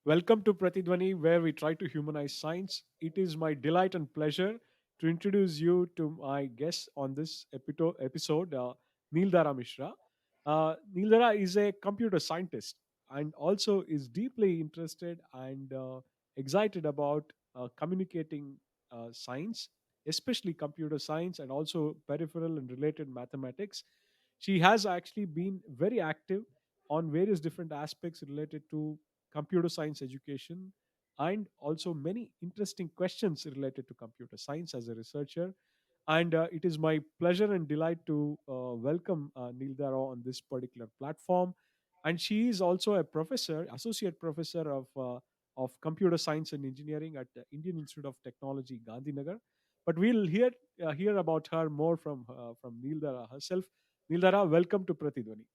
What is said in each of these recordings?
Welcome to Pratidhvani, where we try to humanize science. It is my delight and pleasure to introduce you to my guest on this episode, Neeldhara Misra. Neeldhara is a computer scientist and also is deeply interested and excited about communicating science, especially computer science and also peripheral and related mathematics. She has actually been very active on various different aspects related to computer science education and also many interesting questions related to computer science as a researcher. And it is my pleasure and delight to welcome Neil Daro on this particular platform. And she is also a professor, associate professor of computer science and engineering at the Indian Institute of Technology, Gandhinagar. But we'll hear about her more from Neil Dara herself. Neil Dara, welcome to Pratidhvani.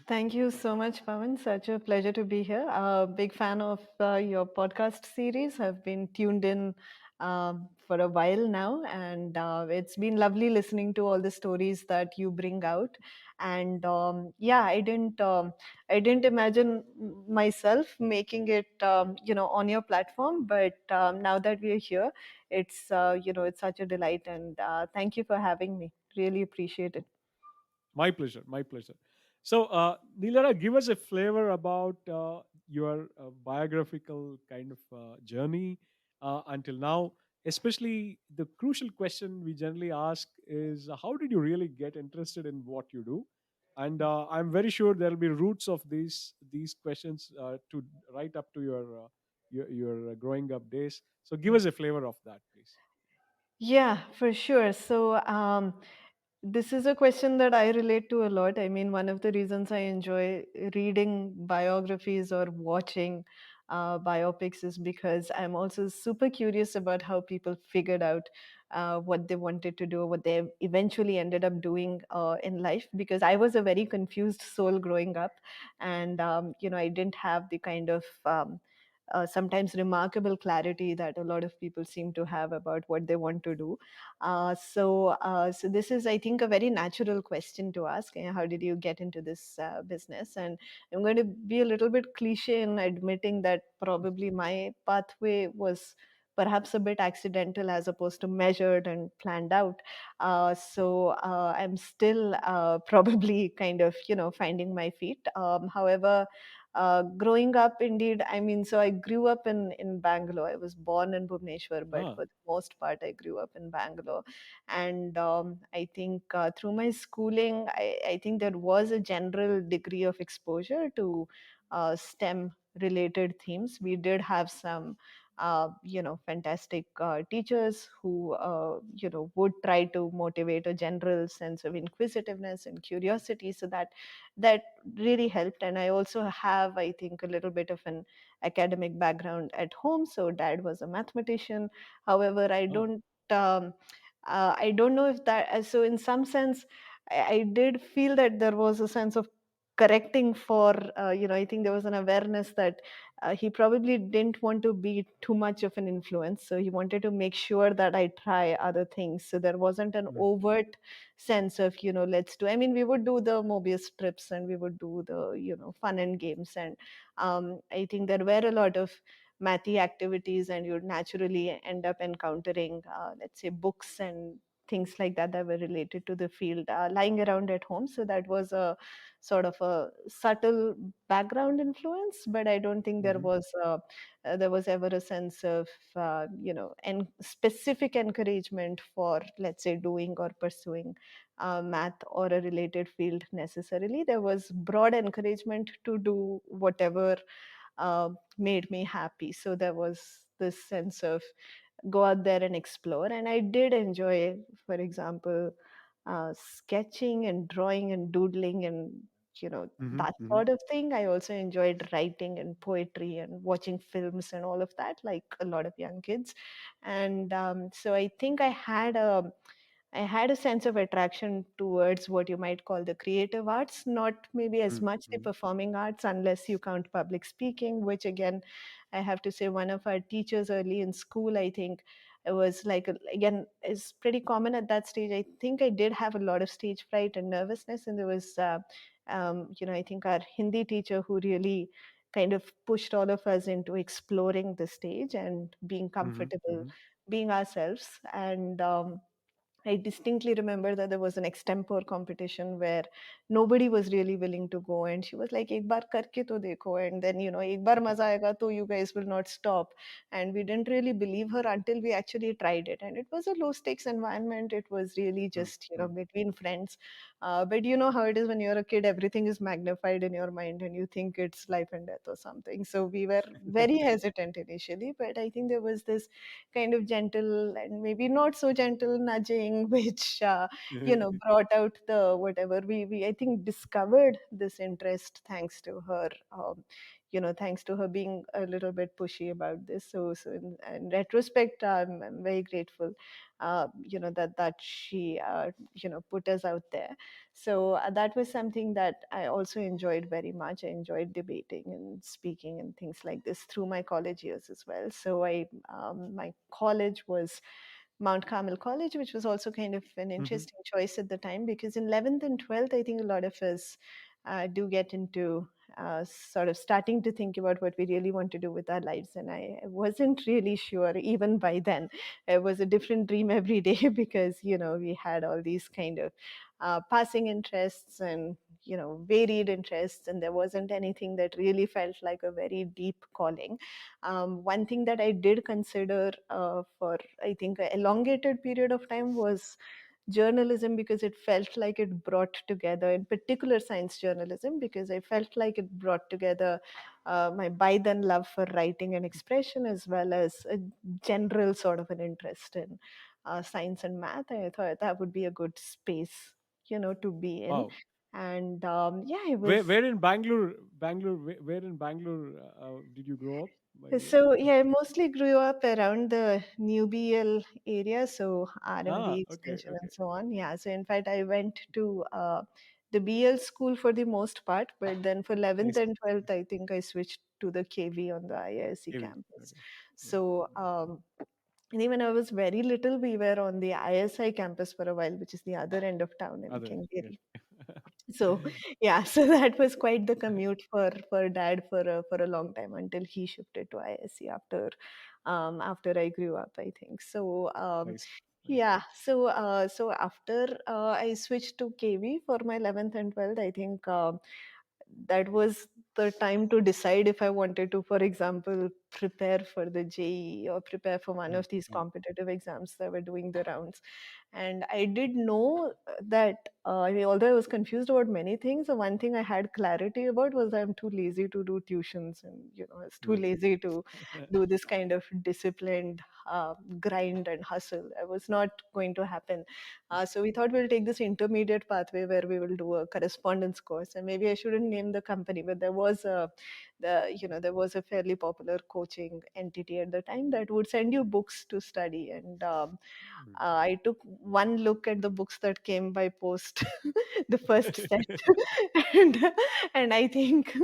Thank you so much, Pawan. Such a pleasure to be here. Big fan of your podcast series. I've been tuned in for a while now, and it's been lovely listening to all the stories that you bring out. And yeah, I didn't imagine myself making it, on your platform. But now that we're here, it's such a delight, and thank you for having me. Really appreciate it. My pleasure. My pleasure. So, Nilara, give us a flavor about your biographical kind of journey until now. Especially the crucial question we generally ask is how did you really get interested in what you do? And I'm very sure there will be roots of these questions to right up to your growing up days. So, give us a flavor of that, please. Yeah, for sure. This is a question that I relate to a lot. I mean, one of the reasons I enjoy reading biographies or watching biopics is because I'm also super curious about how people figured out what they wanted to do, what they eventually ended up doing in life. Because I was a very confused soul growing up, and I didn't have the kind of sometimes remarkable clarity that a lot of people seem to have about what they want to do. So this is, I think, a very natural question to ask. How did you get into this business? And I'm going to be a little bit cliche in admitting that probably my pathway was perhaps a bit accidental as opposed to measured and planned out. So I'm still probably kind of, finding my feet. However, growing up, indeed, I mean, so I grew up in Bangalore. I was born in Bhubaneswar, but Ah, for the most part, I grew up in Bangalore. And I think through my schooling, I think there was a general degree of exposure to STEM related themes. We did have some fantastic teachers who would try to motivate a general sense of inquisitiveness and curiosity, so that really helped. And I also have, I think, a little bit of an academic background at home. So dad was a mathematician. However, ah, um, I don't know if that, so in some sense, I did feel that there was a sense of correcting for, I think there was an awareness that he probably didn't want to be too much of an influence. So he wanted to make sure that I try other things. So there wasn't an right. overt sense of, let's do, I mean, we would do the Mobius strips and we would do the, fun and games. And I think there were a lot of mathy activities, and you'd naturally end up encountering, let's say, books and things like that that were related to the field lying around at home. So that was a sort of a subtle background influence, but I don't think Mhm. there was ever a sense of and specific encouragement for, let's say, doing or pursuing math or a related field necessarily. There was broad encouragement to do whatever made me happy. So there was this sense of go out there and explore. And I did enjoy, for example, sketching and drawing and doodling and Mhm, that mhm, sort of thing. I also enjoyed writing and poetry and watching films and all of that, like a lot of young kids. And so I think I had a sense of attraction towards what you might call the creative arts, not maybe as mm, much the mhm, performing arts, unless you count public speaking, which again, I have to say, one of our teachers early in school, I think it was like, again, is pretty common at that stage. I think I did have a lot of stage fright and nervousness, and there was, I think our Hindi teacher who really kind of pushed all of us into exploring the stage and being Mhm, comfortable mhm. being ourselves. And I distinctly remember that there was an extempore competition where nobody was really willing to go, and she was like, "एक बार करके तो देखो," and then एक बार मजा आएगा तो you guys will not stop. And we didn't really believe her until we actually tried it, and it was a low stakes environment. It was really Mm, just mm. between friends. But you know how it is when you're a kid, everything is magnified in your mind, and you think it's life and death or something. So we were very hesitant initially, but I think there was this kind of gentle and maybe not so gentle nudging, which brought out the whatever we I think discovered this interest thanks to her. Thanks to her being a little bit pushy about this. So in retrospect, I'm very grateful, that she, put us out there. So that was something that I also enjoyed very much. I enjoyed debating and speaking and things like this through my college years as well. So my college was Mount Carmel College, which was also kind of an Mhm. interesting choice at the time because in 11th and 12th, I think a lot of us do get into sort of starting to think about what we really want to do with our lives. And I wasn't really sure even by then. It was a different dream every day because, we had all these kind of passing interests and, varied interests, and there wasn't anything that really felt like a very deep calling. One thing that I did consider for, I think, an elongated period of time was journalism because it felt like it brought together, in particular, science journalism, because I felt like it brought together my by then love for writing and expression as well as a general sort of an interest in science and math. I thought that would be a good space, to be in. Wow. And yeah, it Where was. where in Bangalore, where in Bangalore, did you grow up, by the way? So yeah, I mostly grew up around the Nubial area, so Ah, RMB okay, extension and okay. so on. Yeah, so in fact, I went to the BL school for the most part, but then for 11th Nice. and 12th, I think I switched to the KV on the IISc KV. campus. Okay. Yeah, So yeah. and even I was very little, we were on the ISI campus for a while, which is the other end of town in Other, yes. Kengeri. So yeah, so that was quite the commute for dad for a long time until he shifted to ISC after I grew up, I think. So Nice, nice. yeah, so after I switched to KV for my 11th and 12th, I think that was the time to decide if I wanted to, for example, prepare for the JEE or prepare for one Mm, of these mm, competitive exams that were doing the rounds. And I did know that, although I was confused about many things, the one thing I had clarity about was I'm too lazy to do tuitions, and I was too mm. lazy to do this kind of disciplined grind and hustle. It was not going to happen. So we thought we'll take this intermediate pathway where we will do a correspondence course, and maybe I shouldn't name the company, but there was a fairly popular coaching entity at the time that would send you books to study, and Mm. I took one look at the books that came by post, the first set, and and I think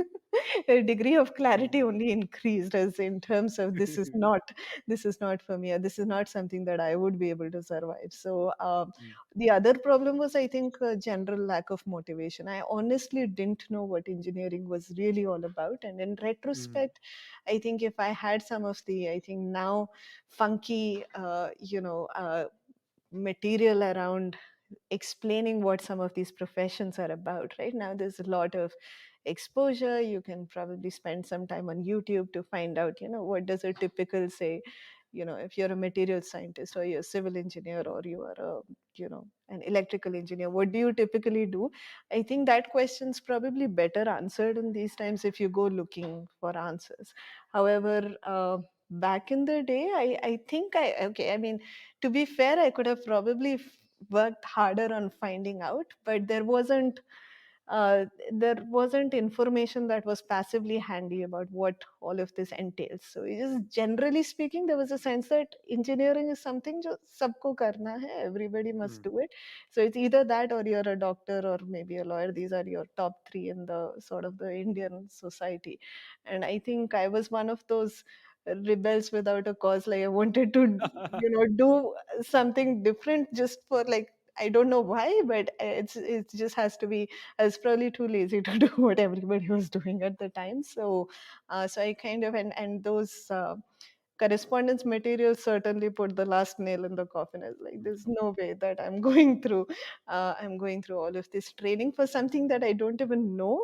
the degree of clarity only increased as in terms of this is not for me, or this is not something that I would be able to survive. So Mm, the other problem was, I think, a general lack of motivation. I honestly didn't know what engineering was really all about, and in mm, retrospect, I think if I had some of the, I think now funky, material around explaining what some of these professions are about. Right now there's a lot of exposure. You can probably spend some time on YouTube to find out, what does a typical, say, if you're a material scientist or you're a civil engineer or you are a, an electrical engineer, what do you typically do? I think that question's probably better answered in these times if you go looking for answers. However, back in the day, I think I mean, to be fair, I could have probably worked harder on finding out, but there wasn't information that was passively handy about what all of this entails. So it is, generally speaking, there was a sense that engineering is something jo sabko karna hai, everybody must mm. do it. So it's either that or you're a doctor or maybe a lawyer. These are your top three in the sort of the Indian society. And I think I was one of those rebels without a cause. Like I wanted to, do something different just for like I don't know why, but it just has to be. I was probably too lazy to do what everybody was doing at the time. So I kind of and those. Correspondence material certainly put the last nail in the coffin. I was like, there's no way that I'm going through all of this training for something that I don't even know,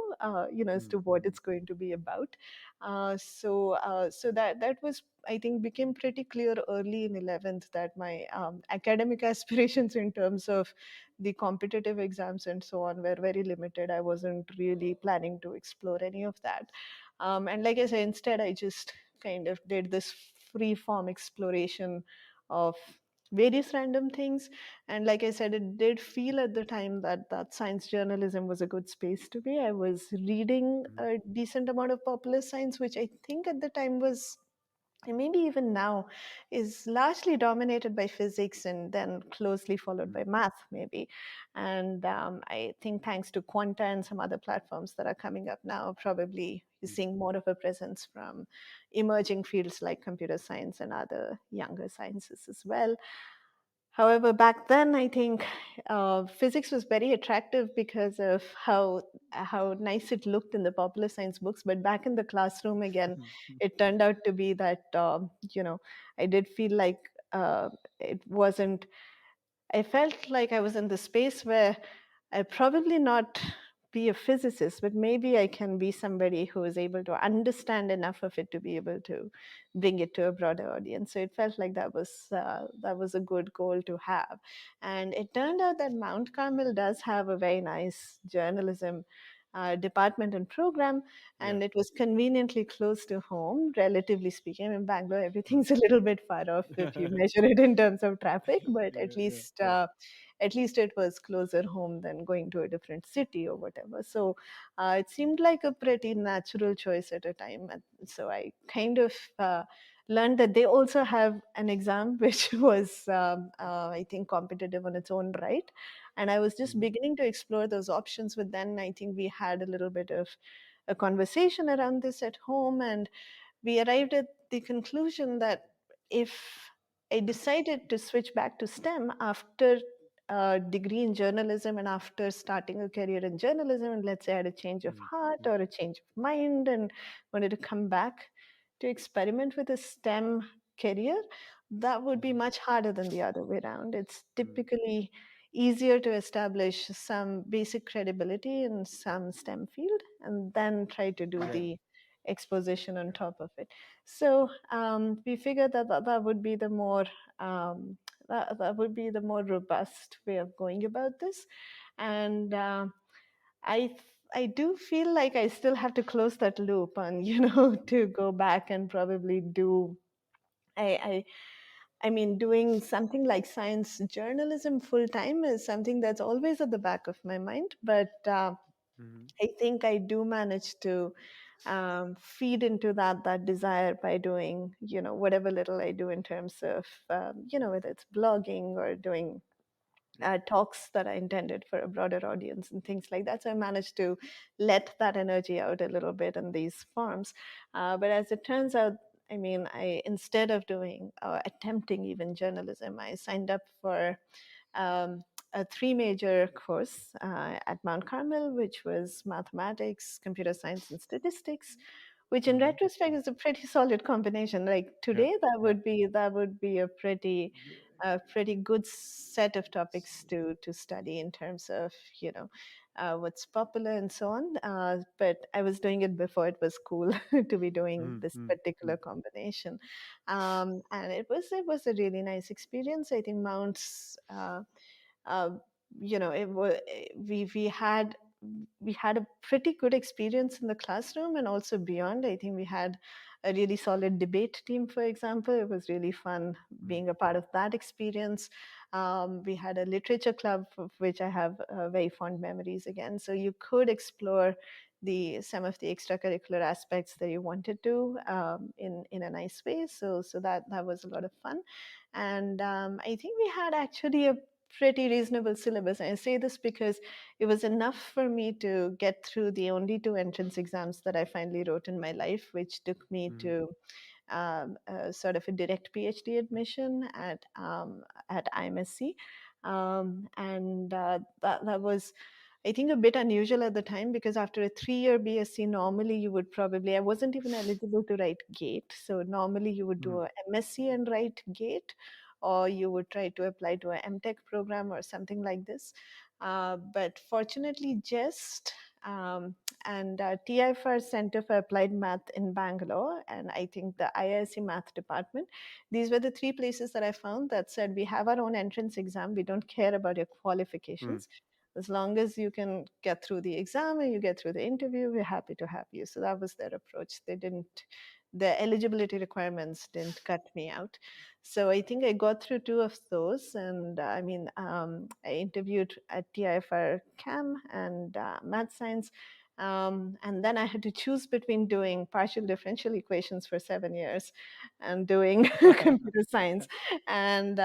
as to what it's going to be about. So that was, I think, became pretty clear early in 11th that my academic aspirations in terms of the competitive exams and so on were very limited. I wasn't really planning to explore any of that. And like I said, instead, I just kind of did this free form exploration of various random things. And like I said, it did feel at the time that science journalism was a good space to be. I was reading a decent amount of popular science, which I think at the time was, and maybe even now, is largely dominated by physics and then closely followed by math, maybe. And I think thanks to Quanta and some other platforms that are coming up now, probably you're seeing more of a presence from emerging fields like computer science and other younger sciences as well. However, back then, I think physics was very attractive because of how nice it looked in the popular science books. But back in the classroom, again, it turned out to be that I did feel like it wasn't. I felt like I was in the space where I probably not be a physicist, but maybe I can be somebody who is able to understand enough of it to be able to bring it to a broader audience. So it felt like that was a good goal to have. And it turned out that Mount Carmel does have a very nice journalism department and program, Yeah. and it was conveniently close to home, relatively speaking. In Bangalore, everything's a little bit far off if you measure it in terms of traffic, but Yeah, yeah, yeah. at least it was closer home than going to a different city or whatever. So it seemed like a pretty natural choice at a time. And so I kind of learned that they also have an exam which was, I think, competitive on its own right. And I was just Mhm, beginning to explore those options. But then I think we had a little bit of a conversation around this at home, and we arrived at the conclusion that if I decided to switch back to STEM after a degree in journalism and after starting a career in journalism, and let's say I had a change of mhm, heart mhm, or a change of mind and wanted to come back to experiment with a STEM career, that would be mhm, much harder than the other way around. It's mhm. typically easier to establish some basic credibility in some STEM field and then try to do Yeah, the exposition on yeah. top of it. So we figured that would be the more that would be the more robust way of going about this, and I I do feel like I still have to close that loop and to go back and probably do. I I mean, doing something like science journalism full time is something that's always at the back of my mind. But Mhm, I think I do manage to feed into that desire by doing whatever little I do in terms of whether it's blogging or doing talks that are intended for a broader audience and things like that. So I managed to let that energy out a little bit in these forms. But as it turns out, I mean, I instead of doing attempting even journalism, I signed up for um, a three major course at Mount Carmel, which was mathematics, computer science, and statistics, which in mhm. retrospect is a pretty solid combination. Like Yeah, today, that yeah. would be a pretty good set of topics to study in terms of what's popular and so on. But I was doing it before it was cool to be doing Mhm, this mhm, particular mhm, combination, and it was a really nice experience. I think Mounts. Uh, we had a pretty good experience in the classroom and also beyond. I think we had a really solid debate team, for example. It was really fun mhm, being a part of that experience. We had a literature club of which I have very fond memories again. So you could explore the some of the extracurricular aspects that you wanted to in a nice way. So that was a lot of fun, and I think we had actually a pretty reasonable syllabus. And I say this because it was enough for me to get through the only two entrance exams that I finally wrote in my life, which took me mhm, to sort of a direct PhD admission at IMSc. And that was, I think, a bit unusual at the time, because after a 3-year BSc, normally you would probably, I wasn't even eligible to write GATE. So normally you would do Mm, a MSc and write GATE, or you would try to apply to a MTech program or something like this. But fortunately, JEST and TIFR Center for Applied Math in Bangalore, and I think the IISc Math Department, these were the three places that I found that said, we have our own entrance exam. We don't care about your mm, qualifications. As long as you can get through the exam and you get through the interview, we're happy to have you. So that was their approach. The eligibility requirements didn't cut me out. So I think I got through two of those. And I interviewed at TIFR CAM and Math Science. And then I had to choose between doing partial differential equations for 7 years and doing computer science, and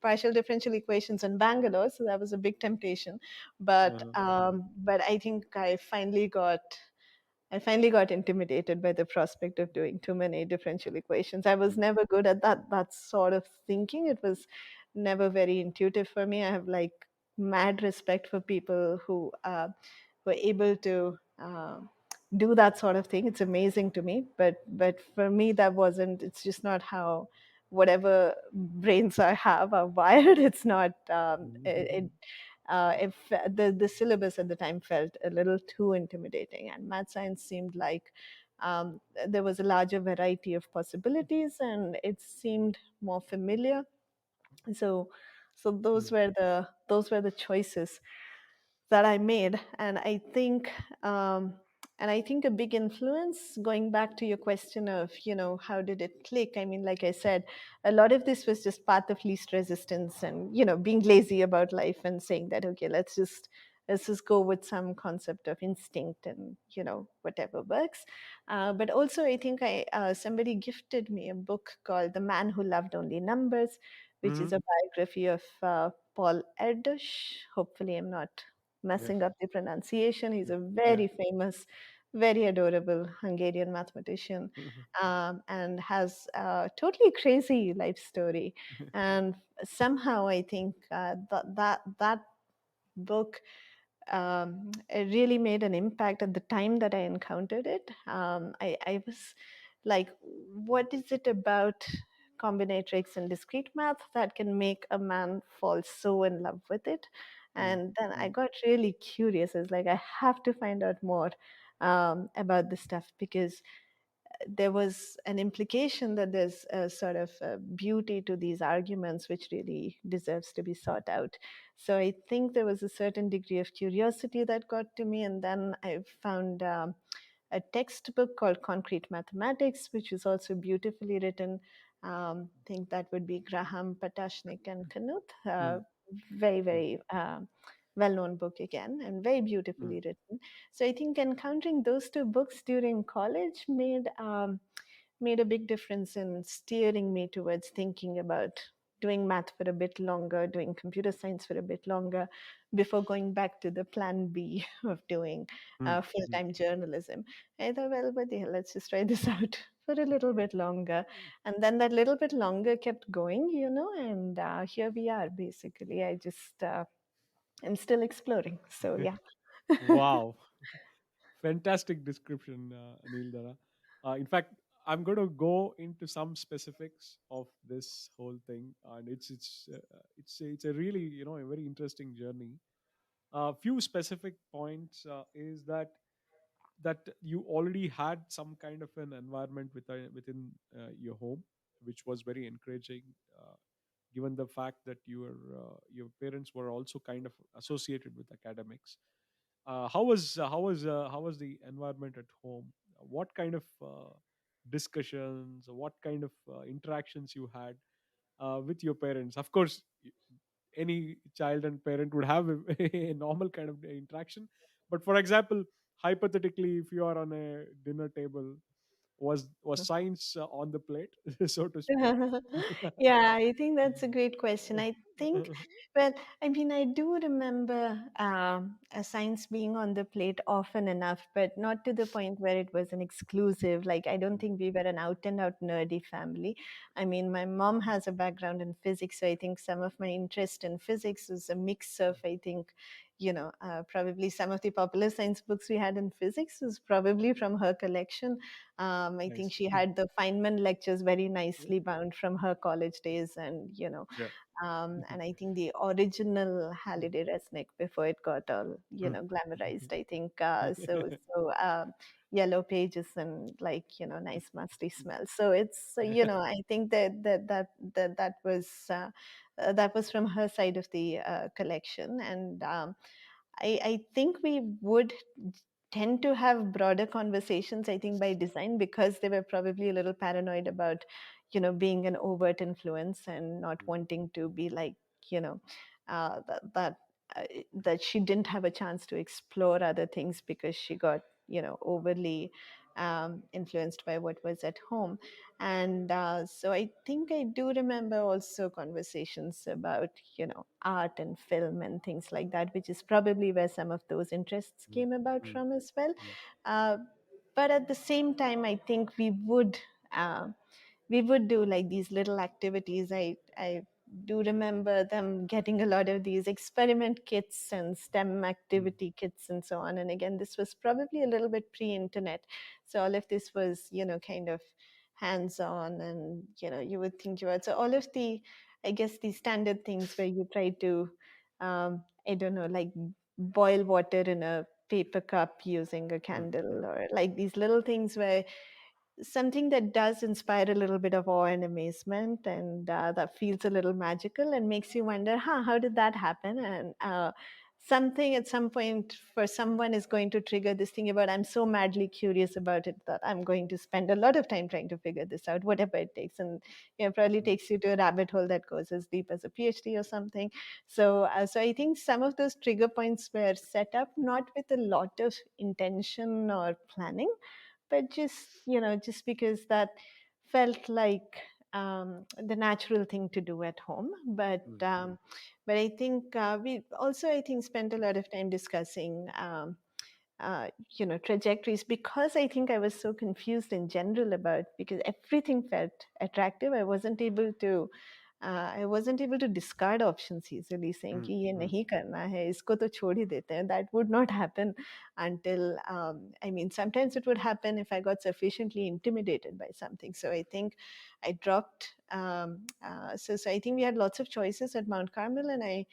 partial differential equations in Bangalore. So that was a big temptation. But uh-huh, I think I finally got intimidated by the prospect of doing too many differential equations. I was mm, never good at that sort of thinking. It was never very intuitive for me. I have like mad respect for people who were able to do that sort of thing. It's amazing to me. But for me, that wasn't. It's just not how whatever brains I have are wired. It's not. If the syllabus at the time felt a little too intimidating, and math science seemed like there was a larger variety of possibilities, and it seemed more familiar. So those mm, were the choices that I made. And I think a big influence, going back to your question of, how did it click? I mean, like I said, a lot of this was just path of least resistance, and, being lazy about life and saying that, okay, let's just go with some concept of instinct, and, whatever works. But also, I think somebody gifted me a book called The Man Who Loved Only Numbers, which is mhm. a biography of Paul Erdős. Hopefully, I'm not Yeah. messing up the pronunciation. He's Yeah. a Yeah. very famous, very adorable Hungarian mathematician, Mhm. and has a totally crazy life story. And somehow, I think that book, it really made an impact at the time that I encountered it. I was like, what is it about combinatorics and discrete math that can make a man fall so in love with it? Mm, And then I mm, got really curious. I was like, I have to find out more about this stuff, because there was an implication that there's a sort of beauty to these arguments which really deserves to be sought out. So I think there was a certain degree of curiosity that got to me, and then I found a textbook called Concrete Mathematics, which is also beautifully written. I think that would be Graham, Patashnik, and Knuth. mm, Very, mm, very well-known book again, and very mm, beautifully written. So I think encountering those two books during college made a big difference in steering me towards thinking about doing math for a bit longer, doing computer science for a bit longer, before going back to the plan B of doing mm, mm. full-time journalism. I thought, well, but yeah, let's just try this out for a little bit longer. And then that little bit longer kept going, and here we are, basically. I'm still exploring. So yeah. Wow. Fantastic description, Neeldhara. In fact, I'm going to go into some specifics of this whole thing, and it's a really, a very interesting journey. A few specific points is that you already had some kind of an environment within your home, which was very encouraging, given the fact that your parents were also kind of associated with academics. How was the environment at home? What kind of discussions, what kind of interactions you had with your parents? Of course, any child and parent would have a normal kind of interaction. But for example, hypothetically, if you are on a dinner table, was science on the plate, so to speak? Yeah, I think that's a great question. I think, well, I mean, I do remember science being on the plate often enough, but not to the point where it was an exclusive. Like, I don't think we were an out and out nerdy family. I mean, my mom has a background in physics, so I think some of my interest in physics was a mix of, I think, probably some of the popular science books we had in physics was probably from her collection. I think Nice. she had the Feynman lectures very nicely bound from her college days, and Yeah. and I think the original Halliday Resnick before it got all glamorized. I think yellow pages and like nice musty smell. So it's I think that was from her side of the collection, and I think we would tend to have broader conversations, I think, by design, because they were probably a little paranoid about, being an overt influence and not wanting to be like, you know, that uh, that she didn't have a chance to explore other things because she got, overly influenced by what was at home. And so I think I do remember also conversations about, art and film and things like that, which is probably where some of those interests Mm, came about mm, from as well. mm, Uh, but at the same time, I think uh, we would do like these little activities. I do remember them getting a lot of these experiment kits and STEM mm, activity kits and so on. And again, this was probably a little bit pre-internet, so all of this was kind of hands-on, and you would think about, so all of the, I guess, the standard things where you try to I don't know, like boil water in a paper cup using a mm, candle, mm, or like these little things where something that does inspire a little bit of awe and amazement, and that feels a little magical and makes you wonder, how did that happen? And something at some point for someone is going to trigger this thing about, I'm so madly curious about it that I'm going to spend a lot of time trying to figure this out, whatever it takes. And probably mm, takes you to a rabbit hole that goes as deep as a PhD or something. So I think some of those trigger points were set up not with a lot of intention or planning, but just because that felt like the natural thing to do at home. But mm, mm, um, but I think we also, I think, spent a lot of time discussing uh, trajectories, because I think I was so confused in general about, because everything felt attractive. I wasn't able to discard options easily, saying mm, कि ये mm, नहीं करना है, इसको तो छोड़ ही देते हैं. That would not happen until, I mean, sometimes it would happen if I got sufficiently intimidated by something. So I think I dropped. So I think we had lots of choices at Mount Carmel, and I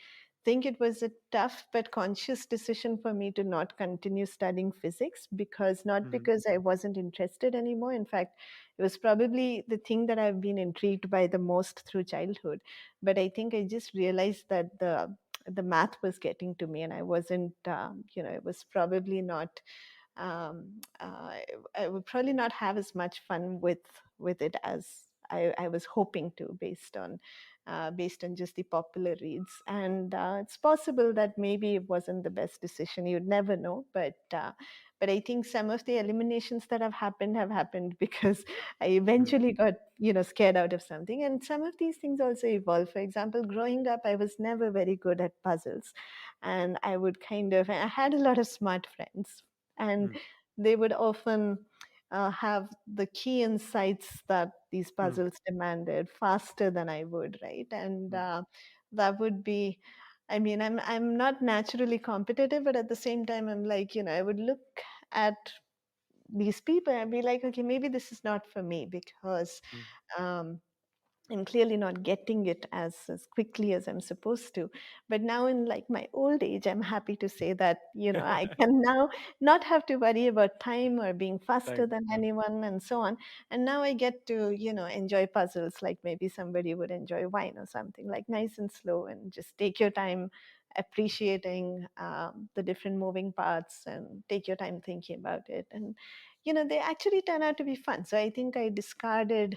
think it was a tough but conscious decision for me to not continue studying physics, because not mm, because I wasn't interested anymore. In fact, it was probably the thing that I've been intrigued by the most through childhood. But I think I just realized that the math was getting to me, and I wasn't, it was probably not, I would probably not have as much fun with it as I was hoping to, based on just the popular reads. And it's possible that maybe it wasn't the best decision. You'd never know, but I think some of the eliminations that have happened because I mm, eventually got scared out of something. And some of these things also evolve. For example, growing up, I was never very good at puzzles, and I had a lot of smart friends, and mm, they would often have the key insights that these mm, puzzles demanded faster than I would, right? And mm, that would be, I mean, I'm not naturally competitive, but at the same time, I'm like, I would look at these people and be like, okay, maybe this is not for me, because mm. um, I'm clearly not getting it as quickly as I'm supposed to. But now in like my old age, I'm happy to say that, I can now not have to worry about time or being faster Time. than Mm, anyone and so on. And now I get to, enjoy puzzles like maybe somebody would enjoy wine or something, like nice and slow, and just take your time appreciating the different moving parts, and take your time thinking about it. And, they actually turn out to be fun. So I think I discarded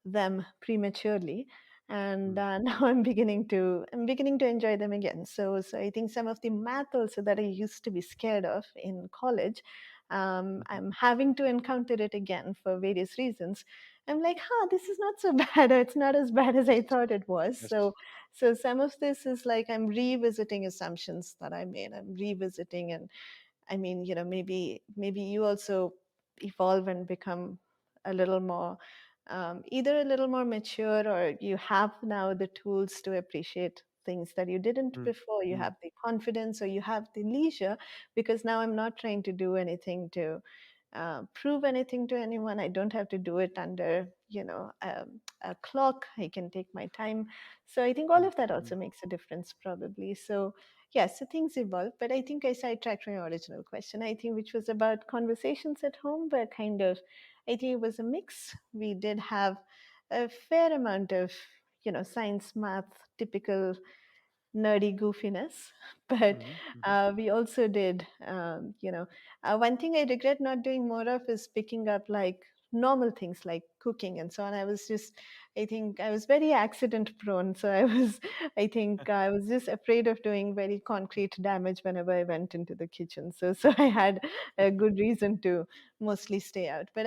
them prematurely, and mm, now I'm beginning to enjoy them again. So I think some of the math also that I used to be scared of in college, Mhm. I'm having to encounter it again for various reasons. I'm like, huh, this is not so bad, or it's not as bad as I Yes. thought it was. Yes. So some of this is like I'm revisiting assumptions that I made. I'm revisiting, and I mean, maybe you also evolve and become a little more, either a little more mature, or you have now the tools to appreciate things that you didn't Mm. before. You Mm. have the confidence, or you have the leisure, because now I'm not trying to do anything to prove anything to anyone. I don't have to do it under, a clock. I can take my time. So I think all Mm. of that Mm. also makes a difference, probably. So yes, so things evolve, but I think I sidetracked my original question, I think, which was about conversations at home, but kind of, I think it was a mix. We did have a fair amount of, science, math, typical nerdy goofiness, but Mhm. Mhm. we also did, one thing I regret not doing more of is picking up like normal things like cooking and so on. I think I was very accident prone. So I think I was just afraid of doing very concrete damage whenever I went into the kitchen. So I had a good reason to mostly stay out. But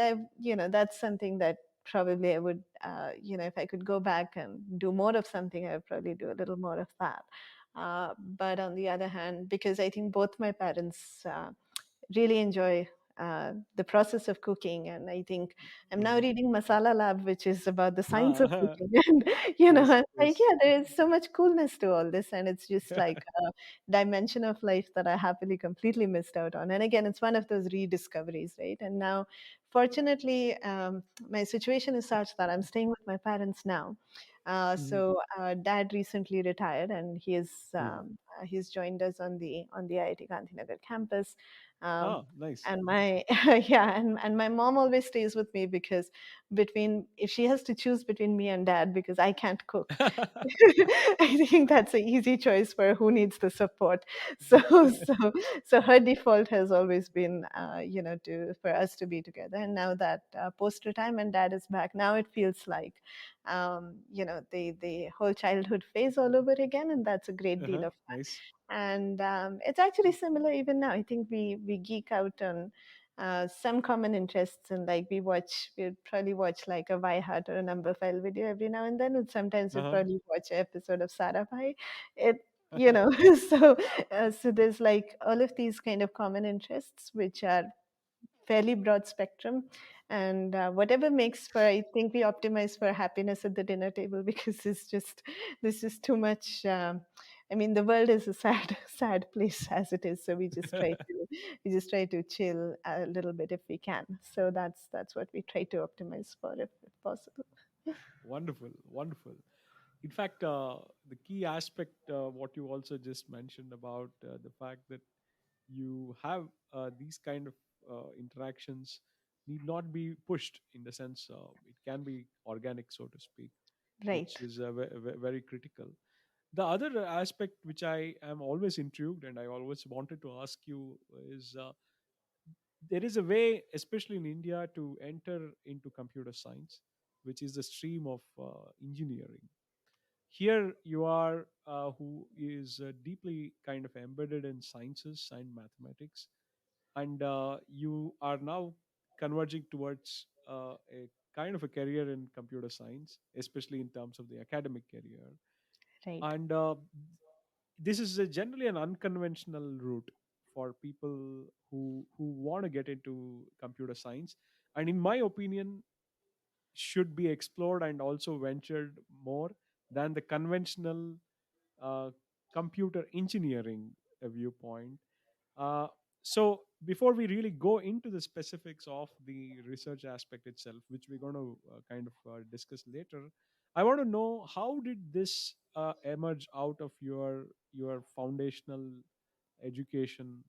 that's something that probably I would, if I could go back and do more of something, I would probably do a little more of that. But on the other hand, because I think both my parents really enjoy the process of cooking, and I think I'm now Mhm. reading Masala Lab, which is about the science of Ah, cooking. And yes. it's like, Yes. yeah, there is so much coolness to all this, and it's just like a dimension of life that I happily completely missed out on. And again, it's one of those rediscoveries, right? And now, fortunately, my situation is such that I'm staying with my parents now. Mhm. Dad recently retired, and Mm. he's joined us on the IIT Gandhinagar campus. Um, Ah, nice. and my yeah, and my mom always stays with me, because between if she has to choose between me and dad, because I can't cook, I think that's an easy choice for who needs the support. So so so her default has always been, to for us to be together. And now that post retirement dad is back, now it feels like, the whole childhood phase all over again, and that's a great deal Uh-huh. of fun. Nice. And it's actually similar even now. I think we geek out on some common interests, and like we'd probably watch like a Why Heart or a Number File video every now and then, and sometimes we'd Uh-huh. probably watch an episode of Sarabhai. It so so there's like all of these kind of common interests, which are fairly broad spectrum. And whatever makes for, I think we optimize for happiness at the dinner table, because this is too much. I mean, the world is a sad sad place as it is, so we just try to chill a little bit if we can. So that's what we try to optimize for, if possible. Wonderful. Wonderful. In fact, the key aspect, what you also just mentioned about the fact that you have these kind of interactions need not be pushed, in the sense it can be organic, so to speak, which Right. is very critical. The other aspect which I am always intrigued and I always wanted to ask you is, there is a way, especially in India, to enter into computer science, which is the stream of engineering. Here you are, who is deeply kind of embedded in sciences and mathematics, and you are now converging towards a kind of a career in computer science, especially in terms of the academic career. Right. And this is generally an unconventional route for people who want to get into computer science, and in my opinion should be explored and also ventured more than the conventional uh, computer engineering viewpoint. uh, so before we really go into the specifics of the research aspect itself, which we're going to kind of discuss later, I want to know how did this emerge out of your foundational education,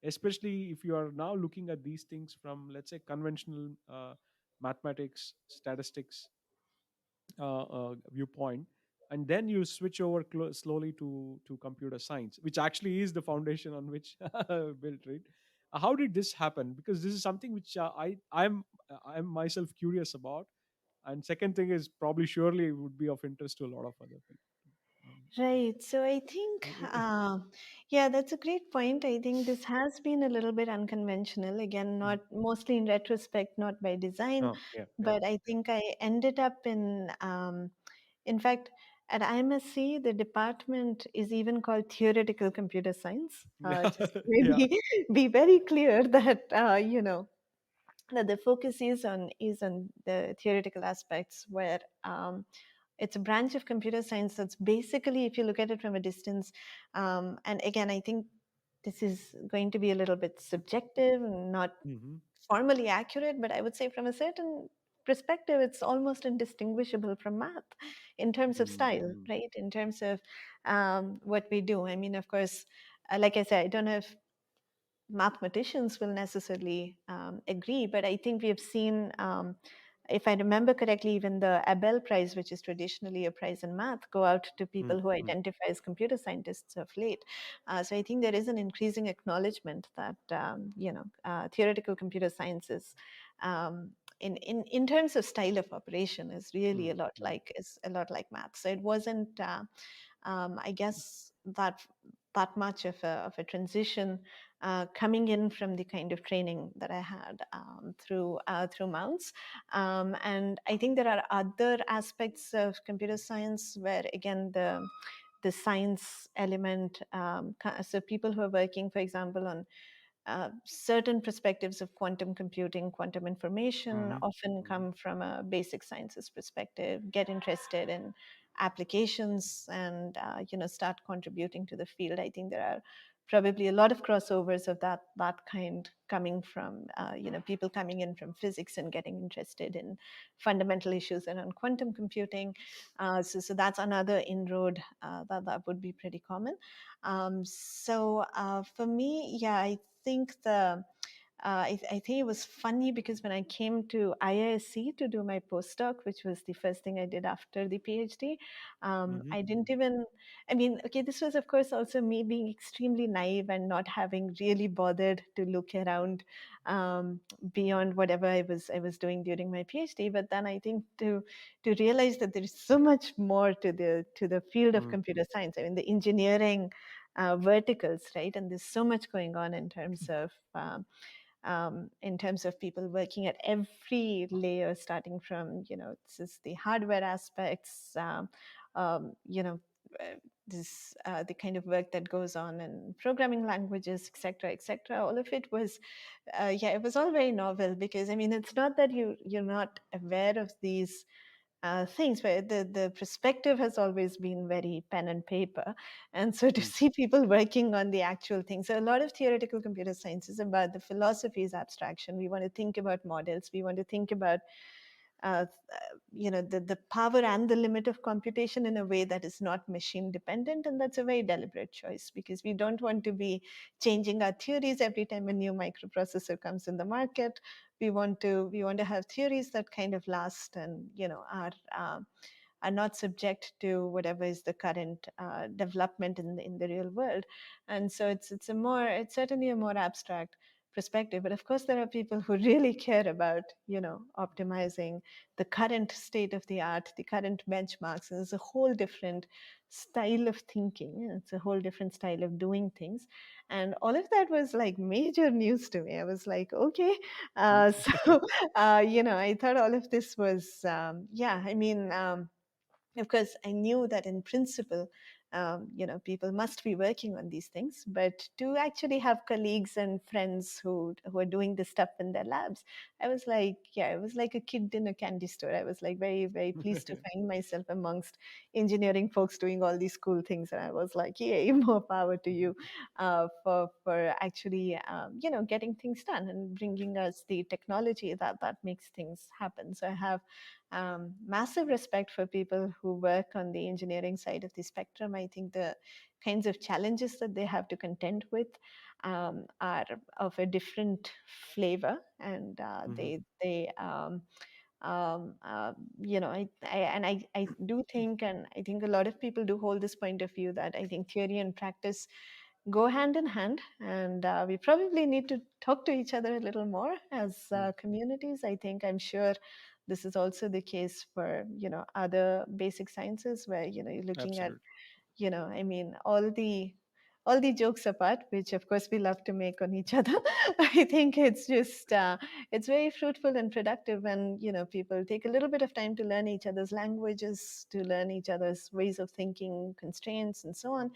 especially if you are now looking at these things from, let's say, conventional mathematics, statistics viewpoint, and then you switch over slowly to computer science, which actually is the foundation on which built, right? How did this happen? Because this is something which I'm myself curious about, and second thing is probably surely would be of interest to a lot of other people. Right. So I think, yeah, that's a great point. I think this has been a little bit unconventional. Again, Mm. not mostly in retrospect, not by design, Oh, yeah, yeah. but I think I ended up in fact, at IMSc, the department is even called theoretical computer science. Just to Yeah. maybe be very clear that, that the focus is on the theoretical aspects where it's a branch of computer science that's basically, if you look at it from a distance, and again, I think this is going to be a little bit subjective and not Hmm. formally accurate, but I would say from a certain perspective, it's almost indistinguishable from math in terms of style, Mm-hmm. right? In terms of what we do. I mean, of course, like I said, I don't know if mathematicians will necessarily agree, but I think we have seen, if I remember correctly, even the Abel Prize, which is traditionally a prize in math, go out to people who Mm-hmm. identify as computer scientists of late. So I think there is an increasing acknowledgement that theoretical computer sciences. In terms of style of operation is really Mm-hmm. a lot like math. So it wasn't I guess that much of a transition coming in from the kind of training that I had through Mounts. And I think there are other aspects of computer science where again the science element. So people who are working, for example, on certain perspectives of quantum computing, quantum information Mm-hmm. often Mm-hmm. come from a basic sciences perspective, get interested in applications and start contributing to the field. I think there are probably a lot of crossovers of that kind coming from people coming in from physics and getting interested in fundamental issues around quantum computing. So that's another inroad that would be pretty common. So for me, yeah, think the I think it was funny because when I came to IISc to do my postdoc, which was the first thing I did after the PhD, Mm-hmm. I didn't even, I mean, okay, this was, of course, also me being extremely naive and not having really bothered to look around beyond whatever I was doing during my PhD. But then I think to realize that there is so much more to the field of computer science. I mean, the engineering verticals, right? And there's so much going on in terms of people working at every layer, starting from this is the hardware aspects, you know. This the kind of work that goes on in programming languages, etc., etc. All of it was, yeah, it was all very novel because I mean, it's not that you're not aware of these things where the perspective has always been very pen and paper, and so to see people working on the actual things. So a lot of theoretical computer science is about the philosophy's abstraction. We want to think about models, we want to think about uh, the power and the limit of computation in a way that is not machine dependent, and that's a very deliberate choice because we don't want to be changing our theories every time a new microprocessor comes in the market. We want to have theories that kind of last and are not subject to whatever is the current development in the real world. And so it's certainly a more abstract perspective. But of course, there are people who really care about optimizing the current state of the art, the current benchmarks. And it's a whole different style of thinking. It's a whole different style of doing things. And all of that was like major news to me. I was like, okay. So, I thought all of this was, yeah, I mean, of course, I knew that in principle, people must be working on these things, but to actually have colleagues and friends who are doing this stuff in their labs, I was like, yeah, I was like a kid in a candy store. I was like very, very pleased to find myself amongst engineering folks doing all these cool things, and I was like, yay, more power to you for actually, getting things done and bringing us the technology that makes things happen. So I have massive respect for people who work on the engineering side of the spectrum. I think the kinds of challenges that they have to contend with are of a different flavor, and Mm-hmm. they um, uh, I do think, and I think a lot of people do hold this point of view that I think theory and practice go hand in hand, and we probably need to talk to each other a little more as communities. I'm sure this is also the case for other basic sciences, where you're looking at, Absolutely. I mean, all the jokes apart, which of course we love to make on each other. I think it's just it's very fruitful and productive when people take a little bit of time to learn each other's languages, to learn each other's ways of thinking, constraints, and so on,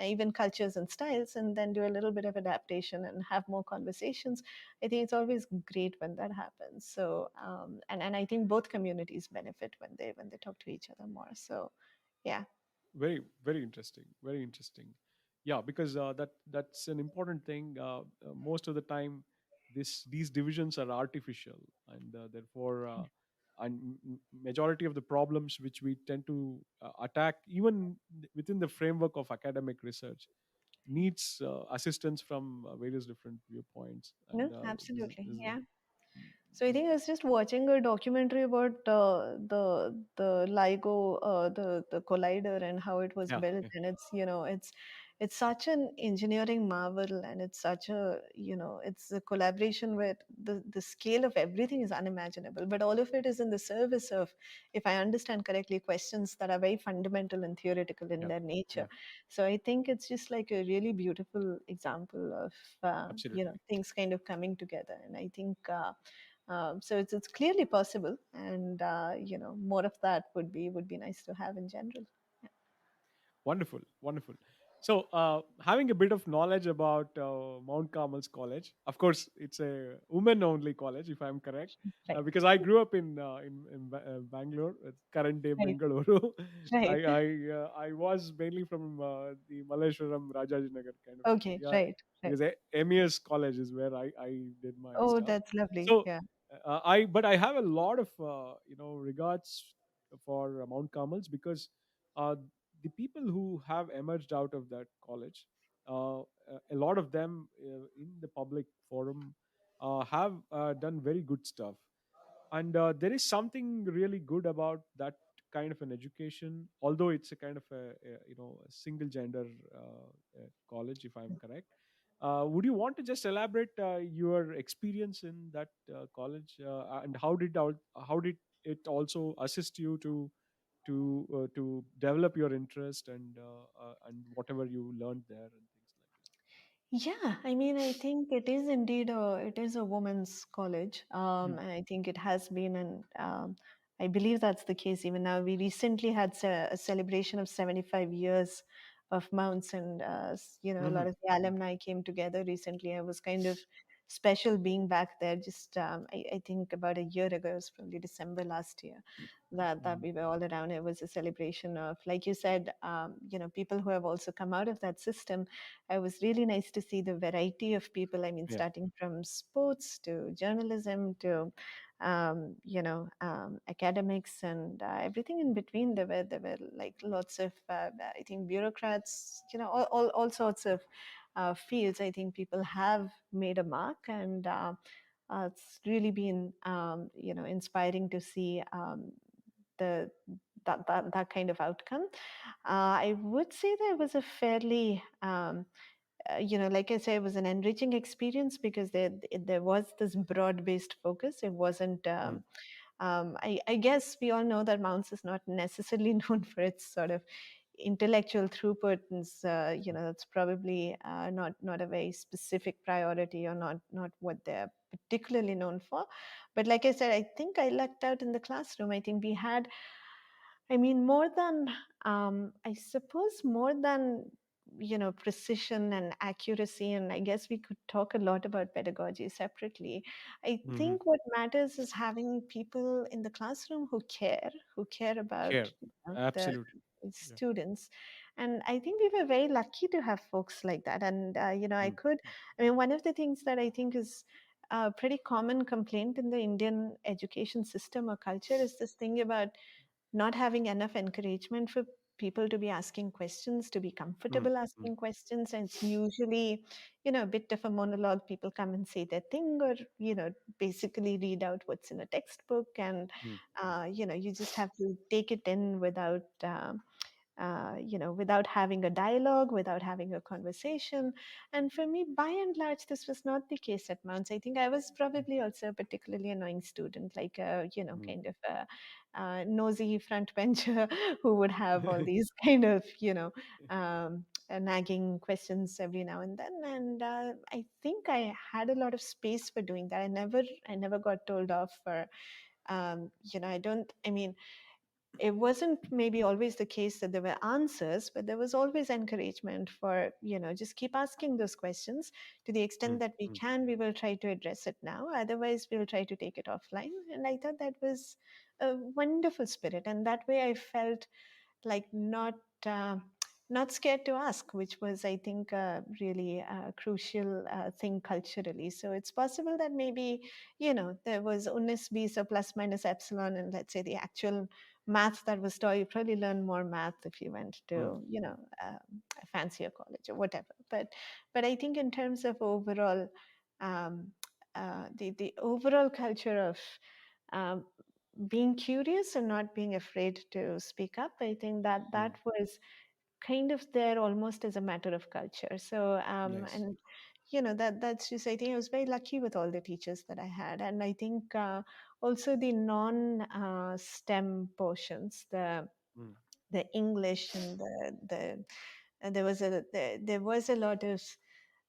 even cultures and styles, and then do a little bit of adaptation and have more conversations. I think it's always great when that happens. So and I think both communities benefit when they talk to each other more. So yeah. Very, very interesting. Very interesting. Yeah, because that's an important thing. Most of the time, these divisions are artificial, and therefore, majority of the problems which we tend to attack, even within the framework of academic research, needs assistance from various different viewpoints, and No, absolutely. this is the. Yeah. So I think I was just watching a documentary about the LIGO, the collider, and how it was Yeah, built, yeah, and it's such an engineering marvel, and it's such a it's a collaboration where the scale of everything is unimaginable, but all of it is in the service of, if I understand correctly, questions that are very fundamental and theoretical in yeah, their nature. yeah, So I think it's just like a really beautiful example of absolutely. things kind of coming together, and I think. So it's clearly possible, and more of that would be nice to have in general. Wonderful, wonderful. So, having a bit of knowledge about Mount Carmel's college, of course, it's a women-only college, if I'm correct, Right, because I grew up in Bangalore, current day right, Bengaluru. I right. I was mainly from the Malleshwaram Rajajinagar kind of Okay, area, right, right. because MES college is where I did my Oh, stuff. that's lovely. So, Yeah. I have a lot of regards for Mount Carmel's, because uh, the people who have emerged out of that college, a lot of them in the public forum have done very good stuff, and there is something really good about that kind of an education, although it's a kind of a single gender college, if I'm correct. Would you want to just elaborate your experience in that college, and how did it also assist you to develop your interest, and whatever you learned there and things like Yeah, I mean, I think it is a women's college, that? and I think it has been, and I believe that's the case even now. We recently had a celebration of 75 years of Mounts, and a Mm-hmm. lot of the alumni came together recently. I was kind of special being back there. Just I think about a year ago, it was probably December last year, that we were all around. It was a celebration of, like you said, people who have also come out of that system. It was really nice to see the variety of people. I mean, Yeah. starting from sports to journalism to, academics and everything in between. There were like lots of, I think, bureaucrats. All sorts of fields. I think people have made a mark, and it's really been, inspiring to see the that kind of outcome. I would say there was a fairly like I say, it was an enriching experience because there was this broad-based focus. It wasn't. Mm. I guess we all know that Mounts is not necessarily known for its sort of intellectual throughput, and that's probably not a very specific priority, or not what they're particularly known for. But like I said, I think I lucked out in the classroom. I think we had, I mean, more than, I suppose, more than, precision and accuracy. And I guess we could talk a lot about pedagogy separately. I Mm-hmm. think what matters is having people in the classroom who care about Care. the Absolutely. Yeah. students. And I think we were very lucky to have folks like that. And, Mm. I mean, one of the things that I think is a pretty common complaint in the Indian education system or culture is this thing about not having enough encouragement for people to be asking questions, to be Mm. comfortable Mm. asking questions. And it's usually, a bit of a monologue. People come and say their thing, or, basically read out what's in a textbook. And, Mm. you just have to take it in without, without having a dialogue, without having a conversation. And for me, by and large, this was not the case at Mounts. I think I was probably also a particularly annoying student, like a, Mm, kind of a nosy front bencher who would have all these kind of, nagging questions every now and then. And I think I had a lot of space for doing that. I never got told off for, I don't, I mean, it wasn't maybe always the case that there were answers, but there was always encouragement for, just keep asking those questions. To the extent mm, that we mm, can, we will try to address it now. Otherwise, we'll try to take it offline. And I thought that was a wonderful spirit. And that way I felt like uh, not scared to ask, which was, I think, a really crucial thing culturally. So it's possible that maybe, there was unis bis or plus minus epsilon, and let's say the actual math that was taught. You probably learn more math if you went mm, to, a fancier college or whatever. But I think in terms of overall, um, the overall culture of um, being curious and not being afraid to speak up, I think that mm. that was kind of there almost as a matter of culture. So Nice. and that's just, I think I was very lucky with all the teachers that I had. And I think also the non STEM portions, Mm, the English and there was a lot of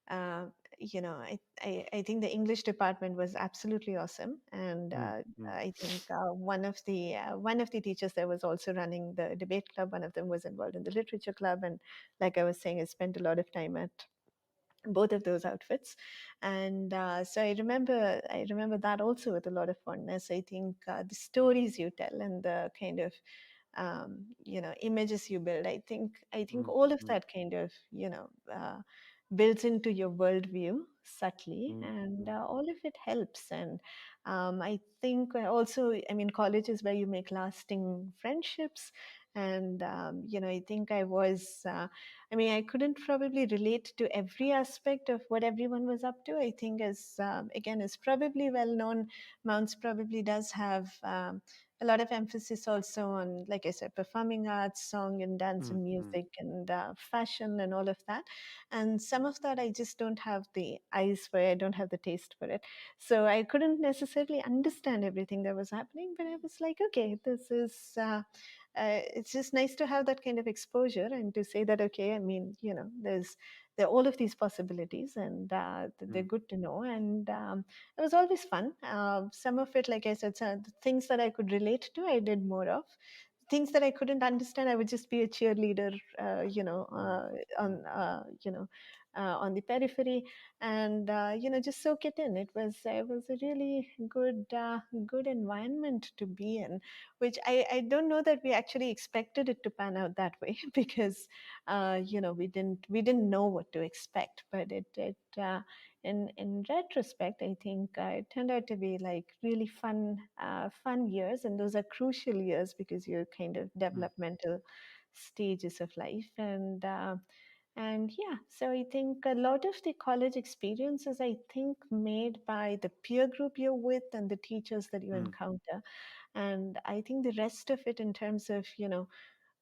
uh, I think the English department was absolutely awesome. And mm, mm, I think one of the teachers there was also running the debate club. One of them was involved in the literature club. And like I was saying, I spent a lot of time at both of those outfits. And so I remember that also with a lot of fondness. I think the stories you tell and the kind of images you build, I think mm, all of mm, that kind of builds into your worldview subtly. mm, And mm, all of it helps. And I think also, I mean, college is where you make lasting friendships. And I think I couldn't probably relate to every aspect of what everyone was up to. I think, as again, is probably well known, Mounts probably does have a lot of emphasis also on, like I said, performing arts, song and dance mm, and mm, music, and fashion and all of that. And some of that I just don't have the eyes for it, I don't have the taste for it. So I couldn't necessarily understand everything that was happening, but I was like, okay, this is. It's just nice to have that kind of exposure and to say that, okay, I mean, there are all of these possibilities, and they're mm, good to know. And it was always fun. Some of it, like I said, the things that I could relate to, I did more of. Things that I couldn't understand, I would just be a cheerleader, mm, mm, on the periphery. And just soak it in. It was a really good environment to be in, which I don't know that we actually expected it to pan out that way because we didn't know what to expect. But in retrospect, I think it turned out to be like really fun years. And those are crucial years because you're kind of mm, developmental stages of life. And yeah, so I think a lot of the college experiences, I think, made by the peer group you're with and the teachers that you mm. encounter. And I think the rest of it, in terms of the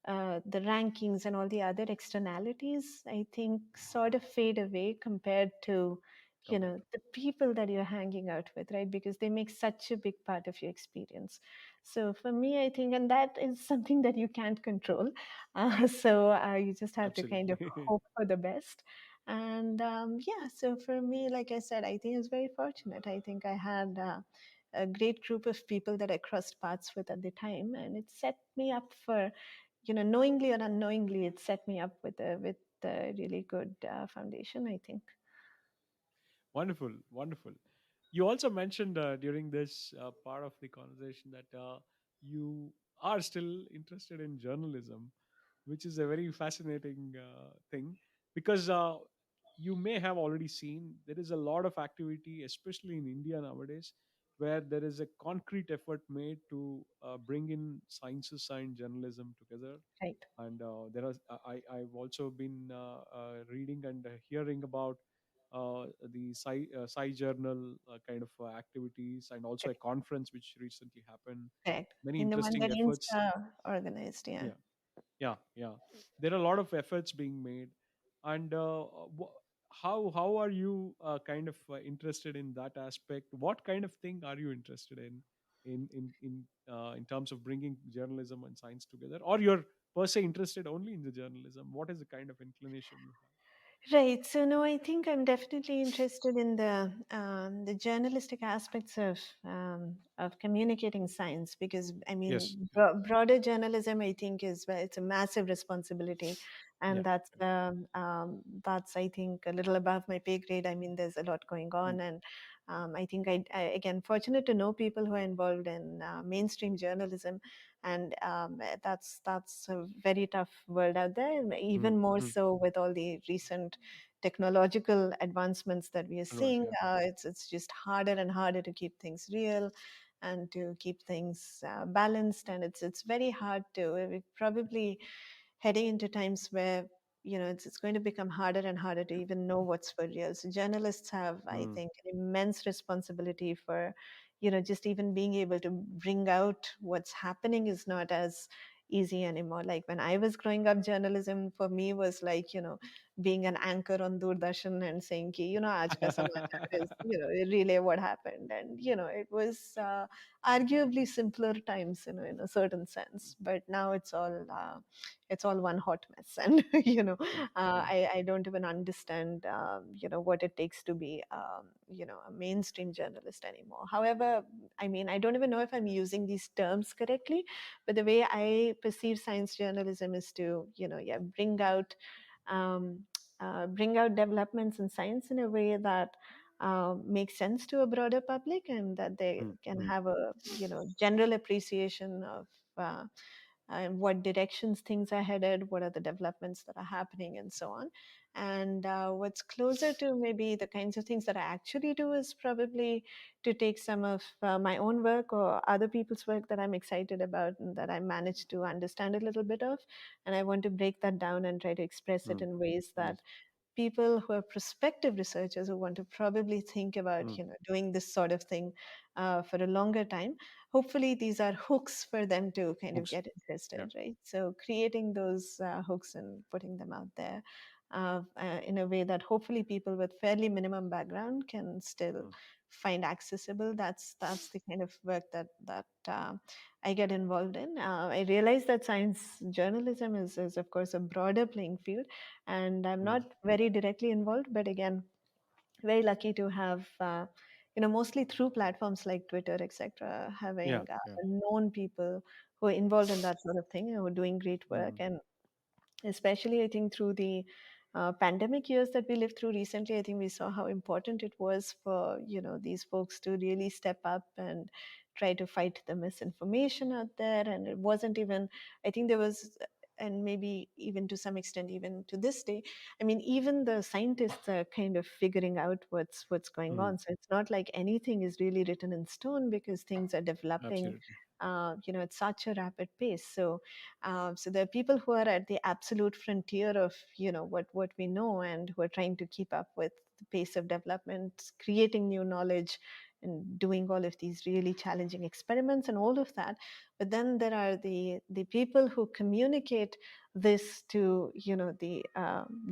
rankings and all the other externalities, I think sort of fade away compared to Completely. the people that you're hanging out with, right? Because they make such a big part of your experience. So for me, I think, and that is something that you can't control. So you just have to kind of Absolutely. hope for the best. And yeah, so for me, like I said, I think I was very fortunate. I think I had a great group of people that I crossed paths with at the time, and it set me up for, knowingly or unknowingly, it set me up with a really good foundation, I think. Wonderful, wonderful. You also mentioned during this part of the conversation that you are still interested in journalism, which is a very fascinating thing because you may have already seen there is a lot of activity, especially in India nowadays, where there is a concrete effort made to bring in sciences and journalism together. Right. And I've also been reading and hearing about the Sci Journal kind of activities, and also a Correct. conference which recently happened. Correct. Many In the one interesting that efforts. Insta organized, yeah. Yeah, Yeah, yeah. There are a lot of efforts being made, and how are you kind of interested in that aspect? What kind of thing are you interested in terms of bringing journalism and science together, or you're per se interested only in the journalism? What is the kind of inclination you have? Right. So no, I think I'm definitely interested in the journalistic aspects of communicating science, because I Yes. mean Yeah. broader journalism I think is it's a massive responsibility, Yeah. and that's I think a little above my pay grade. I mean there's a lot going Mm, on, and I think I again fortunate to know people who are involved in mainstream journalism, and that's a very tough world out there, and mm, even more mm. so with all the recent technological advancements that we are Otherwise, seeing. yeah. It's just harder and harder to keep things real and to keep things balanced, and it's very hard to. We're probably heading into times where it's going to become harder and harder to even know what's for real. So journalists have, I Mm. think, an immense responsibility for just even being able to bring out what's happening is not as easy anymore. Like when I was growing up, journalism for me was like, being an anchor on Doordarshan and saying ki, aaj ka samachar is, relay what happened. And, it was arguably simpler times, in a certain sense. But now it's all one hot mess. And, Yeah. Yeah. I don't even understand, what it takes to be, a mainstream journalist anymore. However, I mean, I don't even know if I'm using these terms correctly, but the way I perceive science journalism is to, yeah, um, bring out developments in science in a way that makes sense to a broader public, and that they Mm, can mm, have a, general appreciation of what directions things are headed, what are the developments that are happening, and so on. And what's closer to maybe the kinds of things that I actually do is probably to take some of my own work or other people's work that I'm excited about and that I managed to understand a little bit of. And I want to break that down and try to express it mm. in ways that Yes. people who are prospective researchers who want to probably think about Mm. doing this sort of thing for a longer time, hopefully these are hooks for them to kind of Books. get Yeah. interested, right? So creating those hooks and putting them out there in a way that hopefully people with fairly minimum background can still Mm, find accessible. That's the kind of work that I get involved in. I realize that science journalism is of course a broader playing field, and I'm mm. not very directly involved, but again, very lucky to have, mostly through platforms like Twitter, etc., Yeah. having Yeah. known people who are involved in that sort of thing, who are doing great work. Mm, And especially I think through the pandemic years that we lived through recently, I think we saw how important it was for these folks to really step up and try to fight the misinformation out there. And it wasn't even, I think there was, and maybe even to some extent even to this day, I mean even the scientists are kind of figuring out what's going mm. on. So it's not like anything is really written in stone, because things are developing Absolutely. at such a rapid pace. So there are people who are at the absolute frontier of what we know, and who are trying to keep up with the pace of development, creating new knowledge, and doing all of these really challenging experiments and all of that. But then there are the people who communicate this to the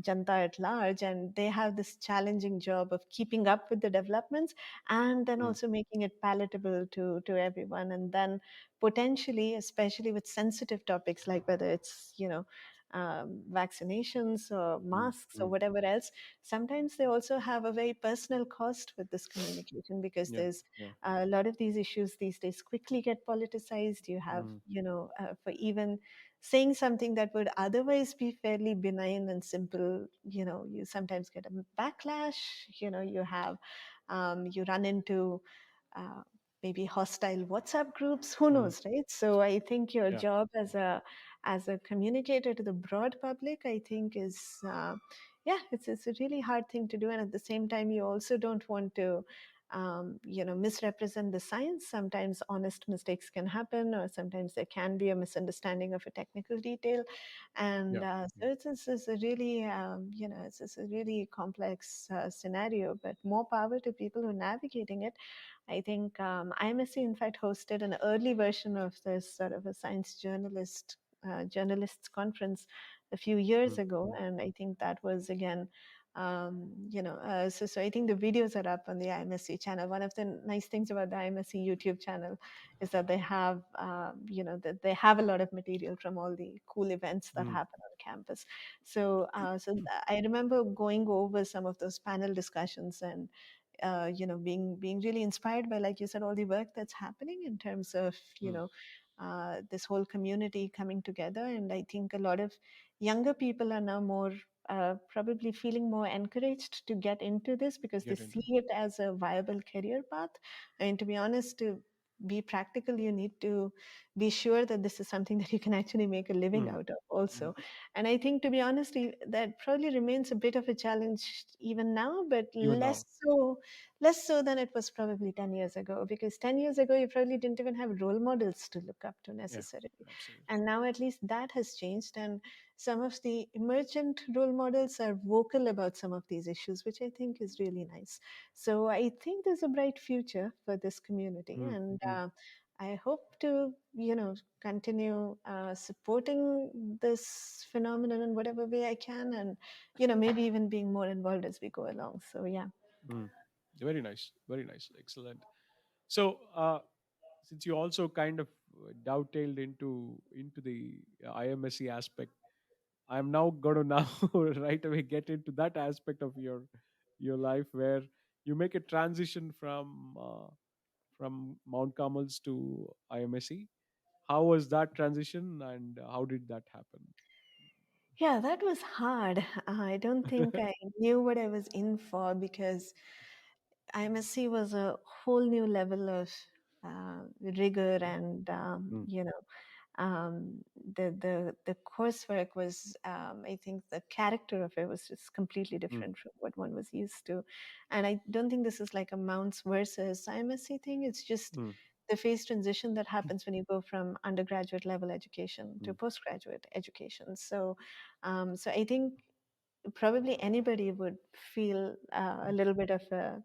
janta at large, and they have this challenging job of keeping up with the developments and then Mm, also making it palatable to everyone. And then potentially, especially with sensitive topics like whether it's vaccinations or mm, masks or mm. whatever else, sometimes they also have a very personal cost with this communication, because Yeah. there's Yeah. a lot of these issues these days quickly get politicized. You have Mm, for even saying something that would otherwise be fairly benign and simple, you sometimes get a backlash. You have you run into uh, maybe hostile WhatsApp groups. Who mm. knows, right? So I think your Yeah. job as a communicator to the broad public, I think, is yeah, it's a really hard thing to do, and at the same time, you also don't want to. Misrepresent the science. Sometimes honest mistakes can happen, or sometimes there can be a misunderstanding of a technical detail, and Yeah. so it's a really, it's a really complex scenario. But more power to people who are navigating it. I think IMSc, in fact, hosted an early version of this sort of a science journalist journalists conference a few years mm, ago, mm. and I think that was again, so I think the videos are up on the IMSc channel. One of the nice things about the IMSc YouTube channel is that they have, that they have a lot of material from all the cool events that Mm. happen on campus. So I remember going over some of those panel discussions and being really inspired by, like you said, all the work that's happening in terms of Mm. this whole community coming together. And I think a lot of younger people are now more probably feeling more encouraged to get into this because they Get into see it. it as a viable career path. And to be honest, to be practical, you need to be sure that this is something that you can actually make a living Mm. out of Mm. also. And I think, to be honest, that probably remains a bit of a challenge even now, but Even now. less so than it was probably 10 years ago, because 10 years ago you probably didn't even have role models to look up to Yeah, necessarily. absolutely. And now at least that has changed, and some of the emergent role models are vocal about some of these issues, which I think is really nice. So I think there's a bright future for this community, Mm. and Mm. I hope to, continue supporting this phenomenon in whatever way I can, and maybe even being more involved as we go along. So yeah. Mm. Very nice. Very nice. Excellent. So, since you also kind of dovetailed into the IMSC aspect, I'm now going to now right away get into that aspect of your life where you make a transition from Mount Carmel's to IMSC. How was that transition, and how did that happen? Yeah, that was hard. I don't think I knew what I was in for because IMSC was a whole new level of rigor, and Mm. the coursework was, I think the character of it was just completely Mm. different from what one was used to. And I don't think this is like a Mounts versus IMSC thing. It's just Mm. the phase transition that happens when you go from undergraduate level education to Mm. postgraduate education. So I think probably anybody would feel a little bit of a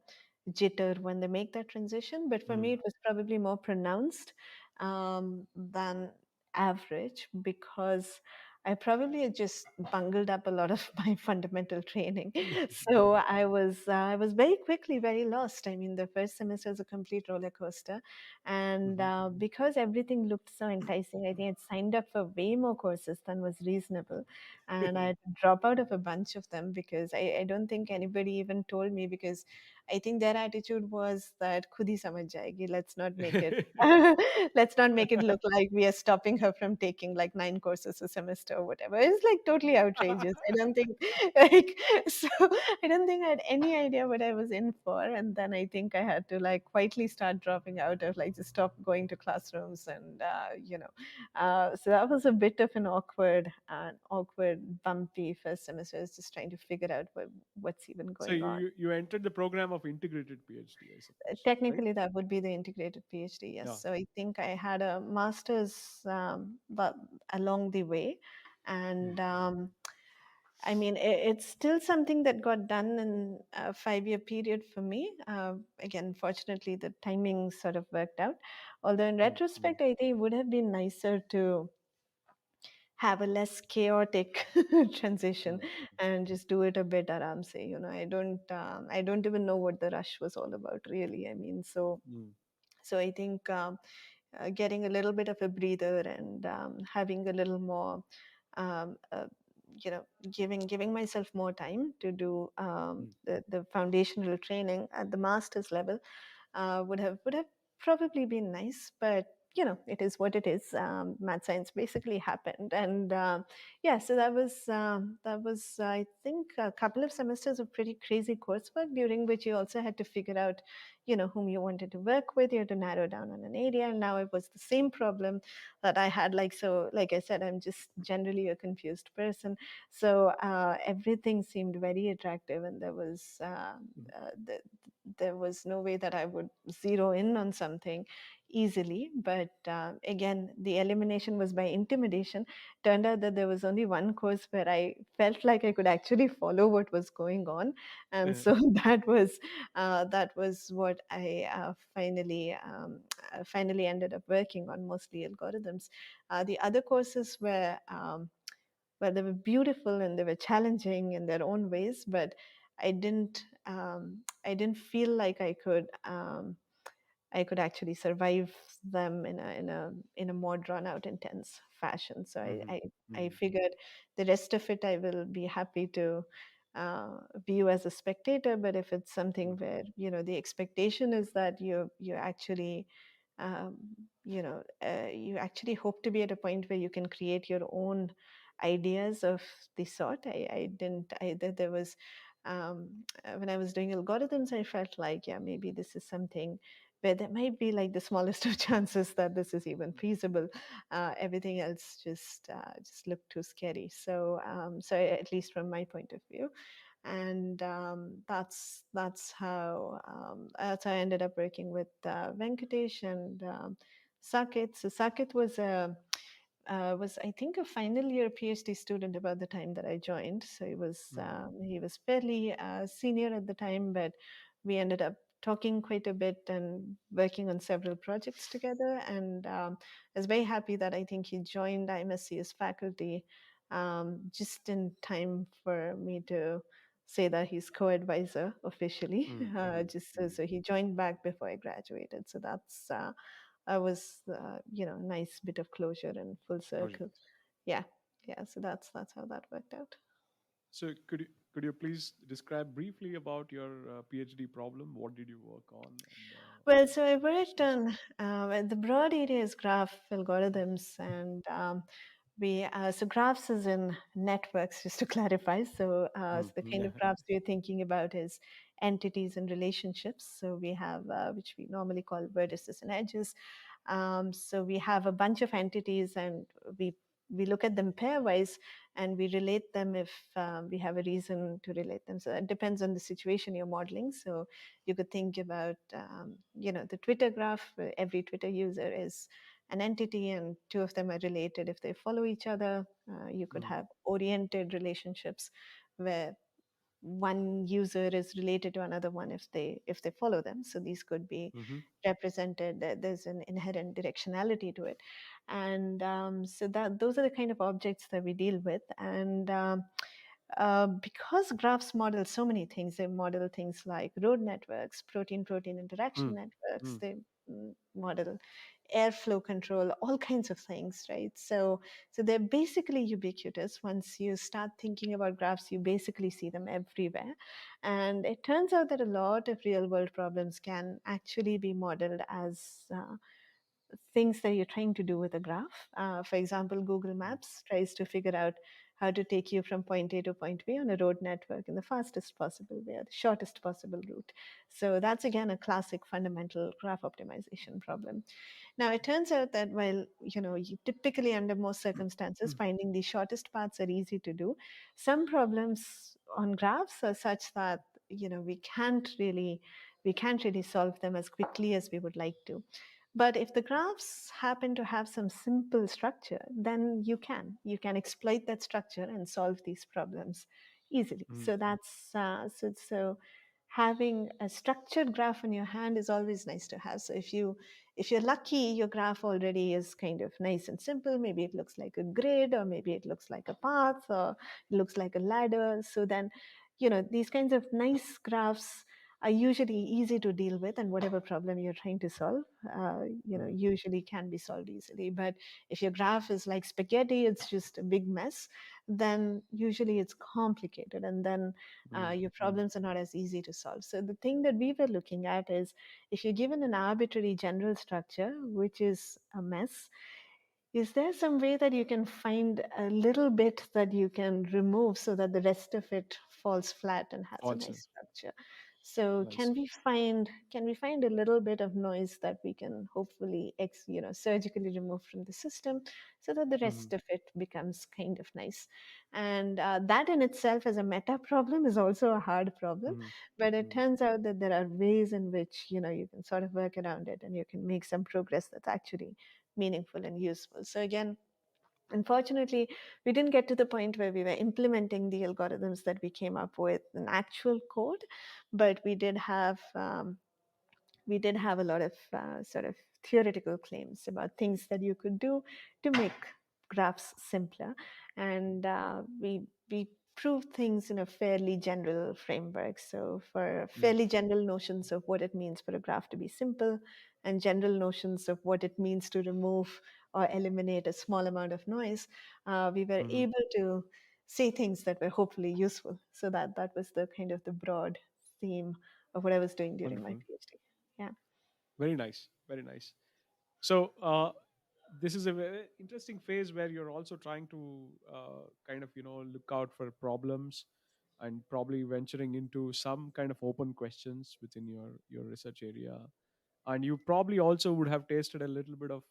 jitter when they make that transition. But for me, Mm. it was probably more pronounced than average because I probably had just bungled up a lot of my fundamental training. So I was very quickly very lost. I mean, the first semester was a complete roller coaster, and Mhm. because everything looked so enticing, I think I'd signed up for way more courses than was reasonable, and I had to drop out of a bunch of them because I don't think anybody even told me, because I think their attitude was that khudi samajh jayegi, let's not make it let's not make it look like we are stopping her from taking like 9 courses a semester or whatever. It's like totally outrageous. I don't think like so I don't think I had any idea what I was in for. And then I think I had to like quietly start dropping out of, like, just stop going to classrooms, and so that was a bit of an awkward, bumpy first semester. I was just trying to figure out what's even So going on. you entered the program of integrated PhD, I suppose, right? Technically, that would be the integrated PhD, yes. Yeah. So I think I had a master's, but along the way, Mm. and I mean, it's still something that got done in a 5-year period for me. Again, fortunately, the timing sort of worked out. Although in Mm. Mm. retrospect, I think it would have been nicer to have a less chaotic transition Mm. and just do it a bit aram se. I don't even know what the rush was all about, really. I mean, Mm. so I think getting a little bit of a breather, and having a little more, um, uh, you know, giving myself more time to do Mm. the foundational training at the master's level would have probably been nice, but it is what it is. Math science basically happened, and yeah, so that was I think a couple of semesters of pretty crazy coursework, during which you also had to figure out, whom you wanted to work with. You had to narrow down on an area, and now it was the same problem that I had. Like I said, I'm just generally a confused person, so everything seemed very attractive, and there was no way that I would zero in on something, easily. But again, the elimination was by intimidation. Turned out that there was only one course where I felt like I could actually follow what was going on, and Uh, so that was what I finally ended up working on, mostly algorithms. The other courses were well, they were beautiful and they were challenging in their own ways, but I didn't feel like I could actually survive them in a more drawn out, intense fashion. So mhm, I mhm, figured the rest of it I will be happy to view as a spectator. But if it's something mhm, where the expectation is that you actually um, you actually hope to be at a point where you can create your own ideas of the sort. I didn't. There was when I was doing algorithms, I felt like, yeah, maybe this is something where there might be like the smallest of chances that this is even feasible. Everything else just looked too scary. So at least from my point of view, and that's how I ended up working with Venkatesh and Saket. So Saket was I think a final year PhD student about the time that I joined. So mhm, he was fairly senior at the time, but we ended up talking quite a bit and working on several projects together. And I was very happy that I think he joined IMSc as faculty just in time for me to say that he's co-advisor officially. mhm, mhm, Just so, mhm. so he joined back before I graduated. So that's I was, nice bit of closure and full Closure. circle. Yeah, yeah. So that's how that worked out. So could you please describe briefly about your PhD problem? What did you work on, and Well, so I what's worked the on well, the broad area is graph algorithms, and we so graphs is in networks. Just to clarify, so the kind of Mhm. graphs we're thinking about is entities and relationships. So we have which we normally call vertices and edges. So we have a bunch of entities, and we we look at them pairwise, and we relate them if we have a reason to relate them. So it depends on the situation you're modeling. So you could think about the Twitter graph. Where every Twitter user is an entity, and two of them are related if they follow each other. You could Mhm, have oriented relationships where one user is related to another one if they follow them. So these could be mhm, represented. There's an inherent directionality to it, and so that those are the kind of objects that we deal with. And because graphs model so many things, they model things like road networks, protein-protein interaction mm, networks. mm, They model airflow control, all kinds of things, right? So they're basically ubiquitous. Once you start thinking about graphs, you basically see them everywhere. And it turns out that a lot of real world problems can actually be modeled as things that you're trying to do with a graph. For example, Google mm, Maps tries to figure out how to take you from point A to point B on a road network in the fastest possible way, or the shortest possible route. So that's again a classic fundamental graph optimization problem. Now, it turns out that while you typically under most circumstances mm, finding the shortest paths are easy to do, some problems on graphs are such that we can't really solve them as quickly as we would like to. But if the graphs happen to have some simple structure, then you can exploit that structure and solve these problems easily. mm, So that's having a structured graph in your hand is always nice to have. So if you're lucky, your graph already is kind of nice and simple. Maybe it looks like a grid, or maybe it looks like a path, or it looks like a ladder. So then, these kinds of nice graphs are usually easy to deal with, and whatever problem you're trying to solve, mm, usually can be solved easily. But if your graph is like spaghetti, it's just a big mess, then usually it's complicated, and then mm, your mm, problems are not as easy to solve. So the thing that we were looking at is, if you're given an arbitrary general structure, which is a mess, is there some way that you can find a little bit that you can remove so that the rest of it falls flat and has a also. nice structure? So Nice. can we find a little bit of noise that we can hopefully surgically remove from the system so that the Hmm. rest of it becomes kind of nice. And that in itself as a meta problem is also a hard problem, Hmm. but it Hmm. turns out that there are ways in which you can sort of work around it and you can make some progress that's actually meaningful and useful. So again, unfortunately, we didn't get to the point where we were implementing the algorithms that we came up with in actual code, but we did have a lot of sort of theoretical claims about things that you could do to make graphs simpler, and we proved things in a fairly general framework. So for Mm. fairly general notions of what it means for a graph to be simple, and general notions of what it means to remove or eliminate a small amount of noise, we were Mhm. able to say things that were hopefully useful. So that was the kind of the broad theme of what I was doing during my Wonderful. PhD. Yeah, Very nice. Very nice. So this is a very interesting phase where you're also trying to kind of look out for problems and probably venturing into some kind of open questions within your research area. And you probably also would have tasted a little bit of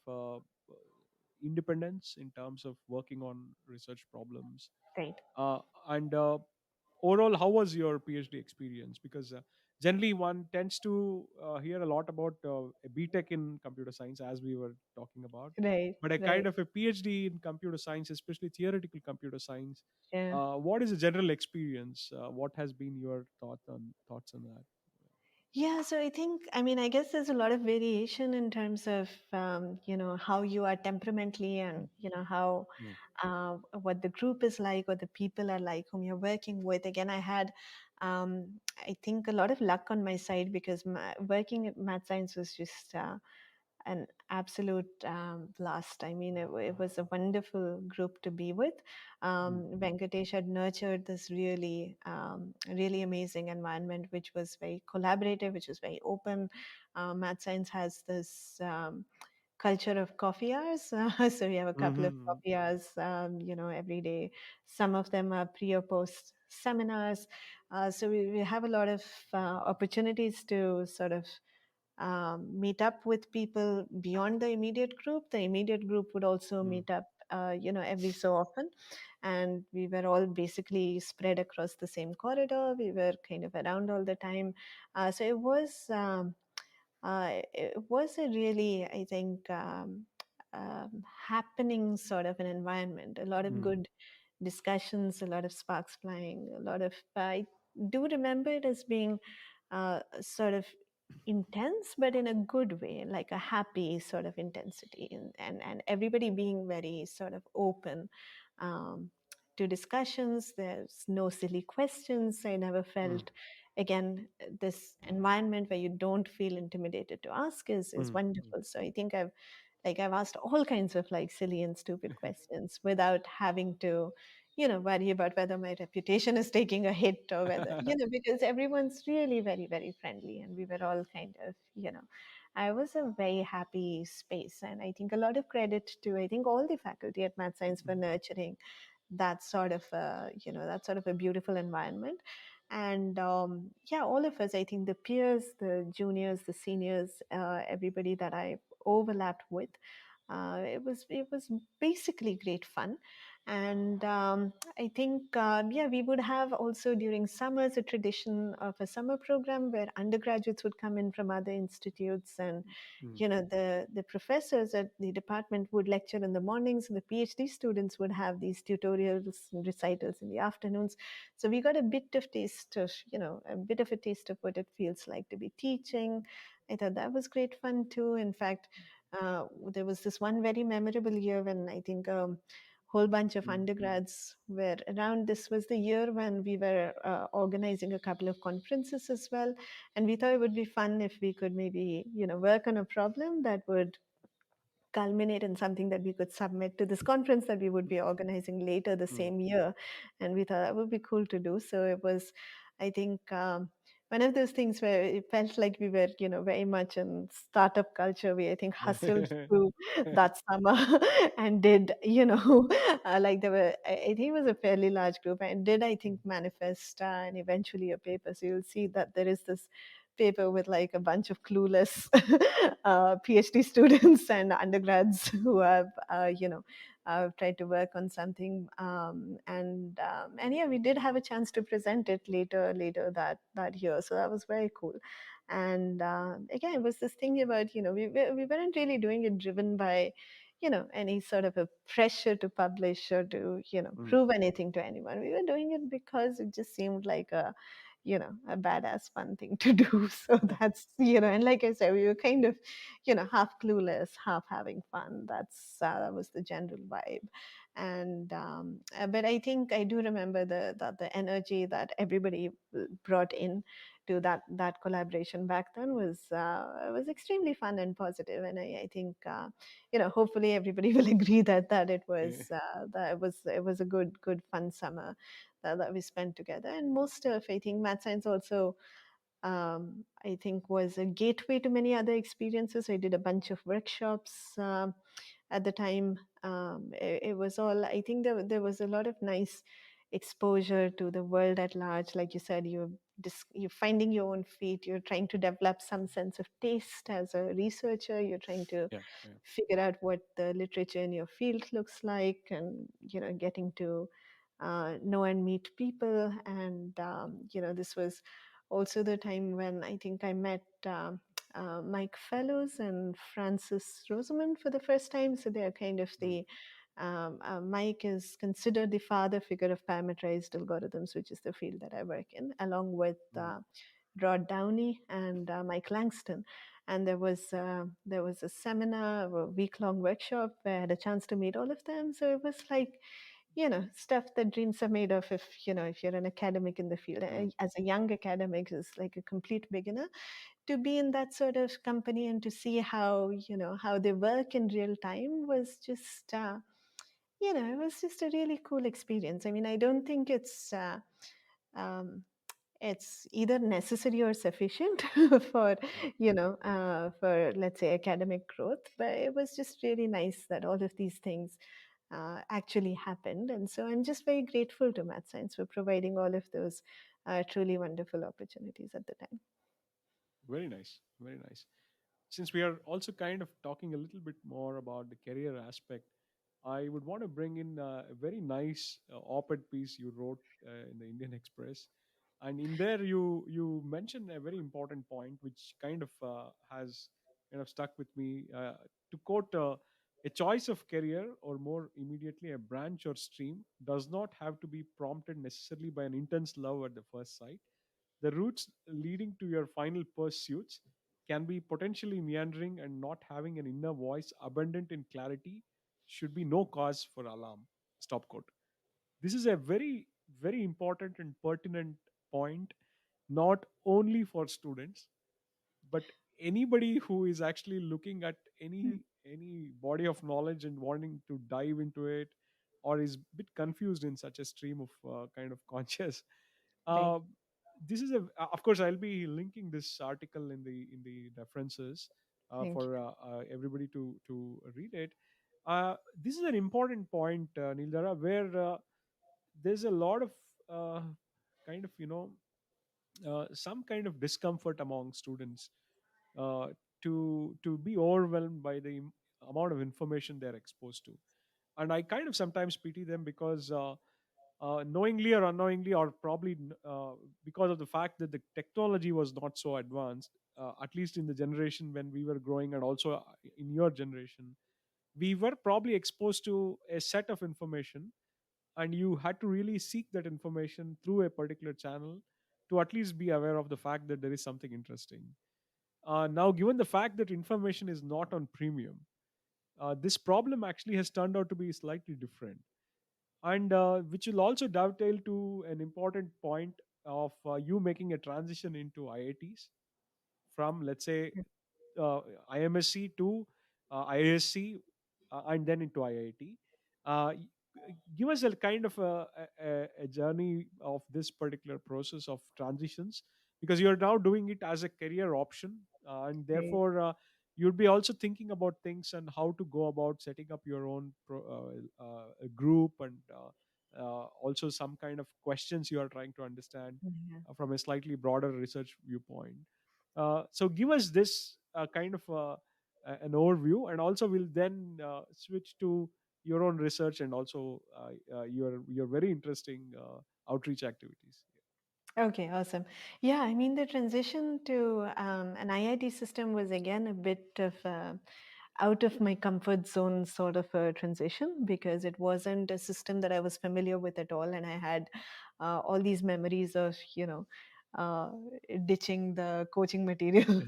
independence in terms of working on research problems. right. uh, and overall, how was your PhD experience? Because generally one tends to hear a lot about a BTech in computer science, as we were talking about, Right, but a kind right. of a PhD in computer science, especially theoretical computer science. Yeah. What is the general experience? What has been your thoughts on that? Yeah, so I mean, I guess there's a lot of variation in terms of, how you are temperamentally and, how, Mm. what the group is like, what the people are like whom you're working with. Again, I had, I think, a lot of luck on my side because working at math science was just an absolute blast. I mean, it was a wonderful group to be with. Mm. Venkatesh had nurtured this really amazing environment, which was very collaborative, which was very open. Math science has this culture of coffee hours. So we have a couple of Mhm. coffee hours, every day. Some of them are pre or post seminars. So we have a lot of opportunities to sort of meet up with people beyond the immediate group. The immediate group would also Mm. meet up, every so often. And we were all basically spread across the same corridor. We were kind of around all the time. So it was a really, I think, happening sort of an environment. A lot of Mm. good discussions, a lot of sparks flying, a lot of. I do remember it as being sort of intense, but in a good way, like a happy sort of intensity, and everybody being very sort of open um, to discussions. There's no silly questions. I never Mm. felt, again, this environment where you don't feel intimidated to ask is Mm. Mm. wonderful. So I think I've asked all kinds of like silly and stupid questions without having to, worry about whether my reputation is taking a hit or whether, because everyone's really very, very friendly and we were all kind of, I was a very happy space. And I think a lot of credit to, I think, all the faculty at Math Science for nurturing that sort of a beautiful environment. And yeah, all of us, I think the peers, the juniors, the seniors, everybody that I overlapped with, it was basically great fun. And I think yeah, we would have also during summers a tradition of a summer program where undergraduates would come in from other institutes, and Mm. the professors at the department would lecture in the mornings, and the PhD students would have these tutorials and recitals in the afternoons. So we got a bit of taste of, a bit of a taste of what it feels like to be teaching. I thought that was great fun too. In fact, there was this one very memorable year when I think whole bunch of Mm. undergrads were around. This was the year when we were organizing a couple of conferences as well, and we thought it would be fun if we could maybe work on a problem that would culminate in something that we could submit to this conference that we would be organizing later the Mm. same year. And we thought that would be cool to do. So it was, I think, one of those things where it felt like we were, very much in startup culture. We, I think, hustled through that summer and did, like there were, I think it was a fairly large group and did, I think, manifest and eventually a paper. So you'll see that there is this paper with like a bunch of clueless PhD students and undergrads who have, tried to work on something. And yeah, we did have a chance to present it later that year. So that was very cool. And again, it was this thing about, we weren't really doing it driven by, any sort of a pressure to publish or to, Mm, prove anything to anyone. We were doing it because it just seemed like a badass fun thing to do. So that's, and like I said, we were kind of, half clueless, half having fun. That was the general vibe. And but I think I do remember the energy that everybody brought in to that collaboration back then was extremely fun and positive. And I think hopefully everybody will agree that it yeah, was that it was a good fun summer that we spent together. And most of, I think, math science also, I think, was a gateway to many other experiences. I did a bunch of workshops at the time. It was all, I think, there was a lot of nice exposure to the world at large. Like you said, you're finding your own feet. You're trying to develop some sense of taste as a researcher. You're trying to yeah, yeah. figure out what the literature in your field looks like, and getting to know and meet people. And this was also the time when I think I met Mike Fellows and Francis Rosamond for the first time. So they are kind of Mm, the Mike is considered the father figure of parameterized algorithms, which is the field that I work in, along with mm, Rod Downey and Mike Langston. And there was a seminar, a week-long workshop where I had a chance to meet all of them. So it was like, stuff that dreams are made of, if you're an academic in the field. mm. As a young academic, is like a complete beginner, to be in that sort of company and to see how they work in real time was just it was just a really cool experience. I mean, I don't think um, it's either necessary or sufficient for Mm. for, let's say, academic growth, but it was just really nice that all of these things actually happened. And so I'm just very grateful to math science for providing all of those truly wonderful opportunities at the time. Very nice, very nice. Since we are also kind of talking a little bit more about the career aspect, I would want to bring in a very nice op-ed piece you wrote in the Indian Express, and in there you mentioned a very important point, which kind of has kind of stuck with me. To quote, a choice of career, or more immediately, a branch or stream, does not have to be prompted necessarily by an intense love at the first sight. The routes leading to your final pursuits can be potentially meandering, and not having an inner voice abundant in clarity should be no cause for alarm. Stop quote. This is a very, very important and pertinent point, not only for students, but anybody who is actually looking at Mm. any body of knowledge and wanting to dive into it, or is a bit confused in such a stream of kind of conscious. Right. uh, this is a of course I'll be linking this article in the references Thank you. for everybody to read it. This is an important point, Neeldhara, where there's a lot of uh, kind of some kind of discomfort among students uh, to be overwhelmed by the amount of information they're exposed to. And I kind of sometimes pity them, because knowingly or unknowingly, or probably because of the fact that the technology was not so advanced, at least in the generation when we were growing, and also in your generation, we were probably exposed to a set of information, and you had to really seek that information through a particular channel to at least be aware of the fact that there is something interesting. Now, given the fact that information is not on premium, this problem actually has turned out to be slightly different, and which will also dovetail to an important point of you making a transition into IITs from, let's say, uh, IMSc to IASC, and then into IIT. Give us a kind of a journey of this particular process of transitions, because you're now doing it as a career option, and Right. therefore you'll be also thinking about things and how to go about setting up your own a group, and also some kind of questions you are trying to understand Yeah. from a slightly broader research viewpoint. So give us this kind of an overview, and also we'll then switch to your own research, and also your very interesting outreach activities. Okay, awesome. Yeah, I mean, the transition to an IIT system was again a bit of out of my comfort zone sort of a transition, because it wasn't a system that I was familiar with at all. And I had all these memories of, uh, ditching the coaching material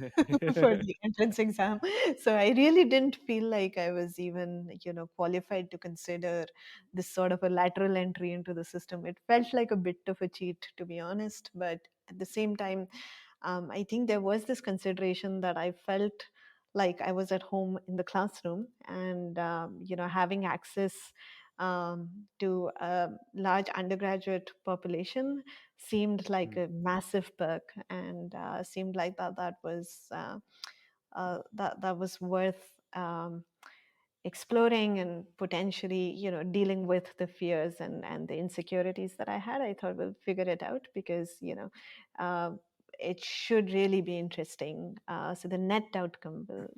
for the entrance exam. So I really didn't feel like I was even, qualified to consider this sort of a lateral entry into the system. It felt like a bit of a cheat, to be honest. But at the same time, I think there was this consideration that I felt like I was at home in the classroom, and having access to a large undergraduate population seemed like Mm, a massive perk, and seemed like that was worth exploring, and potentially, dealing with the fears and the insecurities that I had. I thought we'll figure it out, because uh, it should really be interesting. So the net outcome will,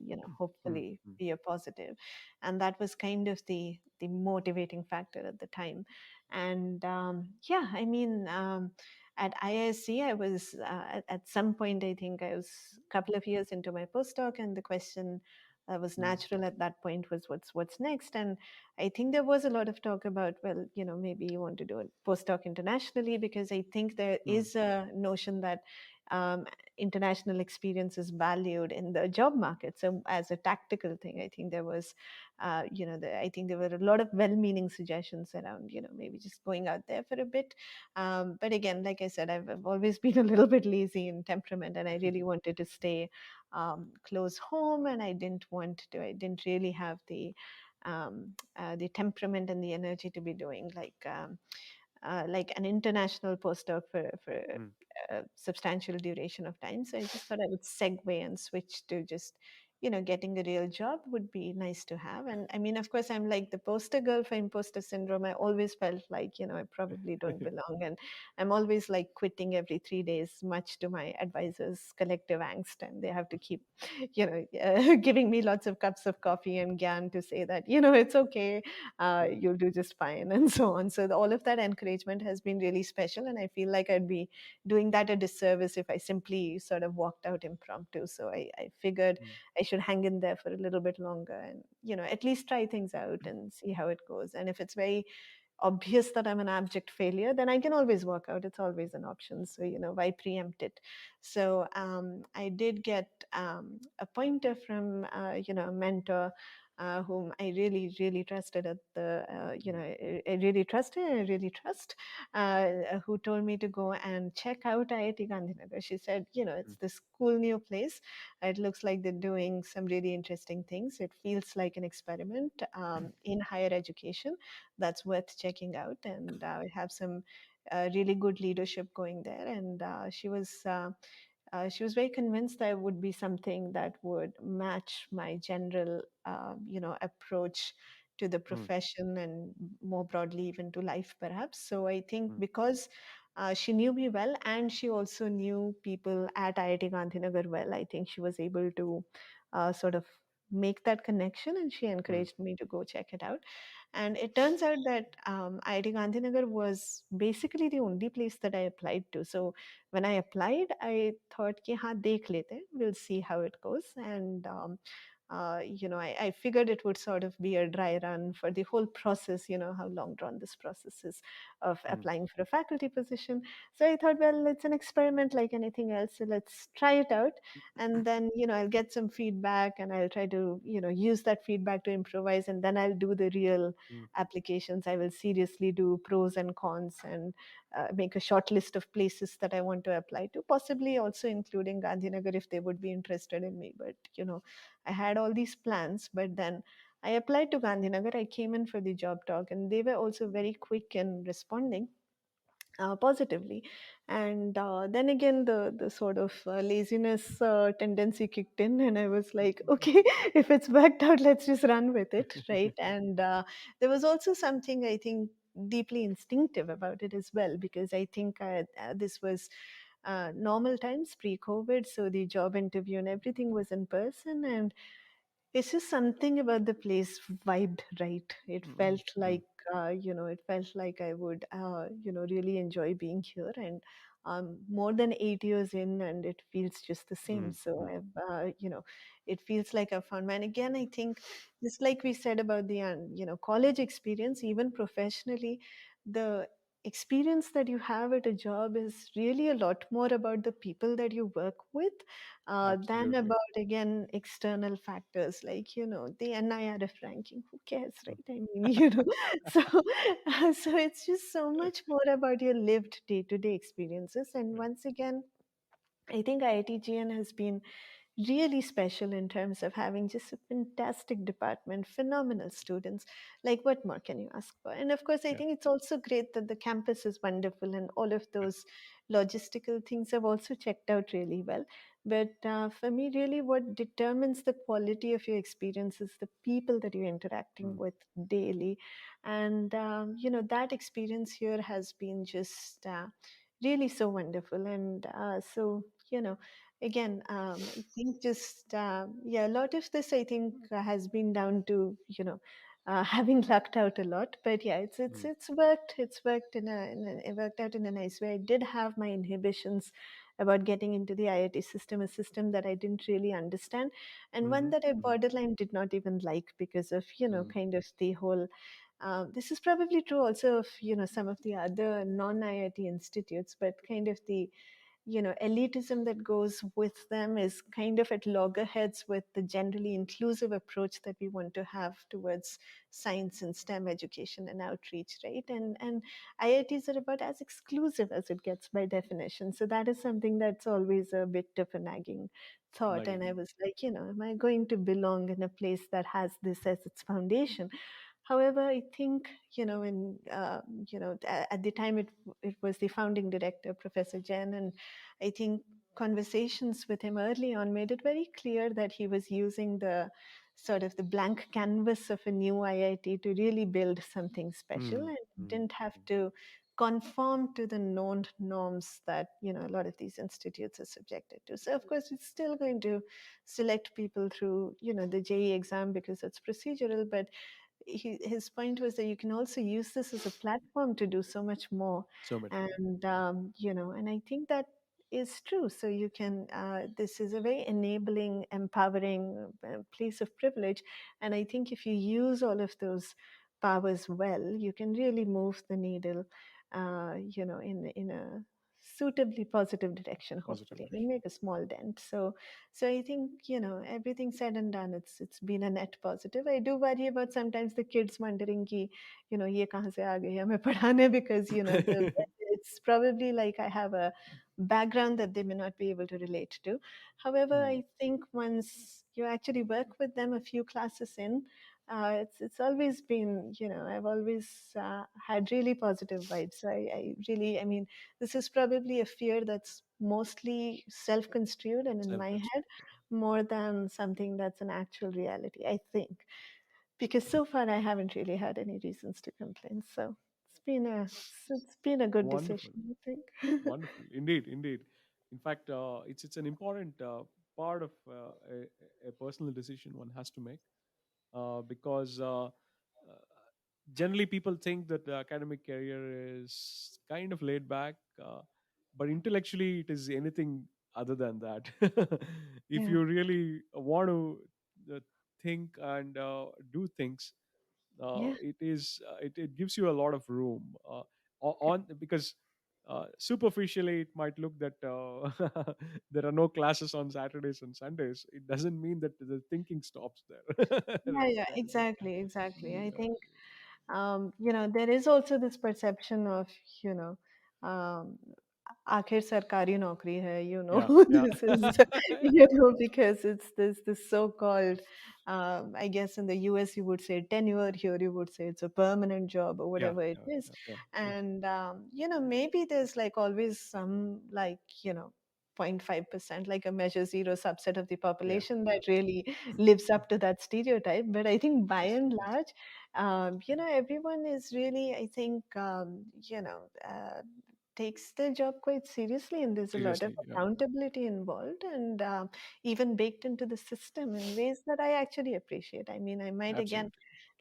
mm, hopefully mm, be a positive, and that was kind of the motivating factor at the time. And yeah, I mean. At IISc, I was at some point. I think I was a couple of years into my postdoc, and the question that was mm, natural at that point was what's next. And I think there was a lot of talk about, well, maybe you want to do a postdoc internationally, because I think there mm, is a notion that um, international experience is valued in the job market. So as a tactical thing, I think there was I think there were a lot of well-meaning suggestions around, maybe just going out there for a bit. But again, like I said, I've always been a little bit lazy in temperament, and I really wanted to stay close home, and I didn't really have the temperament and the energy to be doing like an international postdoc for mm, a substantial duration of time. So I just thought I would segue and switch to just, getting a real job would be nice to have. And I mean, of course, I'm like the poster girl for imposter syndrome. I always felt like, I probably don't belong. And I'm always like quitting every 3 days, much to my advisor's collective angst. And they have to keep, giving me lots of cups of coffee and gyan to say that, it's okay, mm, you'll do just fine, and so on. So all of that encouragement has been really special, and I feel like I'd be doing that a disservice if I simply sort of walked out impromptu. So I figured mm, I should hang in there for a little bit longer, and at least try things out and see how it goes. And if it's very obvious that I'm an abject failure, then I can always walk out. It's always an option. So, why preempt it? So, I did get a pointer from, a mentor. Whom I really, really trusted at mm, I really trusted and I really trust, who told me to go and check out IIT Gandhinagar. She said, it's mm, this cool new place. It looks like they're doing some really interesting things. It feels like an experiment in higher education that's worth checking out. And we have some really good leadership going there. And she was very convinced that it would be something that would match my general, approach to the mm, profession, and more broadly, even to life, perhaps. So I think mm, because she knew me well, and she also knew people at IIT Gandhinagar well, I think she was able to sort of make that connection, and she mm, encouraged me to go check it out. And it turns out that IIT Gandhinagar was basically the only place that I applied to. So when I applied, I thought, कि हाँ देख लेते हैं, we'll see how it goes. And I figured it would sort of be a dry run for the whole process. You know how long drawn this process is of mm, applying for a faculty position. So I thought, well, it's an experiment like anything else. So let's try it out, and then I'll get some feedback, and I'll try to use that feedback to improvise, and then I'll do the real mm, applications. I will seriously do pros and cons, and make a short list of places that I want to apply to, possibly also including Gandhinagar if they would be interested in me. But I had all these plans, but then I applied to Gandhinagar. I came in for the job talk, and they were also very quick in responding. positively. And then again, the sort of laziness tendency kicked in, and I was like, okay, if it's worked out, let's just run with it, right? And there was also something, I think, deeply instinctive about it as well, because I think this was normal times pre-COVID, so the job interview and everything was in person, and it's just something about the place vibed right. It Mm, felt mm, like, it felt like I would, really enjoy being here. And more than 8 years in, and it feels just the same. mm, So mm, it feels like I found. And again, I think just like we said about the, college experience, even professionally, the experience that you have at a job is really a lot more about the people that you work with than absolutely. about, again, external factors like, the NIRF ranking. Who cares, Mm. right? I mean, so so it's just so much more about your lived day-to-day experiences. And Right. once again, I think IITGN has been really special in terms of having just a fantastic department, phenomenal students. Like, what more can you ask for? And of course, I Yeah. think it's also great that the campus is wonderful and all of Yeah. those logistical things have also checked out really well. But for me, really, what determines the quality of your experience is the people that you're interacting Mm, with daily. And, that experience here has been just really so wonderful. And again, I think just yeah, a lot of this I think has been down to having lucked out a lot. But yeah, mm, it's worked it worked out in a nice way. I did have my inhibitions about getting into the IIT system, a system that I didn't really understand, and one mhm, that I mhm, borderline did not even like because of mm, kind of the whole this is probably true also of some of the other non-IIT institutes, but kind of the elitism that goes with them is kind of at loggerheads with the generally inclusive approach that we want to have towards science and STEM education and outreach, right? And IITs are about as exclusive as it gets by definition. So that is something that's always a bit of a nagging thought. And nagging. I was like, am I going to belong in a place that has this as its foundation? However, I think, at the time it was the founding director, Professor Jain, and I think conversations with him early on made it very clear that he was using the sort of the blank canvas of a new IIT to really build something special Mm, and mm, didn't have mm. to conform to the known norms that a lot of these institutes are subjected to. So of course it's still going to select people through the JE exam because it's procedural, but his point was that you can also use this as a platform to do so much more. So much more. And and I think that is true. So you can this is a very enabling, empowering place of privilege, and I think if you use all of those powers well, you can really move the needle in a suitably positive direction, Positive hopefully. I mean, direction. make a small dent. So I think, everything said and done, it's been a net positive. I do worry about sometimes the kids wondering ki, ye kahan se aa gayi hame padhane, because, it's probably like I have a background that they may not be able to relate to. However, Mm, I think once you actually work with them a few classes in, it's always been, I've always had really positive vibes. So I really, I mean, this is probably a fear that's mostly self-construed and in my head self-construct. more than something that's an actual reality, I think. Because so far I haven't really had any reasons to complain. So it's been a good decision, Wonderful. I think. Wonderful. Indeed. Indeed. In fact, it's an important part of a personal decision one has to make because generally people think that the academic career is kind of laid back, but intellectually it is anything other than that. If Yeah. you really want to think and do things, Yeah. it gives you a lot of room on because superficially it might look that there are no classes on Saturdays and Sundays. It doesn't mean that the thinking stops there. Yeah, Right. yeah, exactly, exactly. I Yeah. think there is also this perception of, you know, um, आखिर सरकारी नौकरी है, Yeah, yeah. this is, because it's this so-called, I guess in the US you would say tenure, here you would say it's a permanent job or Yeah, whatever it yeah, is. yeah, yeah, yeah. And, maybe there's like always some like, 0.5%, like a measure zero subset of the Yeah, population yeah. that really lives up to that stereotype. But I think by Yes, and yes. large, everyone is really, I think, takes their job quite seriously, and there's a lot of Seriously, yeah, accountability involved, and even baked into the system in ways that I actually appreciate. I mean, I might again, absolutely.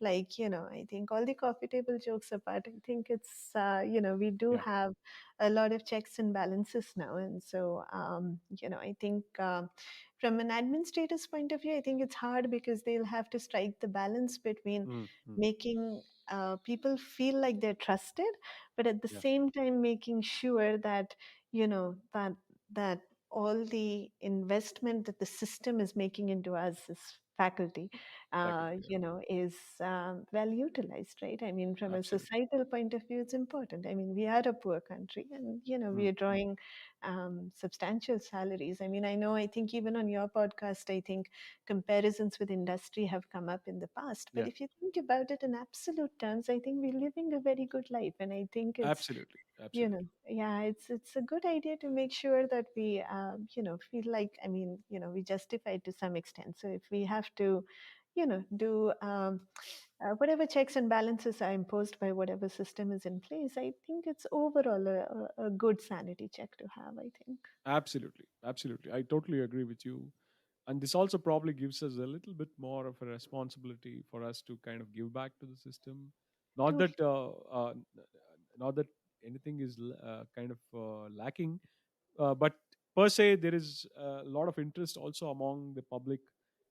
like, I think all the coffee table jokes apart, I think it's, we do Yeah. have a lot of checks and balances now. And so, I think from an administrator's point of view, I think it's hard because they'll have to strike the balance between Mm, mm, making people feel like they're trusted, but at the yeah, same time making sure that that all the investment that the system is making into us as faculty, faculty. Yeah, is well utilized, right? I mean, from a absolutely. societal point of view, it's important. I mean, we are a poor country, and we Mm, are drawing substantial salaries. I mean, I know, I think even on your podcast, I think comparisons with industry have come up in the past. But yeah, if you think about it in absolute terms, I think we're living a very good life. And I think it's, absolutely, absolutely. yeah, it's a good idea to make sure that we, feel like, I mean, we justify it to some extent. So if we have to, do whatever checks and balances are imposed by whatever system is in place, I think it's overall a good sanity check to have, I think. Absolutely, absolutely. I totally agree with you. And this also probably gives us a little bit more of a responsibility for us to kind of give back to the system. Not that, Totally. not that anything is kind of lacking, but per se there is a lot of interest also among the public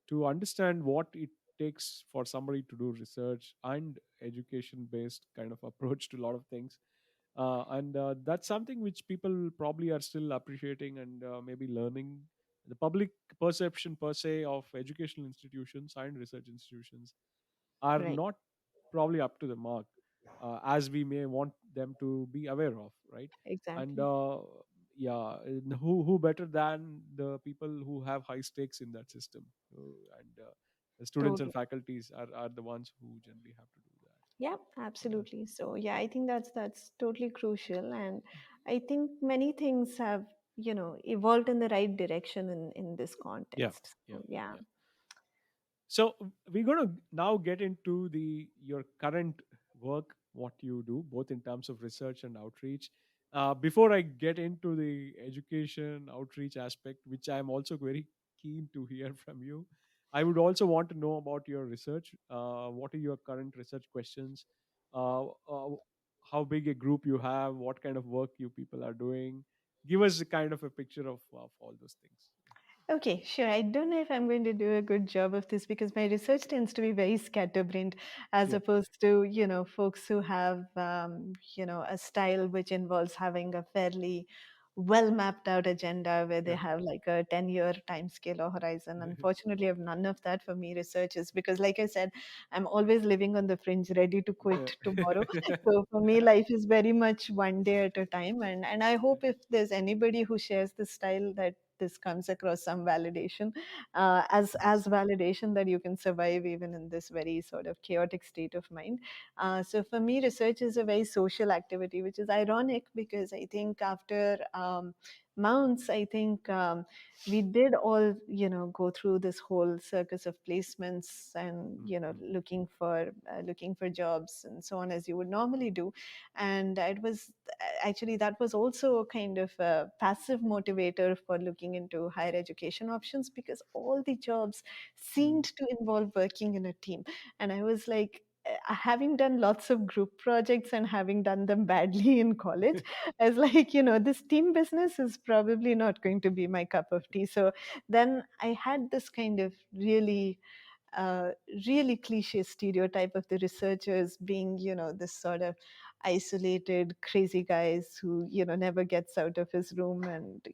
to understand what it takes for somebody to do research and education based kind of approach to a lot of things, and that's something which people probably are still appreciating and maybe learning. The public perception per se of educational institutions and research institutions are Right. not probably up to the mark, as we may want them to be aware of, right? And Exactly. yeah, and who better than the people who have high stakes in that system? And the students and Totally. faculties are the ones who generally have to do that. Yeah, Yeah, absolutely. So yeah, I think that's totally crucial, and I think many things have evolved in the right direction in this yeah, context. yeah, So yeah. yeah. So we're going to now get into the your current work, what you do, both in terms of research and outreach. Before I get into the education outreach aspect, which I'm also very keen to hear from you, I would also want to know about your research. What are your current research questions? Uh, uh, how big a group you have? What kind of work you people are doing? Give us a kind of a picture of all those things. Okay, sure. I don't know if I'm going to do a good job of this because my research tends to be very scatterbrained as Yeah, opposed to, folks who have, a style which involves having a fairly well mapped out agenda where they yeah, have like a 10-year time scale or horizon. Unfortunately, I have none of that for me researches because, like I said, I'm always living on the fringe, ready to yeah. quit tomorrow. So for me, life is very much one day at a time. And I hope if there's anybody who shares this style that this comes across some validation, as Yes. validation that you can survive even in this very sort of chaotic state of mind. So for me, research is a very social activity, which is ironic because I think after mounts, I think we did all go through this whole circus of placements and Mm, mm, looking for jobs and so on, as you would normally do. And it was actually, that was also a kind of a passive motivator for looking into higher education options because all the jobs mm. seemed to involve working in a team. And I was like, having done lots of group projects and having done them badly in college, I was like, this team business is probably not going to be my cup of tea. So then I had this kind of uh, really cliche stereotype of the researchers being, this sort of isolated, crazy guys who, never gets out of his room and,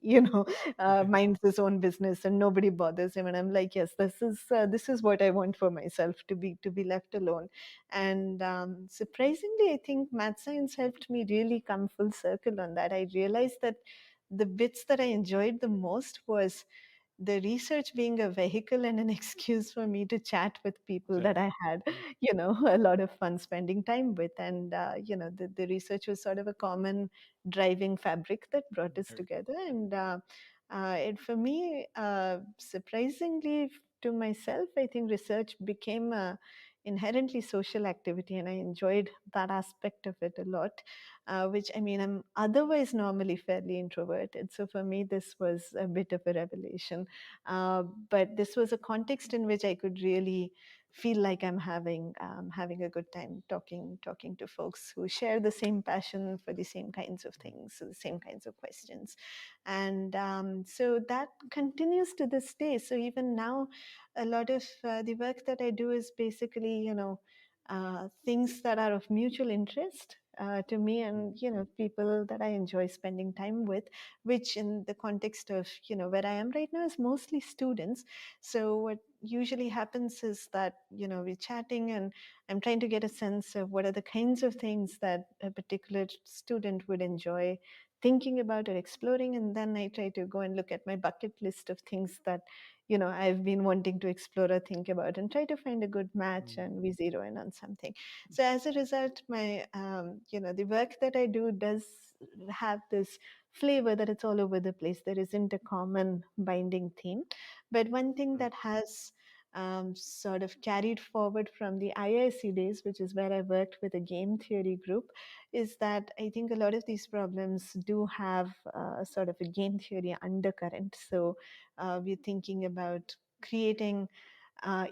minds his own business and nobody bothers him. And I'm like, yes, this is what I want for myself, to be left alone. And surprisingly, I think math science helped me really come full circle on that. I realized that the bits that I enjoyed the most was the research being a vehicle and an excuse for me to chat with people that Okay. I had, Mm, a lot of fun spending time with. And, the research was sort of a common driving fabric that brought us okay. together. And for me, surprisingly to myself, I think research became a inherently social activity, and I enjoyed that aspect of it a lot, which, I mean, I'm otherwise normally fairly introverted. So for me, this was a bit of a revelation. Uh, but this was a context in which I could really feel like I'm having a good time talking to folks who share the same passion for the same kinds of things, so the same kinds of questions. And so that continues to this day. So even now, a lot of the work that I do is basically, things that are of mutual interest to me, Mm, and people that I enjoy spending time with, which in the context of where I am right now is mostly students. So what usually happens is that we're chatting, and I'm trying to get a sense of what are the kinds of things that a particular student would enjoy thinking about or exploring, and then I try to go and look at my bucket list of things that I've been wanting to explore or think about, and try to find a good match, mm, and we zero in on something. So as a result, my the work that I do does have this flavor that it's all over the place. There isn't a common binding theme. But one thing mm, that has sort of carried forward from the IIC days, which is where I worked with a game theory group, is that I think a lot of these problems do have sort of a game theory undercurrent. So we're thinking about creating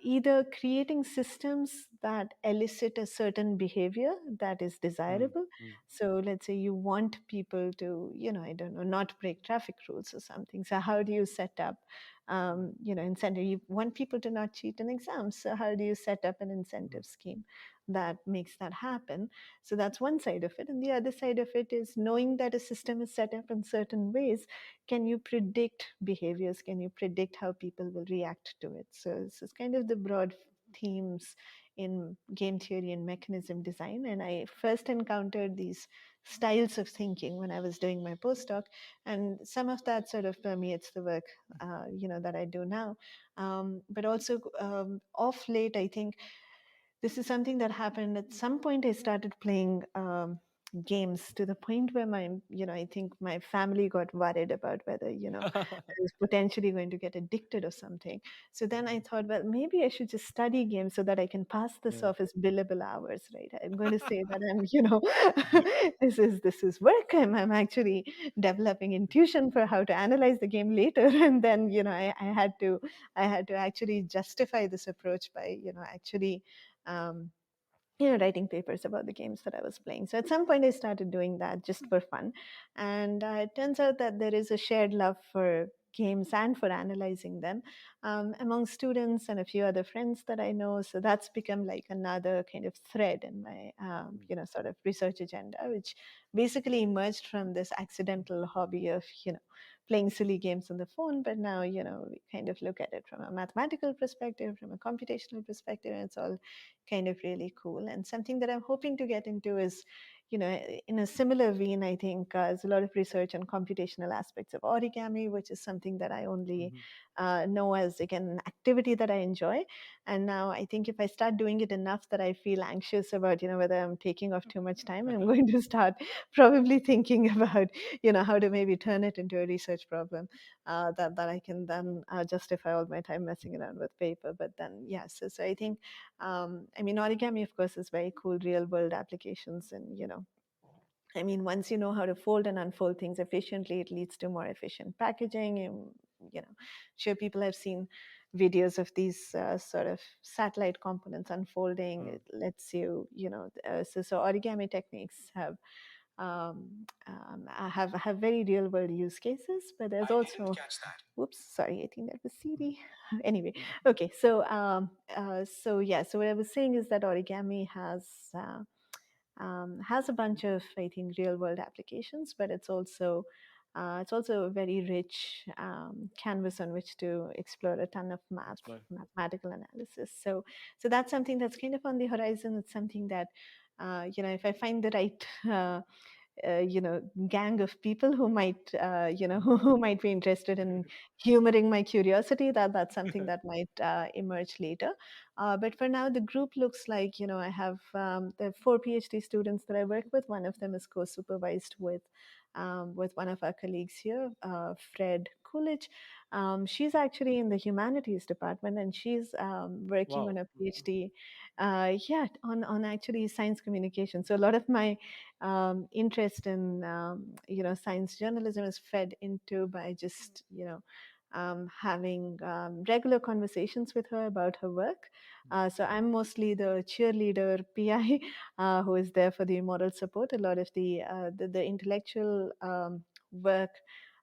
either creating systems that elicit a certain behavior that is mm, desirable. mm, So let's say you want people to, I don't know, not break traffic rules or something. So how do you set up, incentive? You want people to not cheat in exams. So how do you set up an mm, incentive scheme that makes that happen? So that's one side of it. And the other side of it is knowing that a system is set up in certain ways. Can you predict behaviors? Can you predict how people will react to it? So this is kind of the broad themes in game theory and mechanism design. And I first encountered these styles of thinking when I was doing my postdoc, and some of that sort of permeates the work, that I do now. But also, off late, I think this is something that happened at some point. I started playing games to the point where I think my family got worried about whether I was potentially going to get addicted or something. So then I thought, well, maybe I should just study games so that I can pass this yeah. off as billable hours, right? I'm going to say that this is work. I'm actually developing intuition for how to analyze the game later. And then I had to actually justify this approach by actually um, writing papers about the games that I was playing. So at some point, I started doing that just for fun. And it turns out that there is a shared love for games and for analyzing them among students and a few other friends that I know. So that's become like another kind of thread in my, Mm, sort of research agenda, which basically emerged from this accidental hobby of, playing silly games on the phone. But now, we kind of look at it from a mathematical perspective, from a computational perspective, and it's all kind of really cool. And something that I'm hoping to get into is, in a similar vein, I think there's a lot of research on computational aspects of origami, which is something that I only mhm. know as, again, an activity that I enjoy. And now I think if I start doing it enough that I feel anxious about, whether I'm taking off too much time, I'm going to start probably thinking about, how to maybe turn it into a research problem that I can then justify all my time messing around with paper. But then, yes, so I think I mean, origami, of course, is very cool real world applications. And, I mean, once you know how to fold and unfold things efficiently, it leads to more efficient packaging. Sure, people have seen videos of these sort of satellite components unfolding. Mm. It lets you, so origami techniques have very real world use cases, but there's also, whoops, sorry, I think that was Siri. Anyway, okay, so yeah, so what I was saying is that origami has a bunch of, I think, real world applications, but it's also a very rich canvas on which to explore a ton of Explain. mathematical analysis. So that's something that's kind of on the horizon. It's something that if I find the right gang of people who might who might be interested in humoring my curiosity. That's something that might emerge later. But for now, the group looks like, I have the four PhD students that I work with. One of them is co-supervised with one of our colleagues here, Fred Coolidge. She's actually in the humanities department, and she's working on Wow. a PhD, yeah, on actually science communication. So a lot of my interest in science journalism is fed into by just having regular conversations with her about her work. So I'm mostly the cheerleader PI who is there for the moral support. A lot of the intellectual work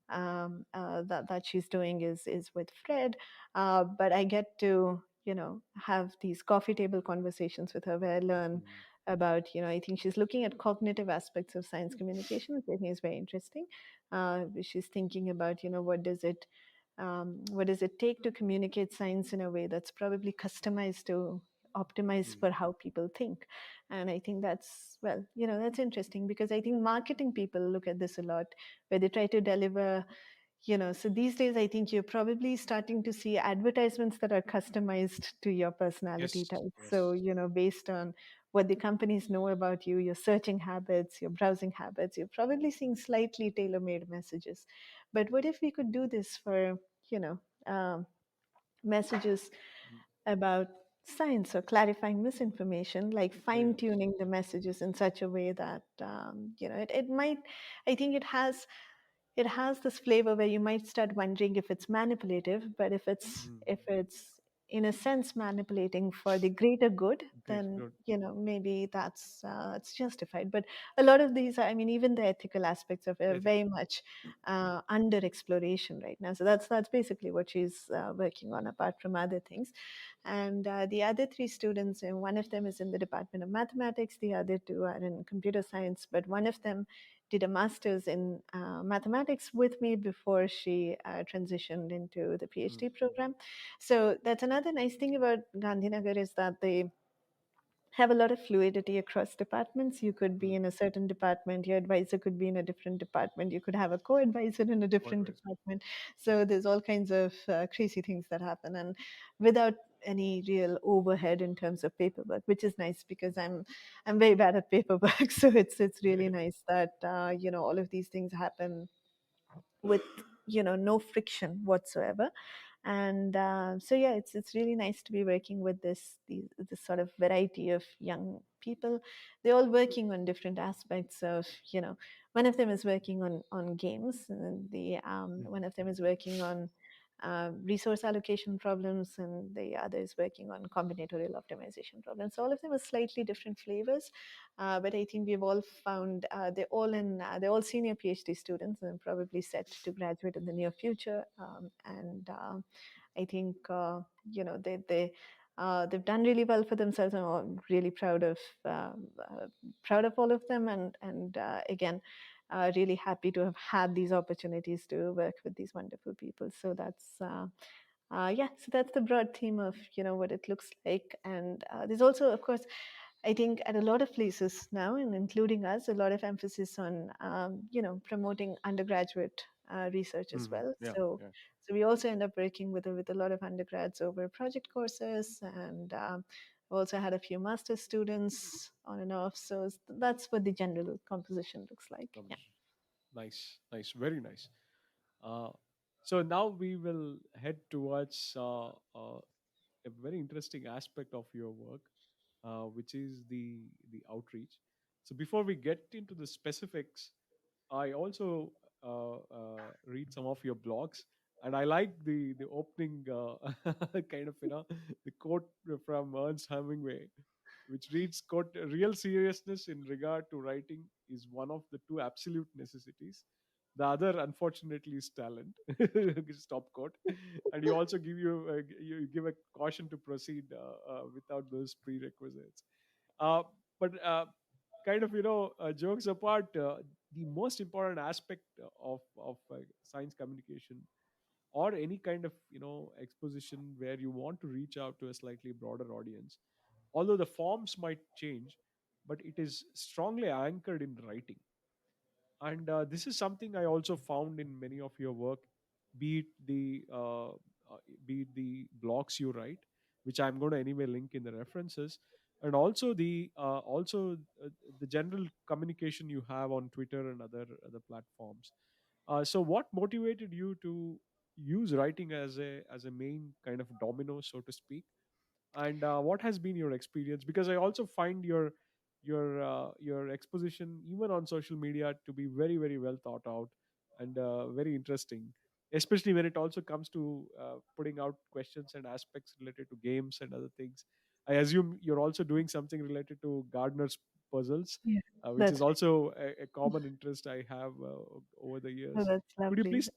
that she's doing is with Fred, but I get to have these coffee table conversations with her where I learn Mm, about, I think she's looking at cognitive aspects of science communication, which I think is very interesting. She's thinking about, what does it take to communicate science in a way that's probably customized to optimize mm, for how people think. And I think that's, well, that's interesting because I think marketing people look at this a lot, where they try to deliver, so these days I think you're probably starting to see advertisements that are customized to your personality yes. type. So, Yes. based on what the companies know about you, your searching habits, your browsing habits, you're probably seeing slightly tailor-made messages. But what if we could do this for, you know um, messages Mm, about science or clarifying misinformation, like very fine nice. tuning the messages in such a way that it might, I think it has this flavor where you might start wondering if it's manipulative, but if it's in a sense manipulating for the greater good, Great. then Good. maybe that's it's justified. But a lot of these, I mean, even the ethical aspects of it are very Ethical. much under exploration right now. So that's basically what she's working on, apart from other things. And the other three students, and one of them is in the Department of Mathematics, the other two are in computer science, but one of them did a master's in mathematics with me before she transitioned into the Mm, PhD program. So that's another nice thing about Gandhinagar, is that they have a lot of fluidity across departments. You could be mm. in a certain department, your advisor could be in a different department, you could have a co-advisor in a Quite different right. department. So there's all kinds of crazy things that happen, and without any real overhead in terms of paperwork, which is nice because I'm very bad at paperwork. So it's really nice that all of these things happen with no friction whatsoever. And so yeah, it's really nice to be working with this sort of variety of young people. They're all working on different aspects of, one of them is working on games, and the Mm, one of them is working on resource allocation problems, and the other is working on combinatorial optimization problems. So all of them are slightly different flavors, but I think we've all found they're all senior PhD students and probably set to graduate in the near future. And I think they've done really well for themselves. I'm really proud of all of them, and again, really happy to have had these opportunities to work with these wonderful people. So yeah, so that's the broad theme of what it looks like. And there's also, of course, I think at a lot of places now, and including us, a lot of emphasis on promoting undergraduate research as mm. well. Yeah. So Yeah. so we also end up working with a lot of undergrads over project courses, and also had a few master students on and off. So that's what the general composition looks like. Yeah. Comes. Nice. Nice. Very nice. Uh, so now we will head towards a very interesting aspect of your work, which is the outreach. So before we get into the specifics, I also read some of your blogs, and I like the opening kind of the quote from Ernst Hemingway, which reads, "quote Real seriousness in regard to writing is one of the two absolute necessities. The other, unfortunately, is talent." Stop quote. And you also you give a caution to proceed without those prerequisites. Uh, but kind of jokes apart, the most important aspect of science communication, or any kind of exposition where you want to reach out to a slightly broader audience, although the forms might change, but it is strongly anchored in writing. And this is something I also found in many of your work, be it the blogs you write, which I'm going to anyway link in the references, and also the general communication you have on Twitter and other platforms. So what motivated you to use writing as a main kind of domino, so to speak? And what has been your experience? Because I also find your exposition even on social media to be very, very well thought out and very interesting, especially when it also comes to putting out questions and aspects related to games and other things. I assume you're also doing something related to gardener's puzzles, Yeah, which is that's right. also a common interest I have over the Oh, years. that's Could you lovely. please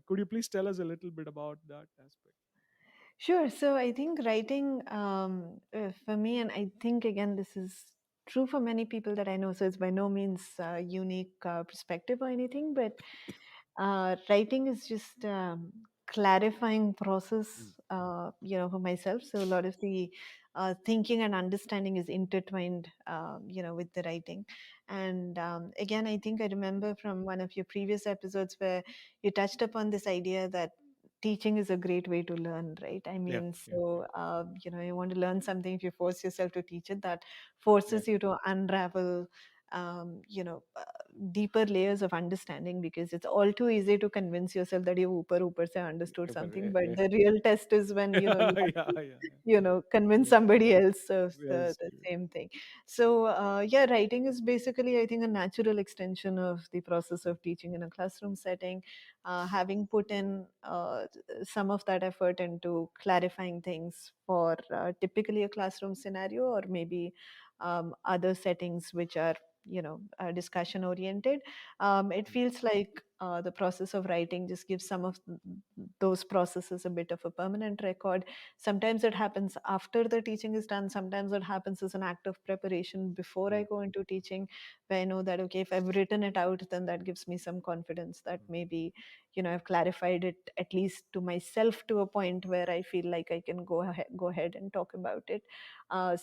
could you please tell us a little bit about that aspect? Sure. So I think writing, for me, and I think again, this is true for many people that I know. So it's by no means unique perspective or anything, but writing is just clarifying process, Mm, for myself. So a lot of the thinking and understanding is intertwined, with the writing. And again, I think I remember from one of your previous episodes where you touched upon this idea that teaching is a great way to learn, right? I yeah, mean, yeah, so, you want to learn something, if you force yourself to teach it, that yeah, forces you to unravel, deeper layers of understanding, because it's all too easy to convince yourself that you ooper say understood something, but yeah. the real test is when, you have Yeah, to, yeah, convince yeah. somebody else of Yes. the same thing. So, yeah, writing is basically, I think, a natural extension of the process of teaching in a classroom setting. Having put in some of that effort into clarifying things for typically a classroom scenario, or maybe other settings which are, discussion oriented. It feels like the process of writing just gives some of those processes a bit of a permanent record. Sometimes it happens after the teaching is done. Sometimes it happens as an act of preparation before I Mm, go into teaching, where I know that, okay, if I've written it out, then that gives me some confidence that mm, maybe, I've clarified it at least to myself to a point where I feel like I can go ahead and talk about it.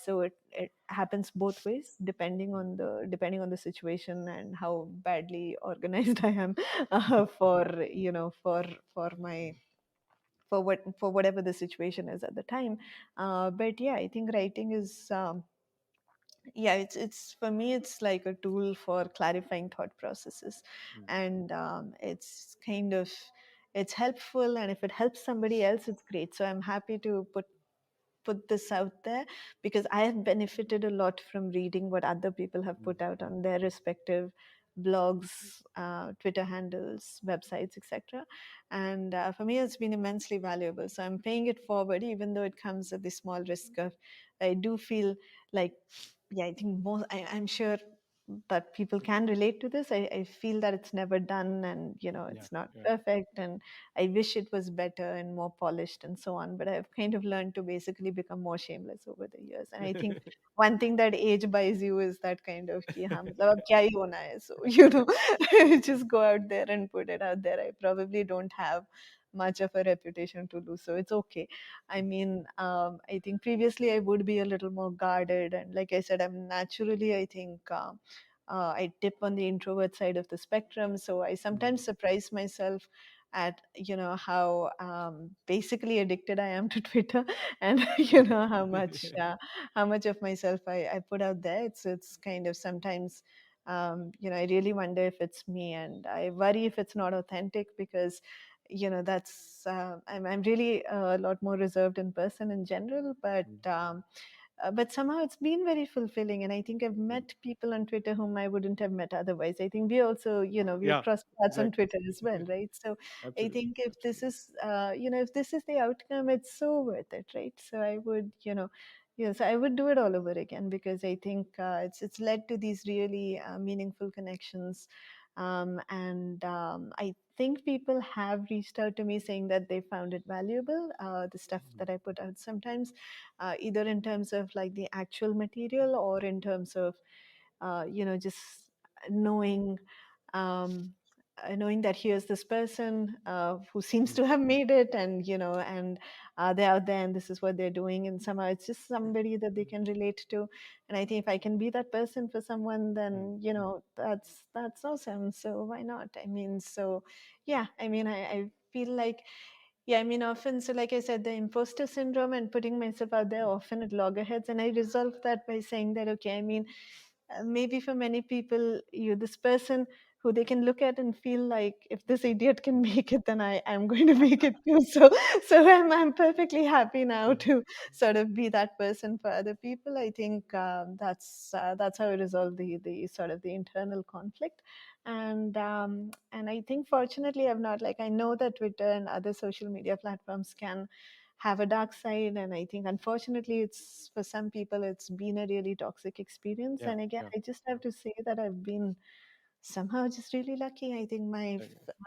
So it happens both ways, mm. depending on the situation and how badly organized I am, for, for my for whatever the situation is at the time. But yeah, I think writing is, yeah, it's for me, it's like a tool for clarifying thought processes. Mm, And it's kind of, it's helpful, and if it helps somebody else, it's great. So I'm happy to put this out there, because I have benefited a lot from reading what other people have mm, put out mm, on their respective blogs, Twitter handles, websites, etc. And for me, it's been immensely valuable. So I'm paying it forward, even though it comes at the small risk of, I do feel like, yeah, I think I'm sure that people can relate to this. I feel that it's never done, and yeah, it's not yeah. perfect, and I wish it was better and more polished and so on. But I've kind of learned to basically become more shameless over the years. And I think one thing that age buys you is that kind of कि हाँ मतलब अब क्या ही होना है, so just go out there and put it out there. I probably don't have much of a reputation to lose, so it's okay. I mean, I think previously I would be a little more guarded, and like I said, I'm naturally, I think, I tip on the introvert side of the spectrum, so I Mm. sometimes surprise myself at, how basically addicted I am to Twitter, and how much of myself I put out there. It's kind of sometimes, I really wonder if it's me, and I worry if it's not authentic, because that's, I'm really a lot more reserved in person in general, Mm, but somehow it's been very fulfilling, and I think I've mm. met people on Twitter whom I wouldn't have met otherwise. I think we also, we've Yeah, crossed paths on exactly. Twitter as well, right? So I Absolutely, think if this absolutely. is, if this is the outcome, it's so worth it, right? So I would, so I would do it all over again, because I think it's led to these really meaningful connections. And I think people have reached out to me saying that they found it valuable, the stuff Mm, that I put out sometimes, either in terms of like the actual material, or in terms of, just knowing, um, knowing that here's this person who seems mm, to have mm, made it, and and they're out there and this is what they're doing, and somehow it's just somebody that they can relate to. And I think if I can be that person for someone, mm, then that's awesome. So why not? I mean, so yeah, I mean, I feel like, yeah, I mean, often, so like I said, the imposter syndrome and putting myself out there, often at loggerheads, and I resolve that by saying that, okay, I mean, maybe for many people, you this person who they can look at and feel like, if this idiot can make it, then I am going to make it too. So I'm perfectly happy now mm, to sort of be that person for other people. I think that's how I resolve the sort of the internal conflict. And I think fortunately I've not, like, I know that Twitter and other social media platforms can have a dark side, and I think unfortunately it's, for some people, it's been a really toxic experience. yeah, And again, yeah, I just have to say that I've been somehow just really lucky. I think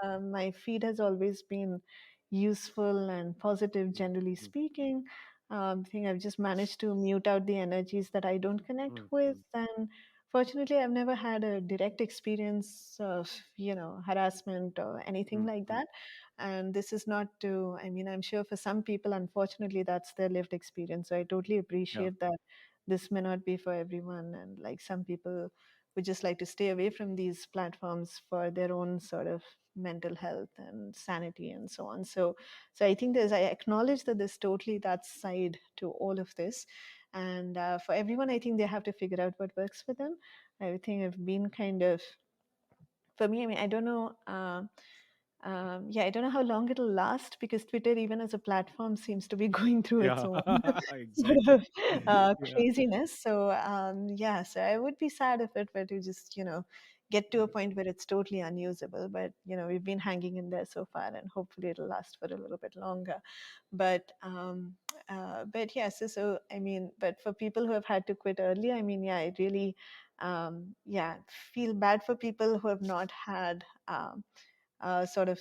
yeah, my feed has always been useful and positive, mm, generally mm, speaking. I think I've just managed to mute out the energies that I don't connect mm, with. mm, And fortunately, I've never had a direct experience of, harassment or anything mm, like mm, that. And this is not to, I mean, I'm sure for some people, unfortunately, that's their lived experience. So I totally yeah, appreciate that this may not be for everyone. And like, some people would just like to stay away from these platforms for their own sort of mental health and sanity and so on. So I think I acknowledge that there's totally that side to all of this. And for everyone, I think they have to figure out what works for them. I think I've been kind of, for me, I mean, I don't know. Yeah, I don't know how long it'll last, because Twitter, even as a platform, seems to be going through its yeah, own sort exactly. of Yeah, craziness. So, yeah, so I would be sad if it were to just, get to a yeah, point where it's totally unusable. But, we've been hanging in there so far, and hopefully it'll last for a little bit longer. But yeah, so I mean, but for people who have had to quit early, I mean, yeah, I really, yeah, feel bad for people who have not had. Sort of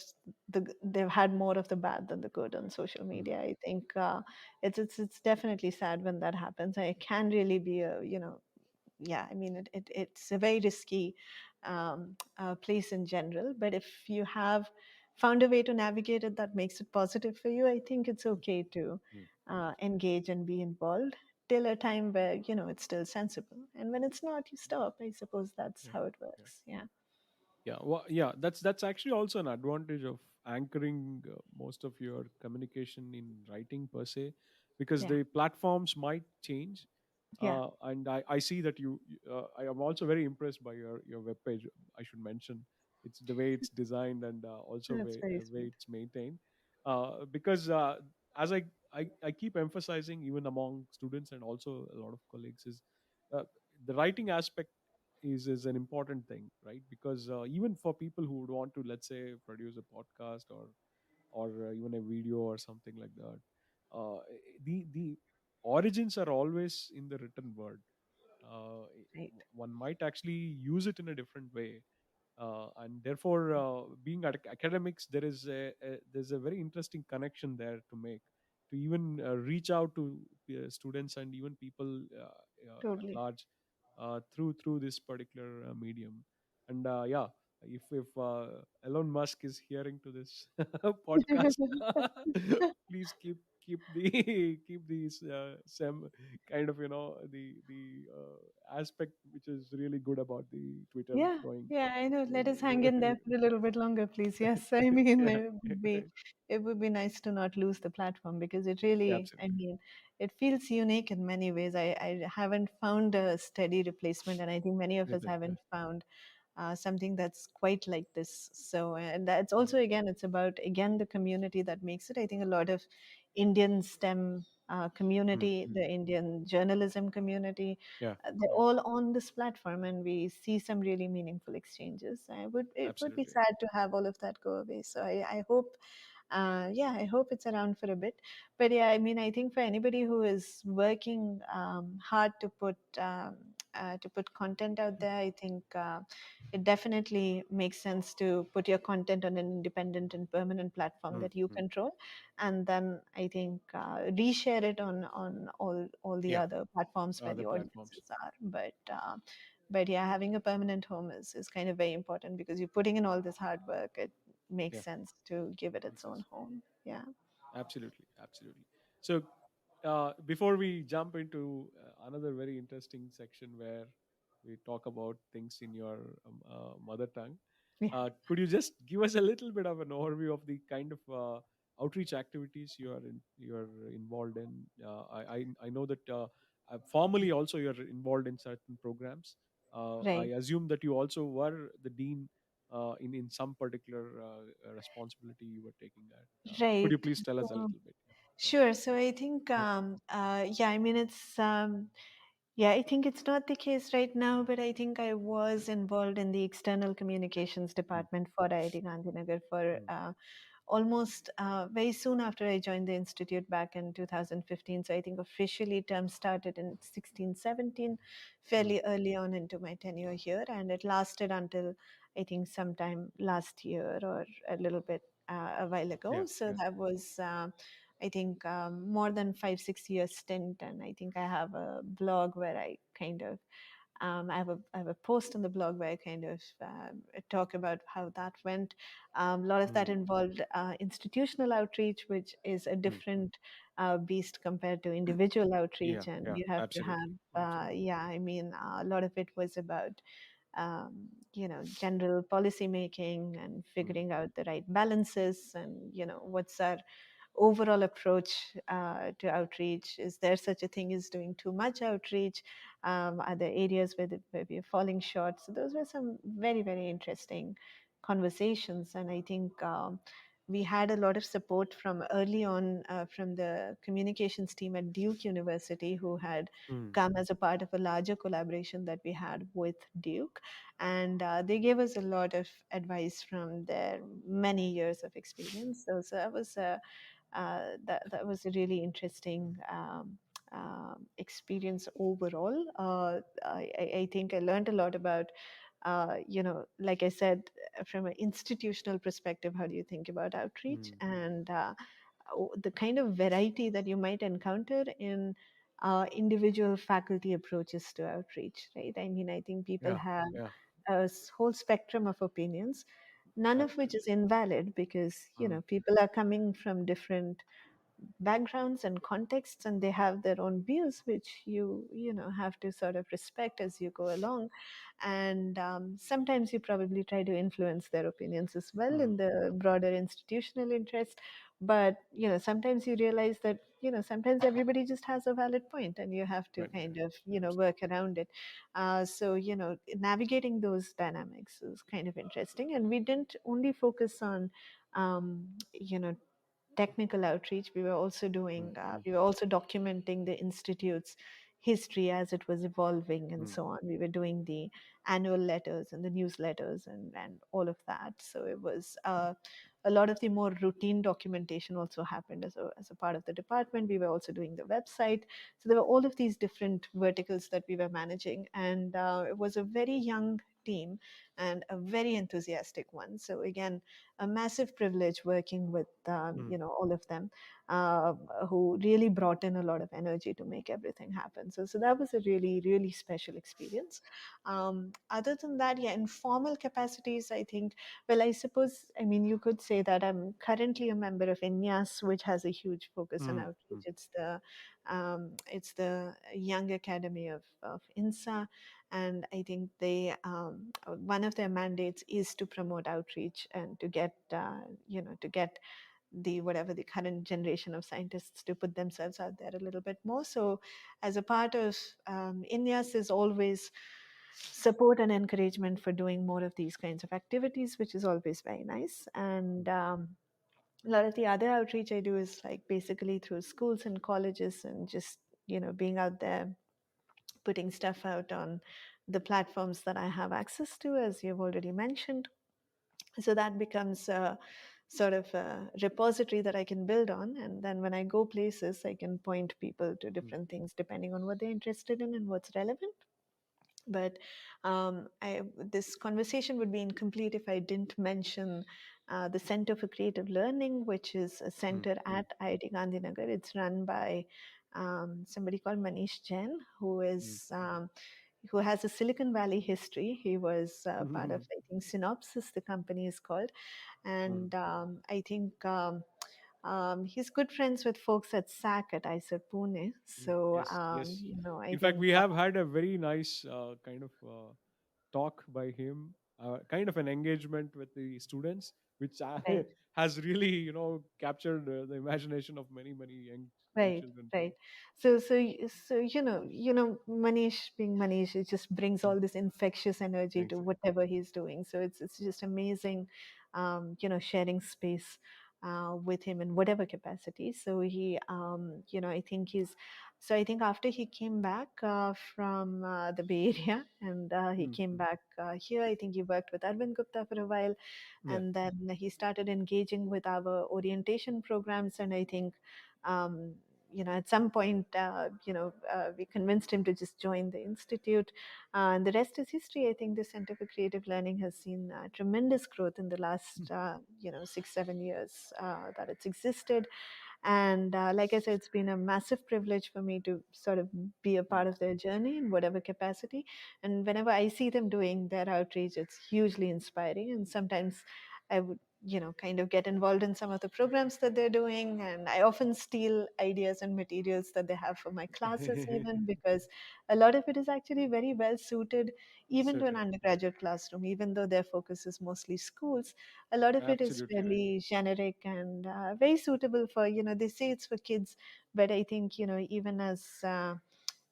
they've had more of the bad than the good on social mm, media. I think it's definitely sad when that happens. It can really be a, yeah, I mean, it's a very risky place in general. But if you have found a way to navigate it that makes it positive for you, I think it's okay to mm, mm, engage and be involved till a time where it's still sensible. And when it's not, you stop. I suppose that's yeah, how it yeah. works. Yeah. Yeah, well, yeah, that's actually also an advantage of anchoring most of your communication in writing per se, because Yeah. the platforms might change. Yeah. And I see that I am also very impressed by your webpage. I should mention it's the way it's designed, and also That's very the way sweet. it's maintained. Because as I keep emphasizing, even among students and also a lot of colleagues, is uh, the writing aspect is an important thing, right? Because even for people who would want to, let's say, produce a podcast or even a video or something like that, the origins are always in the written word. uh, Right. One might actually use it in a different way, and therefore, being at academics, there's a very interesting connection there to make, to even reach out to students and even people at Totally. large, through this particular medium. And yeah, if Elon Musk is hearing to this podcast, please keep the keep these some kind of, aspect which is really good about the Twitter Yeah, going. yeah, I know. Let us hang in Yeah, there for a little bit longer, please. Yes, I mean, yeah, it would be nice to not lose the platform, because it really, I absolutely, mean, it feels unique in many ways. I haven't found a steady replacement, and I think many of us exactly. haven't found something that's quite like this. So, and that's Mm, also, again, it's about, again, the community that makes it. I think a lot of Indian STEM mm, community, mm. the Indian journalism community, Yeah, they're yeah, all on this platform, and we see some really meaningful exchanges. It would be absolutely. sad to have all of that go away. So I hope, yeah, I hope it's around for a bit. But yeah, I mean, I think for anybody who is working hard to put content out there, I think it definitely makes sense to put your content on an independent and permanent platform Mm, that you mm. control, and then I think reshare it on all the Yeah, other platforms where other the platforms. audiences are. But but yeah, having a permanent home is kind of very important because you're putting in all this hard work. It makes Yeah, sense to give it its makes own sense. home. Yeah. Absolutely, absolutely. So, before we jump into another very interesting section where we talk about things in your mother tongue, Yeah. could you just give us a little bit of an overview of the kind of outreach activities you're involved in? I know that formally also you're involved in certain programs. I Right. assume that you also were the dean in some particular responsibility you were taking that. Could you Right. please tell us a So, little bit? Yeah. sure. So I think, Yeah. yeah, I mean, yeah, I think it's not the case right now, but I think I was involved in the external communications Mm, department for IIT Gandhinagar for mm, almost very soon after I joined the institute back in 2015. So I think officially term started in 16, 17, mm. fairly early on into my tenure here, and it lasted until I think sometime last year or a little bit a while ago. Yeah. So Yeah. that was. I think more than 5, 6 years stint, and I think I have a blog where I kind of I have a post on the blog where I kind of talk about how that went. A lot of that Mm, involved institutional outreach, which is a mm. different beast compared to individual Yeah. outreach, and Yeah. you have to have Absolutely. Absolutely. yeah, I mean a lot of it was about general policy making and Mm, figuring out the right balances and what's our overall approach to outreach. Is there such a thing as doing too much outreach? Are there areas where we're falling short? So those were some very, very interesting conversations. And I think we had a lot of support from early on from the communications team at Duke University, who had mm, come as a part of a larger collaboration that we had with Duke. And they gave us a lot of advice from their many years of experience. So that was that was a really interesting experience overall. I think I learned a lot about, like I said, from an institutional perspective, how do you think about outreach mm. and the kind of variety that you might encounter in individual faculty approaches to outreach, right? I mean, I think people Yeah. have Yeah. a whole spectrum of opinions, none of which Absolutely. is invalid because Mm, people are coming from different backgrounds and contexts, and they have their own views which you have to sort of respect as you go along. And sometimes you probably try to influence their opinions as well mm. in the broader institutional interest. But sometimes you realize that sometimes everybody just has a valid point and you have to Right. kind of Absolutely. work around it. So navigating those dynamics is kind of interesting, and we didn't only focus on um, you know technical outreach. We were also Mm, doing mm, we were also documenting the institute's history as it was evolving and mm, so on. We were doing the annual letters and the newsletters and all of that. So it was a lot of the more routine documentation also happened as a part of the department. We were also doing the website. So there were all of these different verticals that we were managing, and it was a very young team and a very enthusiastic one. So again, a massive privilege working with mm, all of them, uh, who really brought in a lot of energy to make everything happen. So that was a really, really special experience. Other than that, yeah, in formal capacities, I think, well, I suppose, I mean, you could say that I'm currently a member of INYAS, which has a huge focus on mm, outreach. mm, It's the Young Academy of INSA, and I think one of their mandates is to promote outreach and to get to get the whatever the current generation of scientists to put themselves out there a little bit more. So as a part of INYAS is always support and encouragement for doing more of these kinds of activities, which is always very nice. And a lot of the other outreach I do is like basically through schools and colleges and just being out there putting stuff out on the platforms that I have access to, as you've already mentioned. So that becomes a sort of a repository that I can build on. And then when I go places, I can point people to mm, different things depending on what they're interested in and what's relevant. But this conversation would be incomplete if I didn't mention the Center for Creative Learning, which is a mm, center mm, at IIT Gandhinagar. It's run by somebody called Manish Jain, who mm, is mm, who has a Silicon Valley history. He was part of, Mhm. I think, Synopsys, the company is called, Mhm. and I think he's good friends with folks at SAC at ISER Pune. So Yes, yes. I In fact, think we have had a very nice kind of talk by him, kind of an engagement with the students, which right. has really, captured the imagination of many, many young Right, children right. today. So Manish being Manish, it just brings Mm. all this infectious energy to Exactly. whatever he's doing. So it's just amazing, sharing space with him in whatever capacity. So I think I think after he came back from the Bay Area and he came Mm. back here, I think he worked with Arvind Gupta for a while, Yeah. and then he started engaging with our orientation programs, and I think um, at some point we convinced him to just join the institute, and the rest is history. I think the Center for Creative Learning has seen tremendous growth in the last 6-7 years that it's existed. And like I said, it's been a massive privilege for me to sort of be a Mm. part of their journey in whatever capacity. And whenever I see them doing their outreach, it's hugely inspiring. And sometimes I would, kind of get involved in some of the programs that they're doing. And I often steal ideas and materials that they have for my classes, even because a lot of it is actually very well suited even to an Certainly. undergraduate classroom, even though their focus is mostly schools. A lot of it is Absolutely right. fairly generic and very suitable for, they say it's for kids, but I think, even as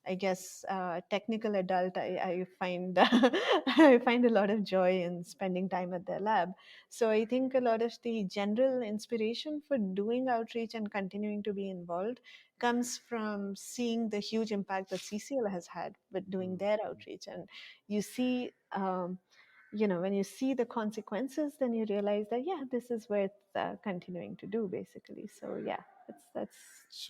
I guess technical adult, I find I find a lot of joy in spending time at their lab. So I think a lot of the general inspiration for doing outreach and continuing to be involved comes from seeing the huge impact that CCL has had with doing Mm. their Mm. outreach. And you see, when you see the consequences, then you realize that, yeah, this is worth continuing to do, basically. So yeah, that's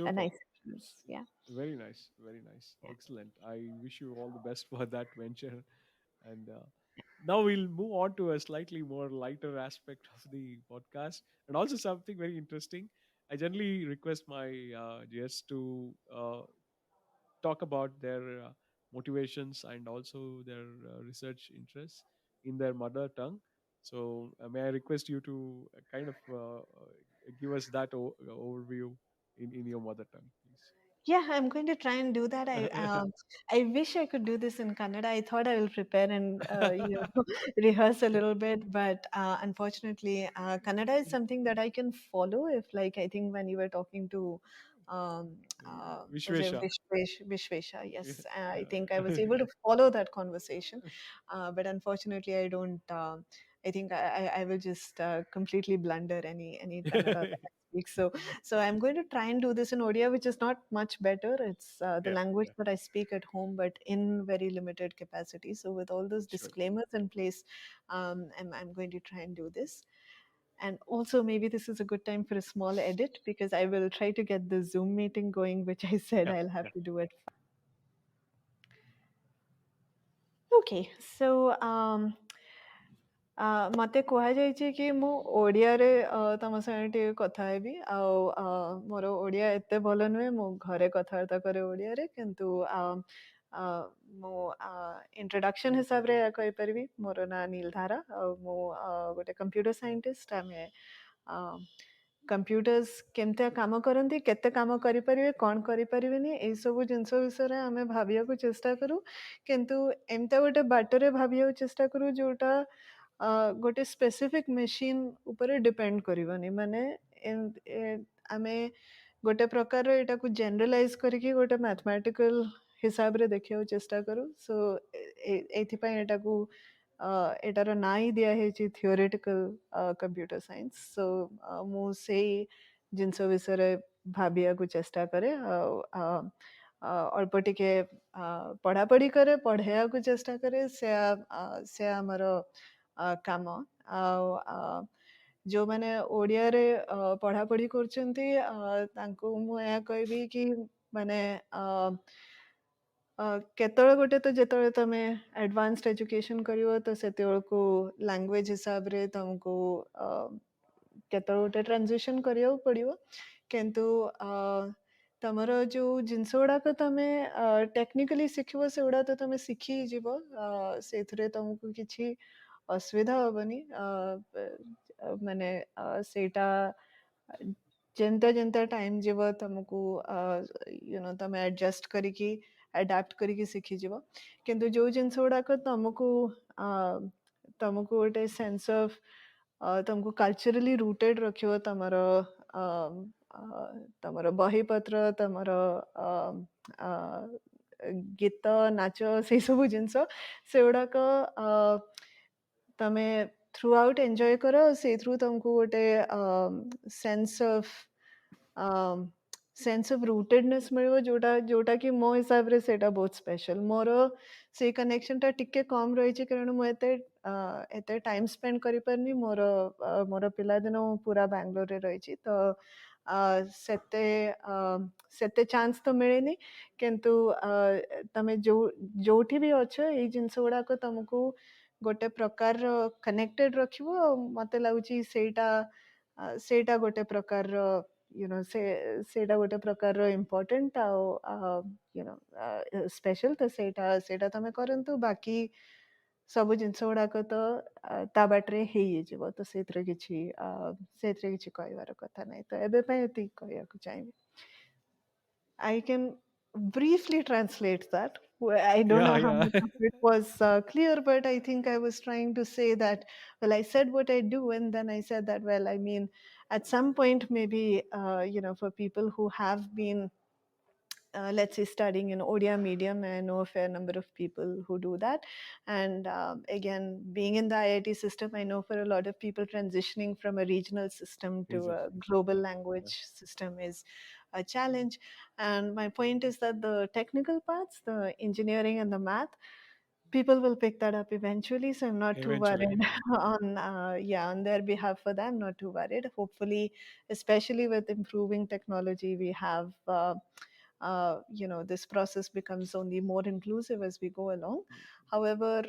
a Super. nice experience. Yeah. Very nice. Very nice. Excellent. I wish you all the best for that venture. And now we'll move on to a slightly more lighter aspect of the podcast, and also something very interesting. I generally request my guests to talk about their motivations and also their research interests in their mother tongue. So, may I request you to give us that overview in your mother tongue, Yeah, I'm going to try and do that. please? I wish I could do this in Kannada. I thought I will prepare and rehearse a little bit, but unfortunately, Kannada is something that I can follow. If like I think when you were talking to was it Vishwesha. Vishwesha? Yes, I think I Yeah. was able to follow that conversation, but unfortunately, I don't. I think I will just completely blunder any Kannada that I speak. So I'm going to try and do this in Odia, which is not much better. It's the Yeah, language yeah, that I speak at home, but in very limited capacity. So with all those sure. disclaimers in place, I'm going to try and do this. And also, maybe this is a good time for a small edit because I will try to get the Zoom meeting going, which I said Yeah, I'll have yeah. to do it. Okay, so ମତେ କୁହାଯାଇଛି କି ମୁଁ ଓଡ଼ିଆରେ ତମ ସାଙ୍ଗେ ଟିକେ କଥା ହେବି ଆଉ ମୋର ଓଡ଼ିଆ ଏତେ ଭଲ ନୁହେଁ ମୁଁ ଘରେ କଥାବାର୍ତ୍ତା କରେ ଓଡ଼ିଆରେ କିନ୍ତୁ ଆ, ମୁଁ ଇଣ୍ଟ୍ରୋଡକ୍ସନ୍ ହିସାବରେ ଏହା କହିପାରିବି ମୋର ନାଁ ନୀଲଧାରା ଆଉ ମୁଁ ଗୋଟେ କମ୍ପ୍ୟୁଟର ସାଇଣ୍ଟିଷ୍ଟ ଆମେ କମ୍ପ୍ୟୁଟର୍ସ କେମିତିଆ କାମ କରନ୍ତି କେତେ କାମ କରିପାରିବେ କ'ଣ କରିପାରିବେନି ଏଇସବୁ ଜିନିଷ ବିଷୟରେ ଆମେ ଭାବିବାକୁ ଚେଷ୍ଟା କରୁ କିନ୍ତୁ ଏମିତିଆ ଗୋଟେ ବାଟରେ ଭାବିବାକୁ ଚେଷ୍ଟା କରୁ ଯୋଉଟା ଗୋଟେ ସ୍ପେସିଫିକ୍ ମେସିନ୍ ଉପରେ ଡିପେଣ୍ଡ କରିବନି ମାନେ ଆମେ ଗୋଟେ ପ୍ରକାର ଏଟାକୁ ଜେନେରାଲାଇଜ୍ କରିକି ଗୋଟେ ମ୍ୟାଥମେଟିକାଲ ହିସାବରେ ଦେଖିବାକୁ ଚେଷ୍ଟା କରୁ ସୋ ଏଇଥିପାଇଁ ଏଟାକୁ ଏଟାର ନାଁ ହିଁ ଦିଆହେଇଛି ଥିଓରିଟିକାଲ କମ୍ପ୍ୟୁଟର ସାଇନ୍ସ ସୋ ମୁଁ ସେଇ ଜିନିଷ ବିଷୟରେ ଭାବିବାକୁ ଚେଷ୍ଟା କରେ ଆଉ ଅଳ୍ପ ଟିକେ ପଢ଼ାପଢ଼ି କରେ ପଢ଼େଇବାକୁ ଚେଷ୍ଟା କରେ ସେ ଆମର କାମ ଆଉ ଯୋଉମାନେ ଓଡ଼ିଆରେ ପଢ଼ାପଢ଼ି କରୁଛନ୍ତି ତାଙ୍କୁ ମୁଁ ଏହା କହିବି କି ମାନେ କେତେବେଳେ ଗୋଟେ ତ ଯେତେବେଳେ ତମେ ଆଡଭାନ୍ସଡ ଏଜୁକେସନ କରିବ ତ ସେତେବେଳକୁ ଲାଙ୍ଗୁଏଜ ହିସାବରେ ତମକୁ କେତେବେଳେ ଗୋଟେ ଟ୍ରାନଜିସନ କରିବାକୁ ପଡ଼ିବ କିନ୍ତୁ ତମର ଯୋଉ ଜିନିଷ ଗୁଡାକ ତମେ ଟେକ୍ନିକାଲି ଶିଖିବ ସେଗୁଡା ତ ତମେ ଶିଖି ହିଁ ଯିବ। ସେଇଥିରେ ତମକୁ କିଛି ଅସୁବିଧା ହବନି। ମାନେ ସେଇଟା ଯେନ୍ତା ଯେନ୍ତା ଟାଇମ୍ ଯିବ ତମକୁ ତମେ ଆଡଜଷ୍ଟ କରିକି ଆଡାପ୍ଟ କରିକି ଶିଖିଯିବ। କିନ୍ତୁ ଯୋଉ ଜିନିଷ ଗୁଡାକ ଅ, ତମକୁ ଗୋଟେ ସେନ୍ସ ଅଫ୍ ତମକୁ କଲଚରାଲି ରୁଟେଡ୍ ରଖିବ ଅ, ଅ, ତମର ବହିପତ୍ର, ତମର ଅ, ଅ, ଗୀତ, ନାଚ ସେଇ ସବୁ ଜିନିଷ ସେଗୁଡାକ ଅ, ତମେ ଥ୍ରୁ ଆଉଟ୍ ଏନ୍ଜୟ କର। ସେଇଥିରୁ ତମକୁ ଗୋଟେ ସେନ୍ସ ଅଫ୍ ସେନ୍ସ ଅଫ୍ ରୁଟେଡନେସ୍ ମିଳିବ, ଯୋଉଟା କି ମୋ ହିସାବରେ ସେଇଟା ବହୁତ ସ୍ପେଶାଲ। ମୋର ସେଇ କନେକ୍ସନଟା ଟିକେ କମ୍ ରହିଛି କାରଣ ମୁଁ ଏତେ ଟାଇମ୍ ସ୍ପେଣ୍ଡ କରିପାରିନି। ମୋର ପିଲାଦିନ ମୁଁ ପୁରା ବାଙ୍ଗାଲୋରରେ ରହିଛି, ତ ସେତେ ସେତେ ଚାନ୍ସ ତ ମିଳେନି। କିନ୍ତୁ ତମେ ଯୋଉଠି ବି ଅଛ ଏଇ ଜିନିଷ ଗୁଡାକ ତମକୁ ଗୋଟେ ପ୍ରକାରର କନେକ୍ଟେଡ ରଖିବ। ଆଉ ମତେ ଲାଗୁଛି ସେଇଟା ଗୋଟେ ପ୍ରକାରର ସେଇଟା ଗୋଟେ ପ୍ରକାରର ଇମ୍ପୋର୍ଟାଣ୍ଟ ଆଉ ସ୍ପେଶାଲ। ତ ସେଇଟା ସେଇଟା ତମେ କରନ୍ତୁ। ବାକି ସବୁ ଜିନିଷ ଗୁଡାକ ତ ତା ବାଟରେ ହେଇଯିବ। ତ ସେଥିରେ କିଛି କହିବାର କଥା ନାହିଁ। ତ ଏବେ ପାଇଁ ଏତିକି କହିବାକୁ ଚାହିଁବି। I can briefly translate that. I don't know Yeah, how yeah. much of it was clear, but I think I was trying to say that, well, I said what I do, and then I said that, well, I mean, at some point, maybe, for people who have been let's say studying in Odia medium. I know a fair number of people who do that. And again, being in the IIT system, I know for a lot of people transitioning from a regional system to a Exactly. global Yeah. language system is a challenge. And my point is that the technical parts, the engineering and the math, people will pick that up eventually. So I'm not too Eventually, worried yeah. on their behalf for them. Not too worried. Hopefully, especially with improving technology, we have this process becomes only more inclusive as we go along. However,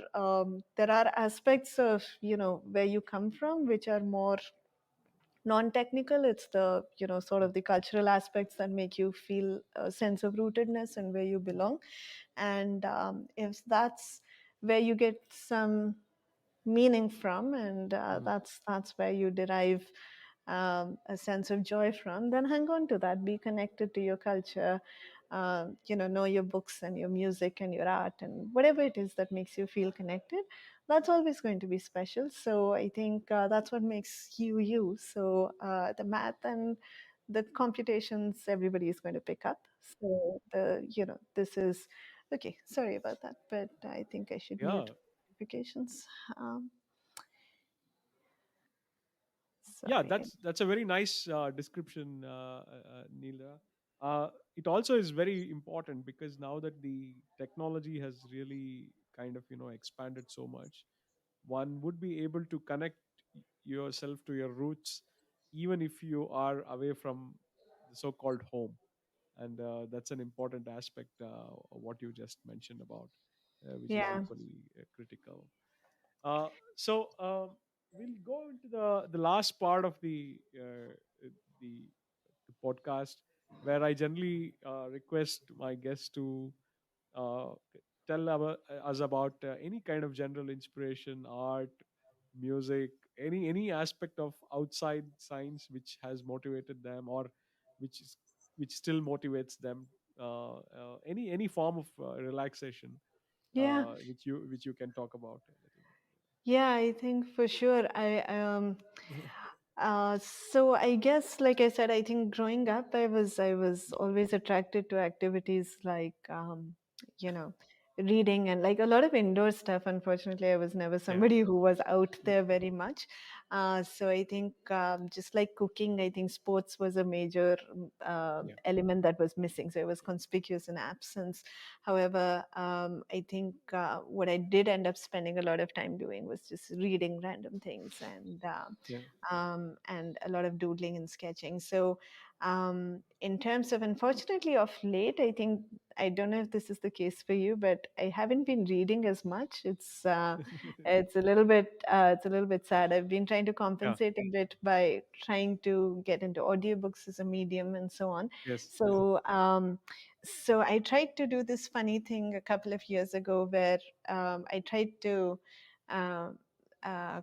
there are aspects of where you come from which are more non-technical. It's the sort of the cultural aspects that make you feel a sense of rootedness and where you belong. And if that's where you get some meaning from, and Mhm. that's where you derive a sense of joy from, then hang on to that. Be connected to your culture. Know your books and your music and your art and whatever it is that makes you feel connected. That's always going to be special. So I think that's what makes you you. So the math and the computations everybody is going to pick up. So this is okay. Sorry about that, but I think I should mute Yeah. notifications. Um, Yeah, sorry. that's a very nice description, Neela. It also is very important because now that the technology has really kind of expanded so much, one would be able to connect yourself to your roots, even if you are away from the so-called home. And that's an important aspect of what you just mentioned about, which is Yeah. equally critical. So we'll go into the last part of the, the podcast, where I generally request my guests to uh, tell us about any kind of general inspiration, art, music, any aspect of outside science which has motivated them, or which is which still motivates them. Any form of relaxation, Yeah. which you can talk about a little Yeah, I think for sure. I bit. so I guess, like I said, I think growing up, I was always attracted to activities like you know reading and like a lot of indoor stuff. Unfortunately, I was never Yeah. somebody who was out there very much. So I think just like cooking, I think sports was a major Yeah. element that was missing. So it was conspicuous in absence. However, I think what I did end up spending a lot of time doing was just reading random things Yeah. and a lot of doodling and sketching. So, in terms of, unfortunately, of late, I think I don't know if this is the case for you, but I haven't been reading as much. It's a little bit sad. I've been trying to Yeah. compensate a bit by trying to get into audiobooks as a medium and so on. Yes. So I tried to do this funny thing a couple of years ago where I tried to um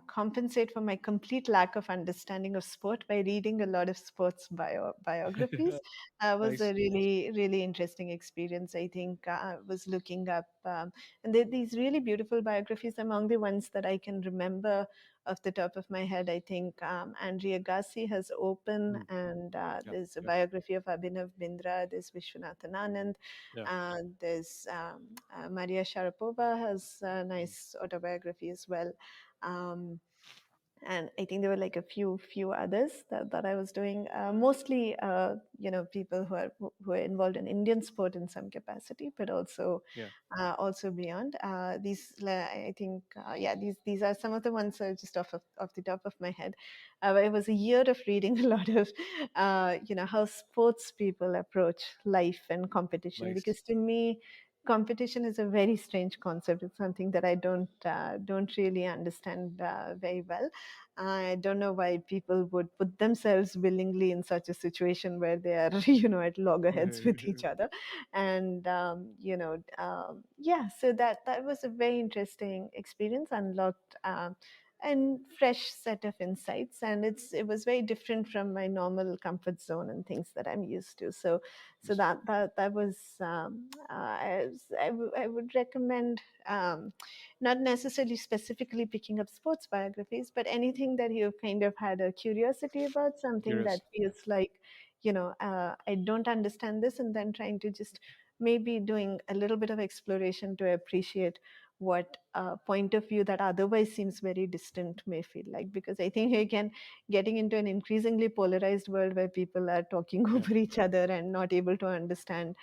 compensate for my complete lack of understanding of sport by reading a lot of biographies. Was Nice. a really interesting experience. I think I was looking up, and these really beautiful biographies. Among the ones that I can remember off the top of my head, I think Andrea Gassi has Open, Mm. and Yeah. there's a Yeah. biography of Abhinav Bindra, there's Vishwanathan Anand, Yeah. there's Maria Sharapova has a Mm. nice autobiography as well. Um, and I think there were like a few others that I was doing. Mostly, people who are involved in Indian sport in some capacity, but Yeah. also beyond. I think, yeah, these are some of the ones just off the top of my head. It was a year of reading a lot of, how sports people approach life and competition. Nice. Because to me, competition is a very strange concept. It's something that I don't really understand very well. I don't know why people would put themselves willingly in such a situation where they are, at loggerheads with each other. And yeah, so that was a very interesting experience, unlocked and fresh set of insights, and it was very different from my normal comfort zone and things that I'm used to. So Yes. that was I would recommend, not necessarily specifically picking up sports biographies, but anything that you've kind of had a curiosity about, something that Curious. feels like, I don't understand this, and then trying to just maybe doing a little bit of exploration to appreciate what point of view that otherwise seems very distant may feel like. Because I think, again, getting into an increasingly polarized world where people are talking Yeah. over each other and not able to understand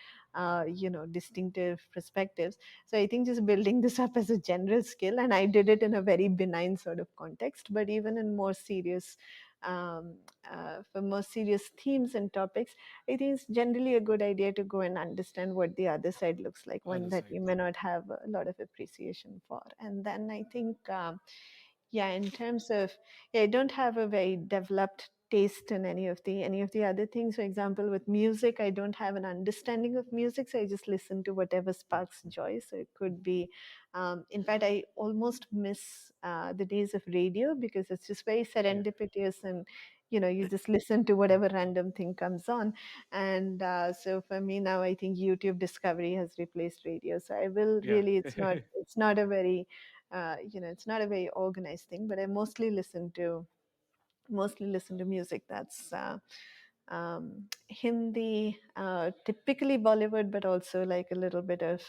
distinctive perspectives. So I think just building this up as a general skill, and I did it in a very benign sort of context, but even in more serious, um, for more serious themes and topics, I think it's generally a good idea to go and understand what the other side looks like, one Other that side. you may not have a lot of appreciation for. And then I think, yeah, in terms of, yeah, I don't have a very developed taste in any of the other things. For example, with music, I don't have an understanding of music, so I just listen to whatever Mm. sparks joy. So it could be, in fact, I almost miss the days of radio, because it's just very Yeah. serendipitous, and you just listen to whatever random thing comes on. And so for me now, I think YouTube discovery has replaced radio. So I will Yeah. really, it's not a very it's not a very organized thing, but I mostly listen to music that's Hindi, typically Bollywood, but also like a little bit of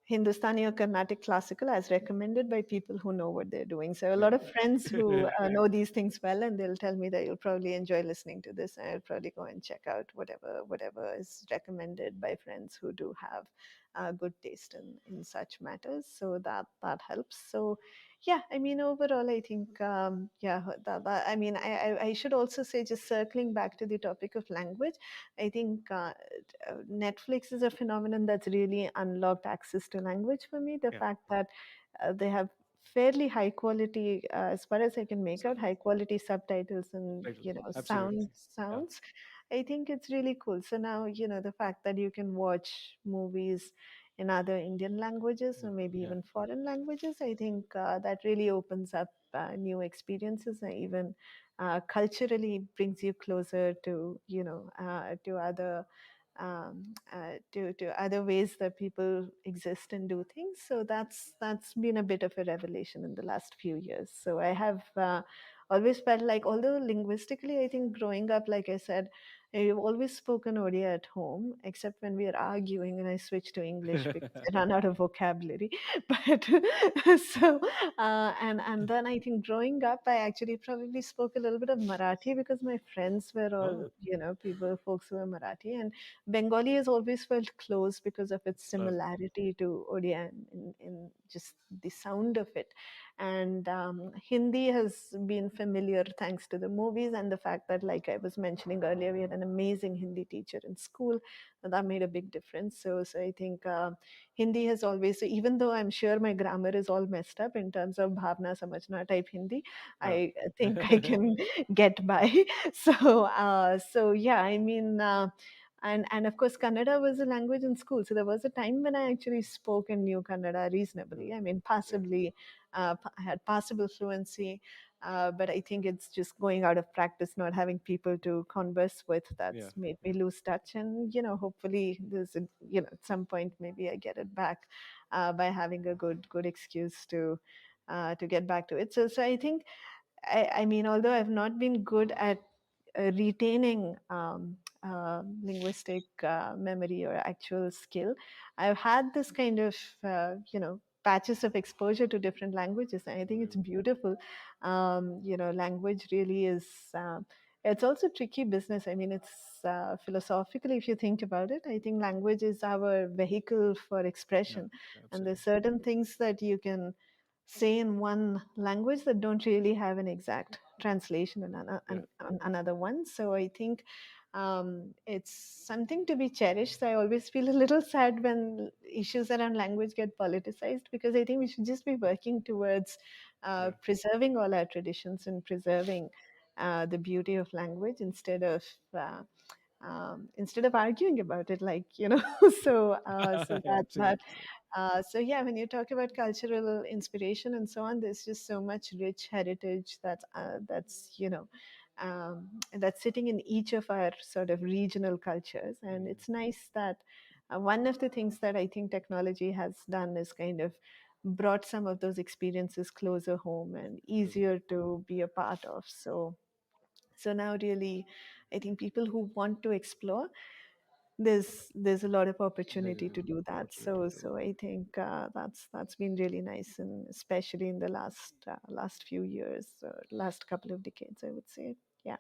Hindustani or Carnatic classical, as recommended by people who know what they're doing. So a Yeah. lot of friends who know these things well, and they'll tell me that you'll probably enjoy listening to this, and I'll probably go and check out whatever is recommended by friends who do have good taste in such matters. So that helps. So yeah, I mean, overall, I think, yeah, I mean, I should also say, just circling back to the topic of language, I think Netflix is a phenomenon that's really unlocked access to language for me. The Yeah. fact that they have fairly high quality, as far as I can make So, out, high quality subtitles and titles. Absolutely. Yeah. sounds. I think it's really cool. So now, the fact that you can watch movies in other Indian languages, or maybe Yeah. even foreign languages, I think that really opens up new experiences, and even culturally brings you closer to, to other, to other ways that people exist and do things. So that's been a bit of a revelation in the last few years. So I have always felt like, although linguistically, I think growing up, like I said, I've always spoken Odia at home, except when we are arguing and I switch to English because I run out of vocabulary. But so, and then I think growing up, I actually probably spoke a little bit of Marathi because my friends were all, Oh. folks who were Marathi, and Bengali has always felt close because of its Uh, similarity to Odia in just the sound of it. And Hindi has been familiar thanks to the movies and the fact that, like I was mentioning earlier, we had a an amazing Hindi teacher in school, and that made a big difference. So I think Hindi has always, so even though I'm sure my grammar is all messed up in terms of bhavna samajhna type Hindi, Yeah. I think I can get by. So yeah, I mean, and of course Kannada was a language in school, so there was a time when I actually spoke and knew Kannada Mm. reasonably. I mean, Yeah. passably, I had passable fluency. But I think it's just going out of practice, not having people to converse with, Yeah. that's made me lose touch. And hopefully, there's a, at some point maybe I get it back by having a good excuse to get back to it. So I think, I mean, although I've not been good at retaining linguistic memory or actual skill, I've had this kind of, patches of exposure to different languages. And I think it's Amazing. beautiful. Language really is. It's also tricky business. I mean, it's philosophically, if you think about it, I think language is our vehicle for Yeah. expression, and Absolutely. there's certain things that you can say in one language that don't really have an exact translation in Yeah. another one. So I think it's something to be cherished. I always feel a little sad when issues around language get politicized, because I think we should just be working towards Yeah. preserving all our traditions and preserving the beauty of language uh, instead of arguing about it, like so that Absolutely. so yeah, when you talk about cultural inspiration and so on, there's just so much rich heritage that's sitting in each of our sort of regional cultures. And Mm. it's nice that one of the things that I think technology has done is kind of brought some of those experiences closer home and True. easier to be a part of. So now really, I think people who want to explore, there's a lot of There opportunity is to do that. opportunity so to so I think that's been really nice, and especially in the last few years, last couple of decades, I would say. Yeah.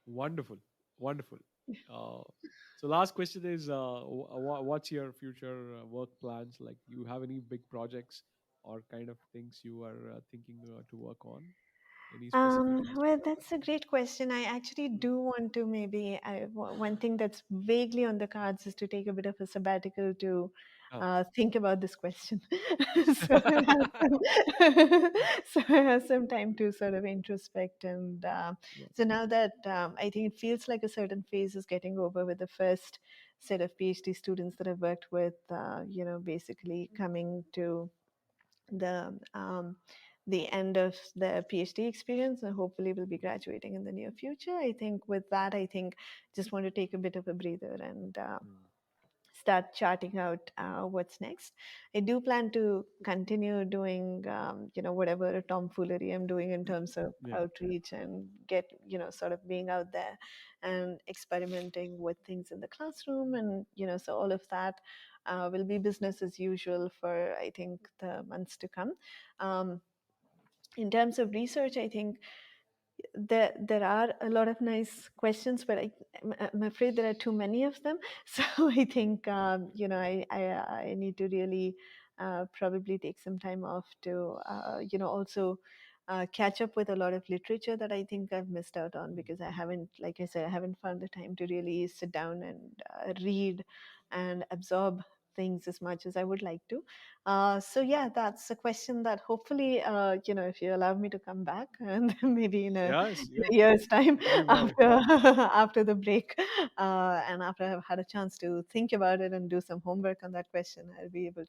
wonderful, wonderful. Uh, so last question is, what's your future work plans? Like, you have any big projects or kind of things you are thinking to work on? Any specific Well, aspect? that's a great question. I actually Mm. do want to maybe, one thing that's vaguely on the cards is to take a bit of a sabbatical to Ah. think about this question. so, I have so I have some time to sort of introspect. And Yeah. so now that I think it feels like a certain phase is getting over with the first set of PhD students that I've worked with, basically coming to the end of the PhD experience, and hopefully will be graduating in the near future. I think with that, I think just want to take a bit of a breather and Mm. start charting out what's next. I do plan to continue doing, whatever tomfoolery I'm doing in terms of Yeah. outreach, and get, sort of being out there and experimenting with things in the classroom. And, so all of that will be business as usual for, I think, the months to come. Um, in terms of research, I think there are a lot of nice questions, but I'm afraid there are too many of them. So I Mm. think I need to really probably take some time off to also catch up with a lot of literature that I think I've missed out on, because I haven't, like I said, I haven't found the time to really sit down and read and absorb things as much as I would like to. So yeah, that's a question that hopefully, if you allow me to come back, and maybe Yes. in Yes. a year's time Very well. after after the break, and after I've had a chance to think about it and do some homework on that question, I'll be able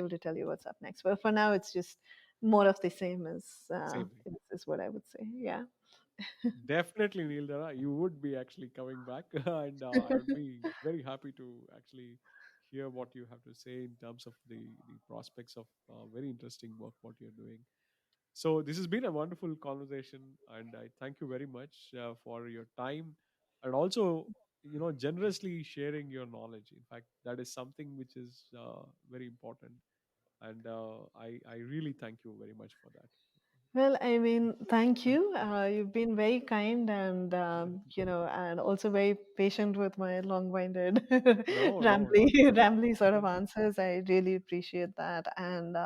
to tell you what's up next. But for now, it's just more of the same as Same thing. is what I would say. Yeah. Definitely, Neeldhara, you would be actually coming back, and I would be very happy to actually hear what you have to say in terms of the prospects of very interesting work what you're doing. So this has been a wonderful conversation, and I thank you very much for your time, and also, generously sharing your knowledge. In fact, that is something which is very important, and I really thank you very much for that. Well, I mean, thank you. You've been very kind and, and also very patient with my long-winded, No, no, not at all. rambly sort of answers. I really appreciate that. And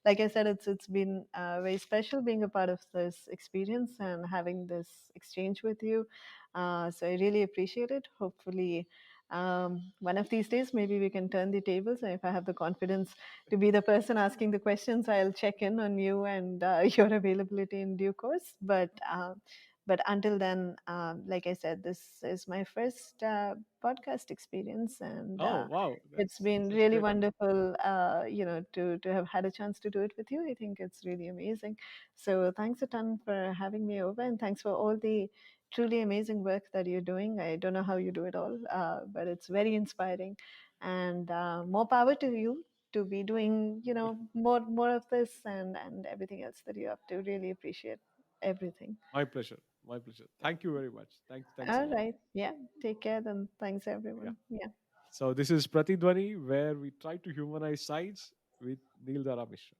like I said, it's been very special being a part of this experience and having this exchange with you. So I really appreciate it. Hopefully, one of these days, maybe we can turn the tables. And if I have the confidence to be the person asking the questions, I'll check in on you and your availability in due course. But until then, like I said, this is my first podcast experience, and Oh, wow, it's been that's really great. wonderful, to have had a chance to do it with you. I think it's really amazing. So thanks a ton for having me over, and thanks for all the truly amazing work that you're doing. I don't know how you do it all, but it's very inspiring. And more power to you to be doing, more of this and everything else that you're up to. Really appreciate everything. My pleasure. My pleasure. Thank you very much. Thanks a All lot. right. Yeah. Take care then. Thanks Yeah. everyone. Yeah. So this is Pratidhvani, where we try to humanize science with Neeldhara Misra.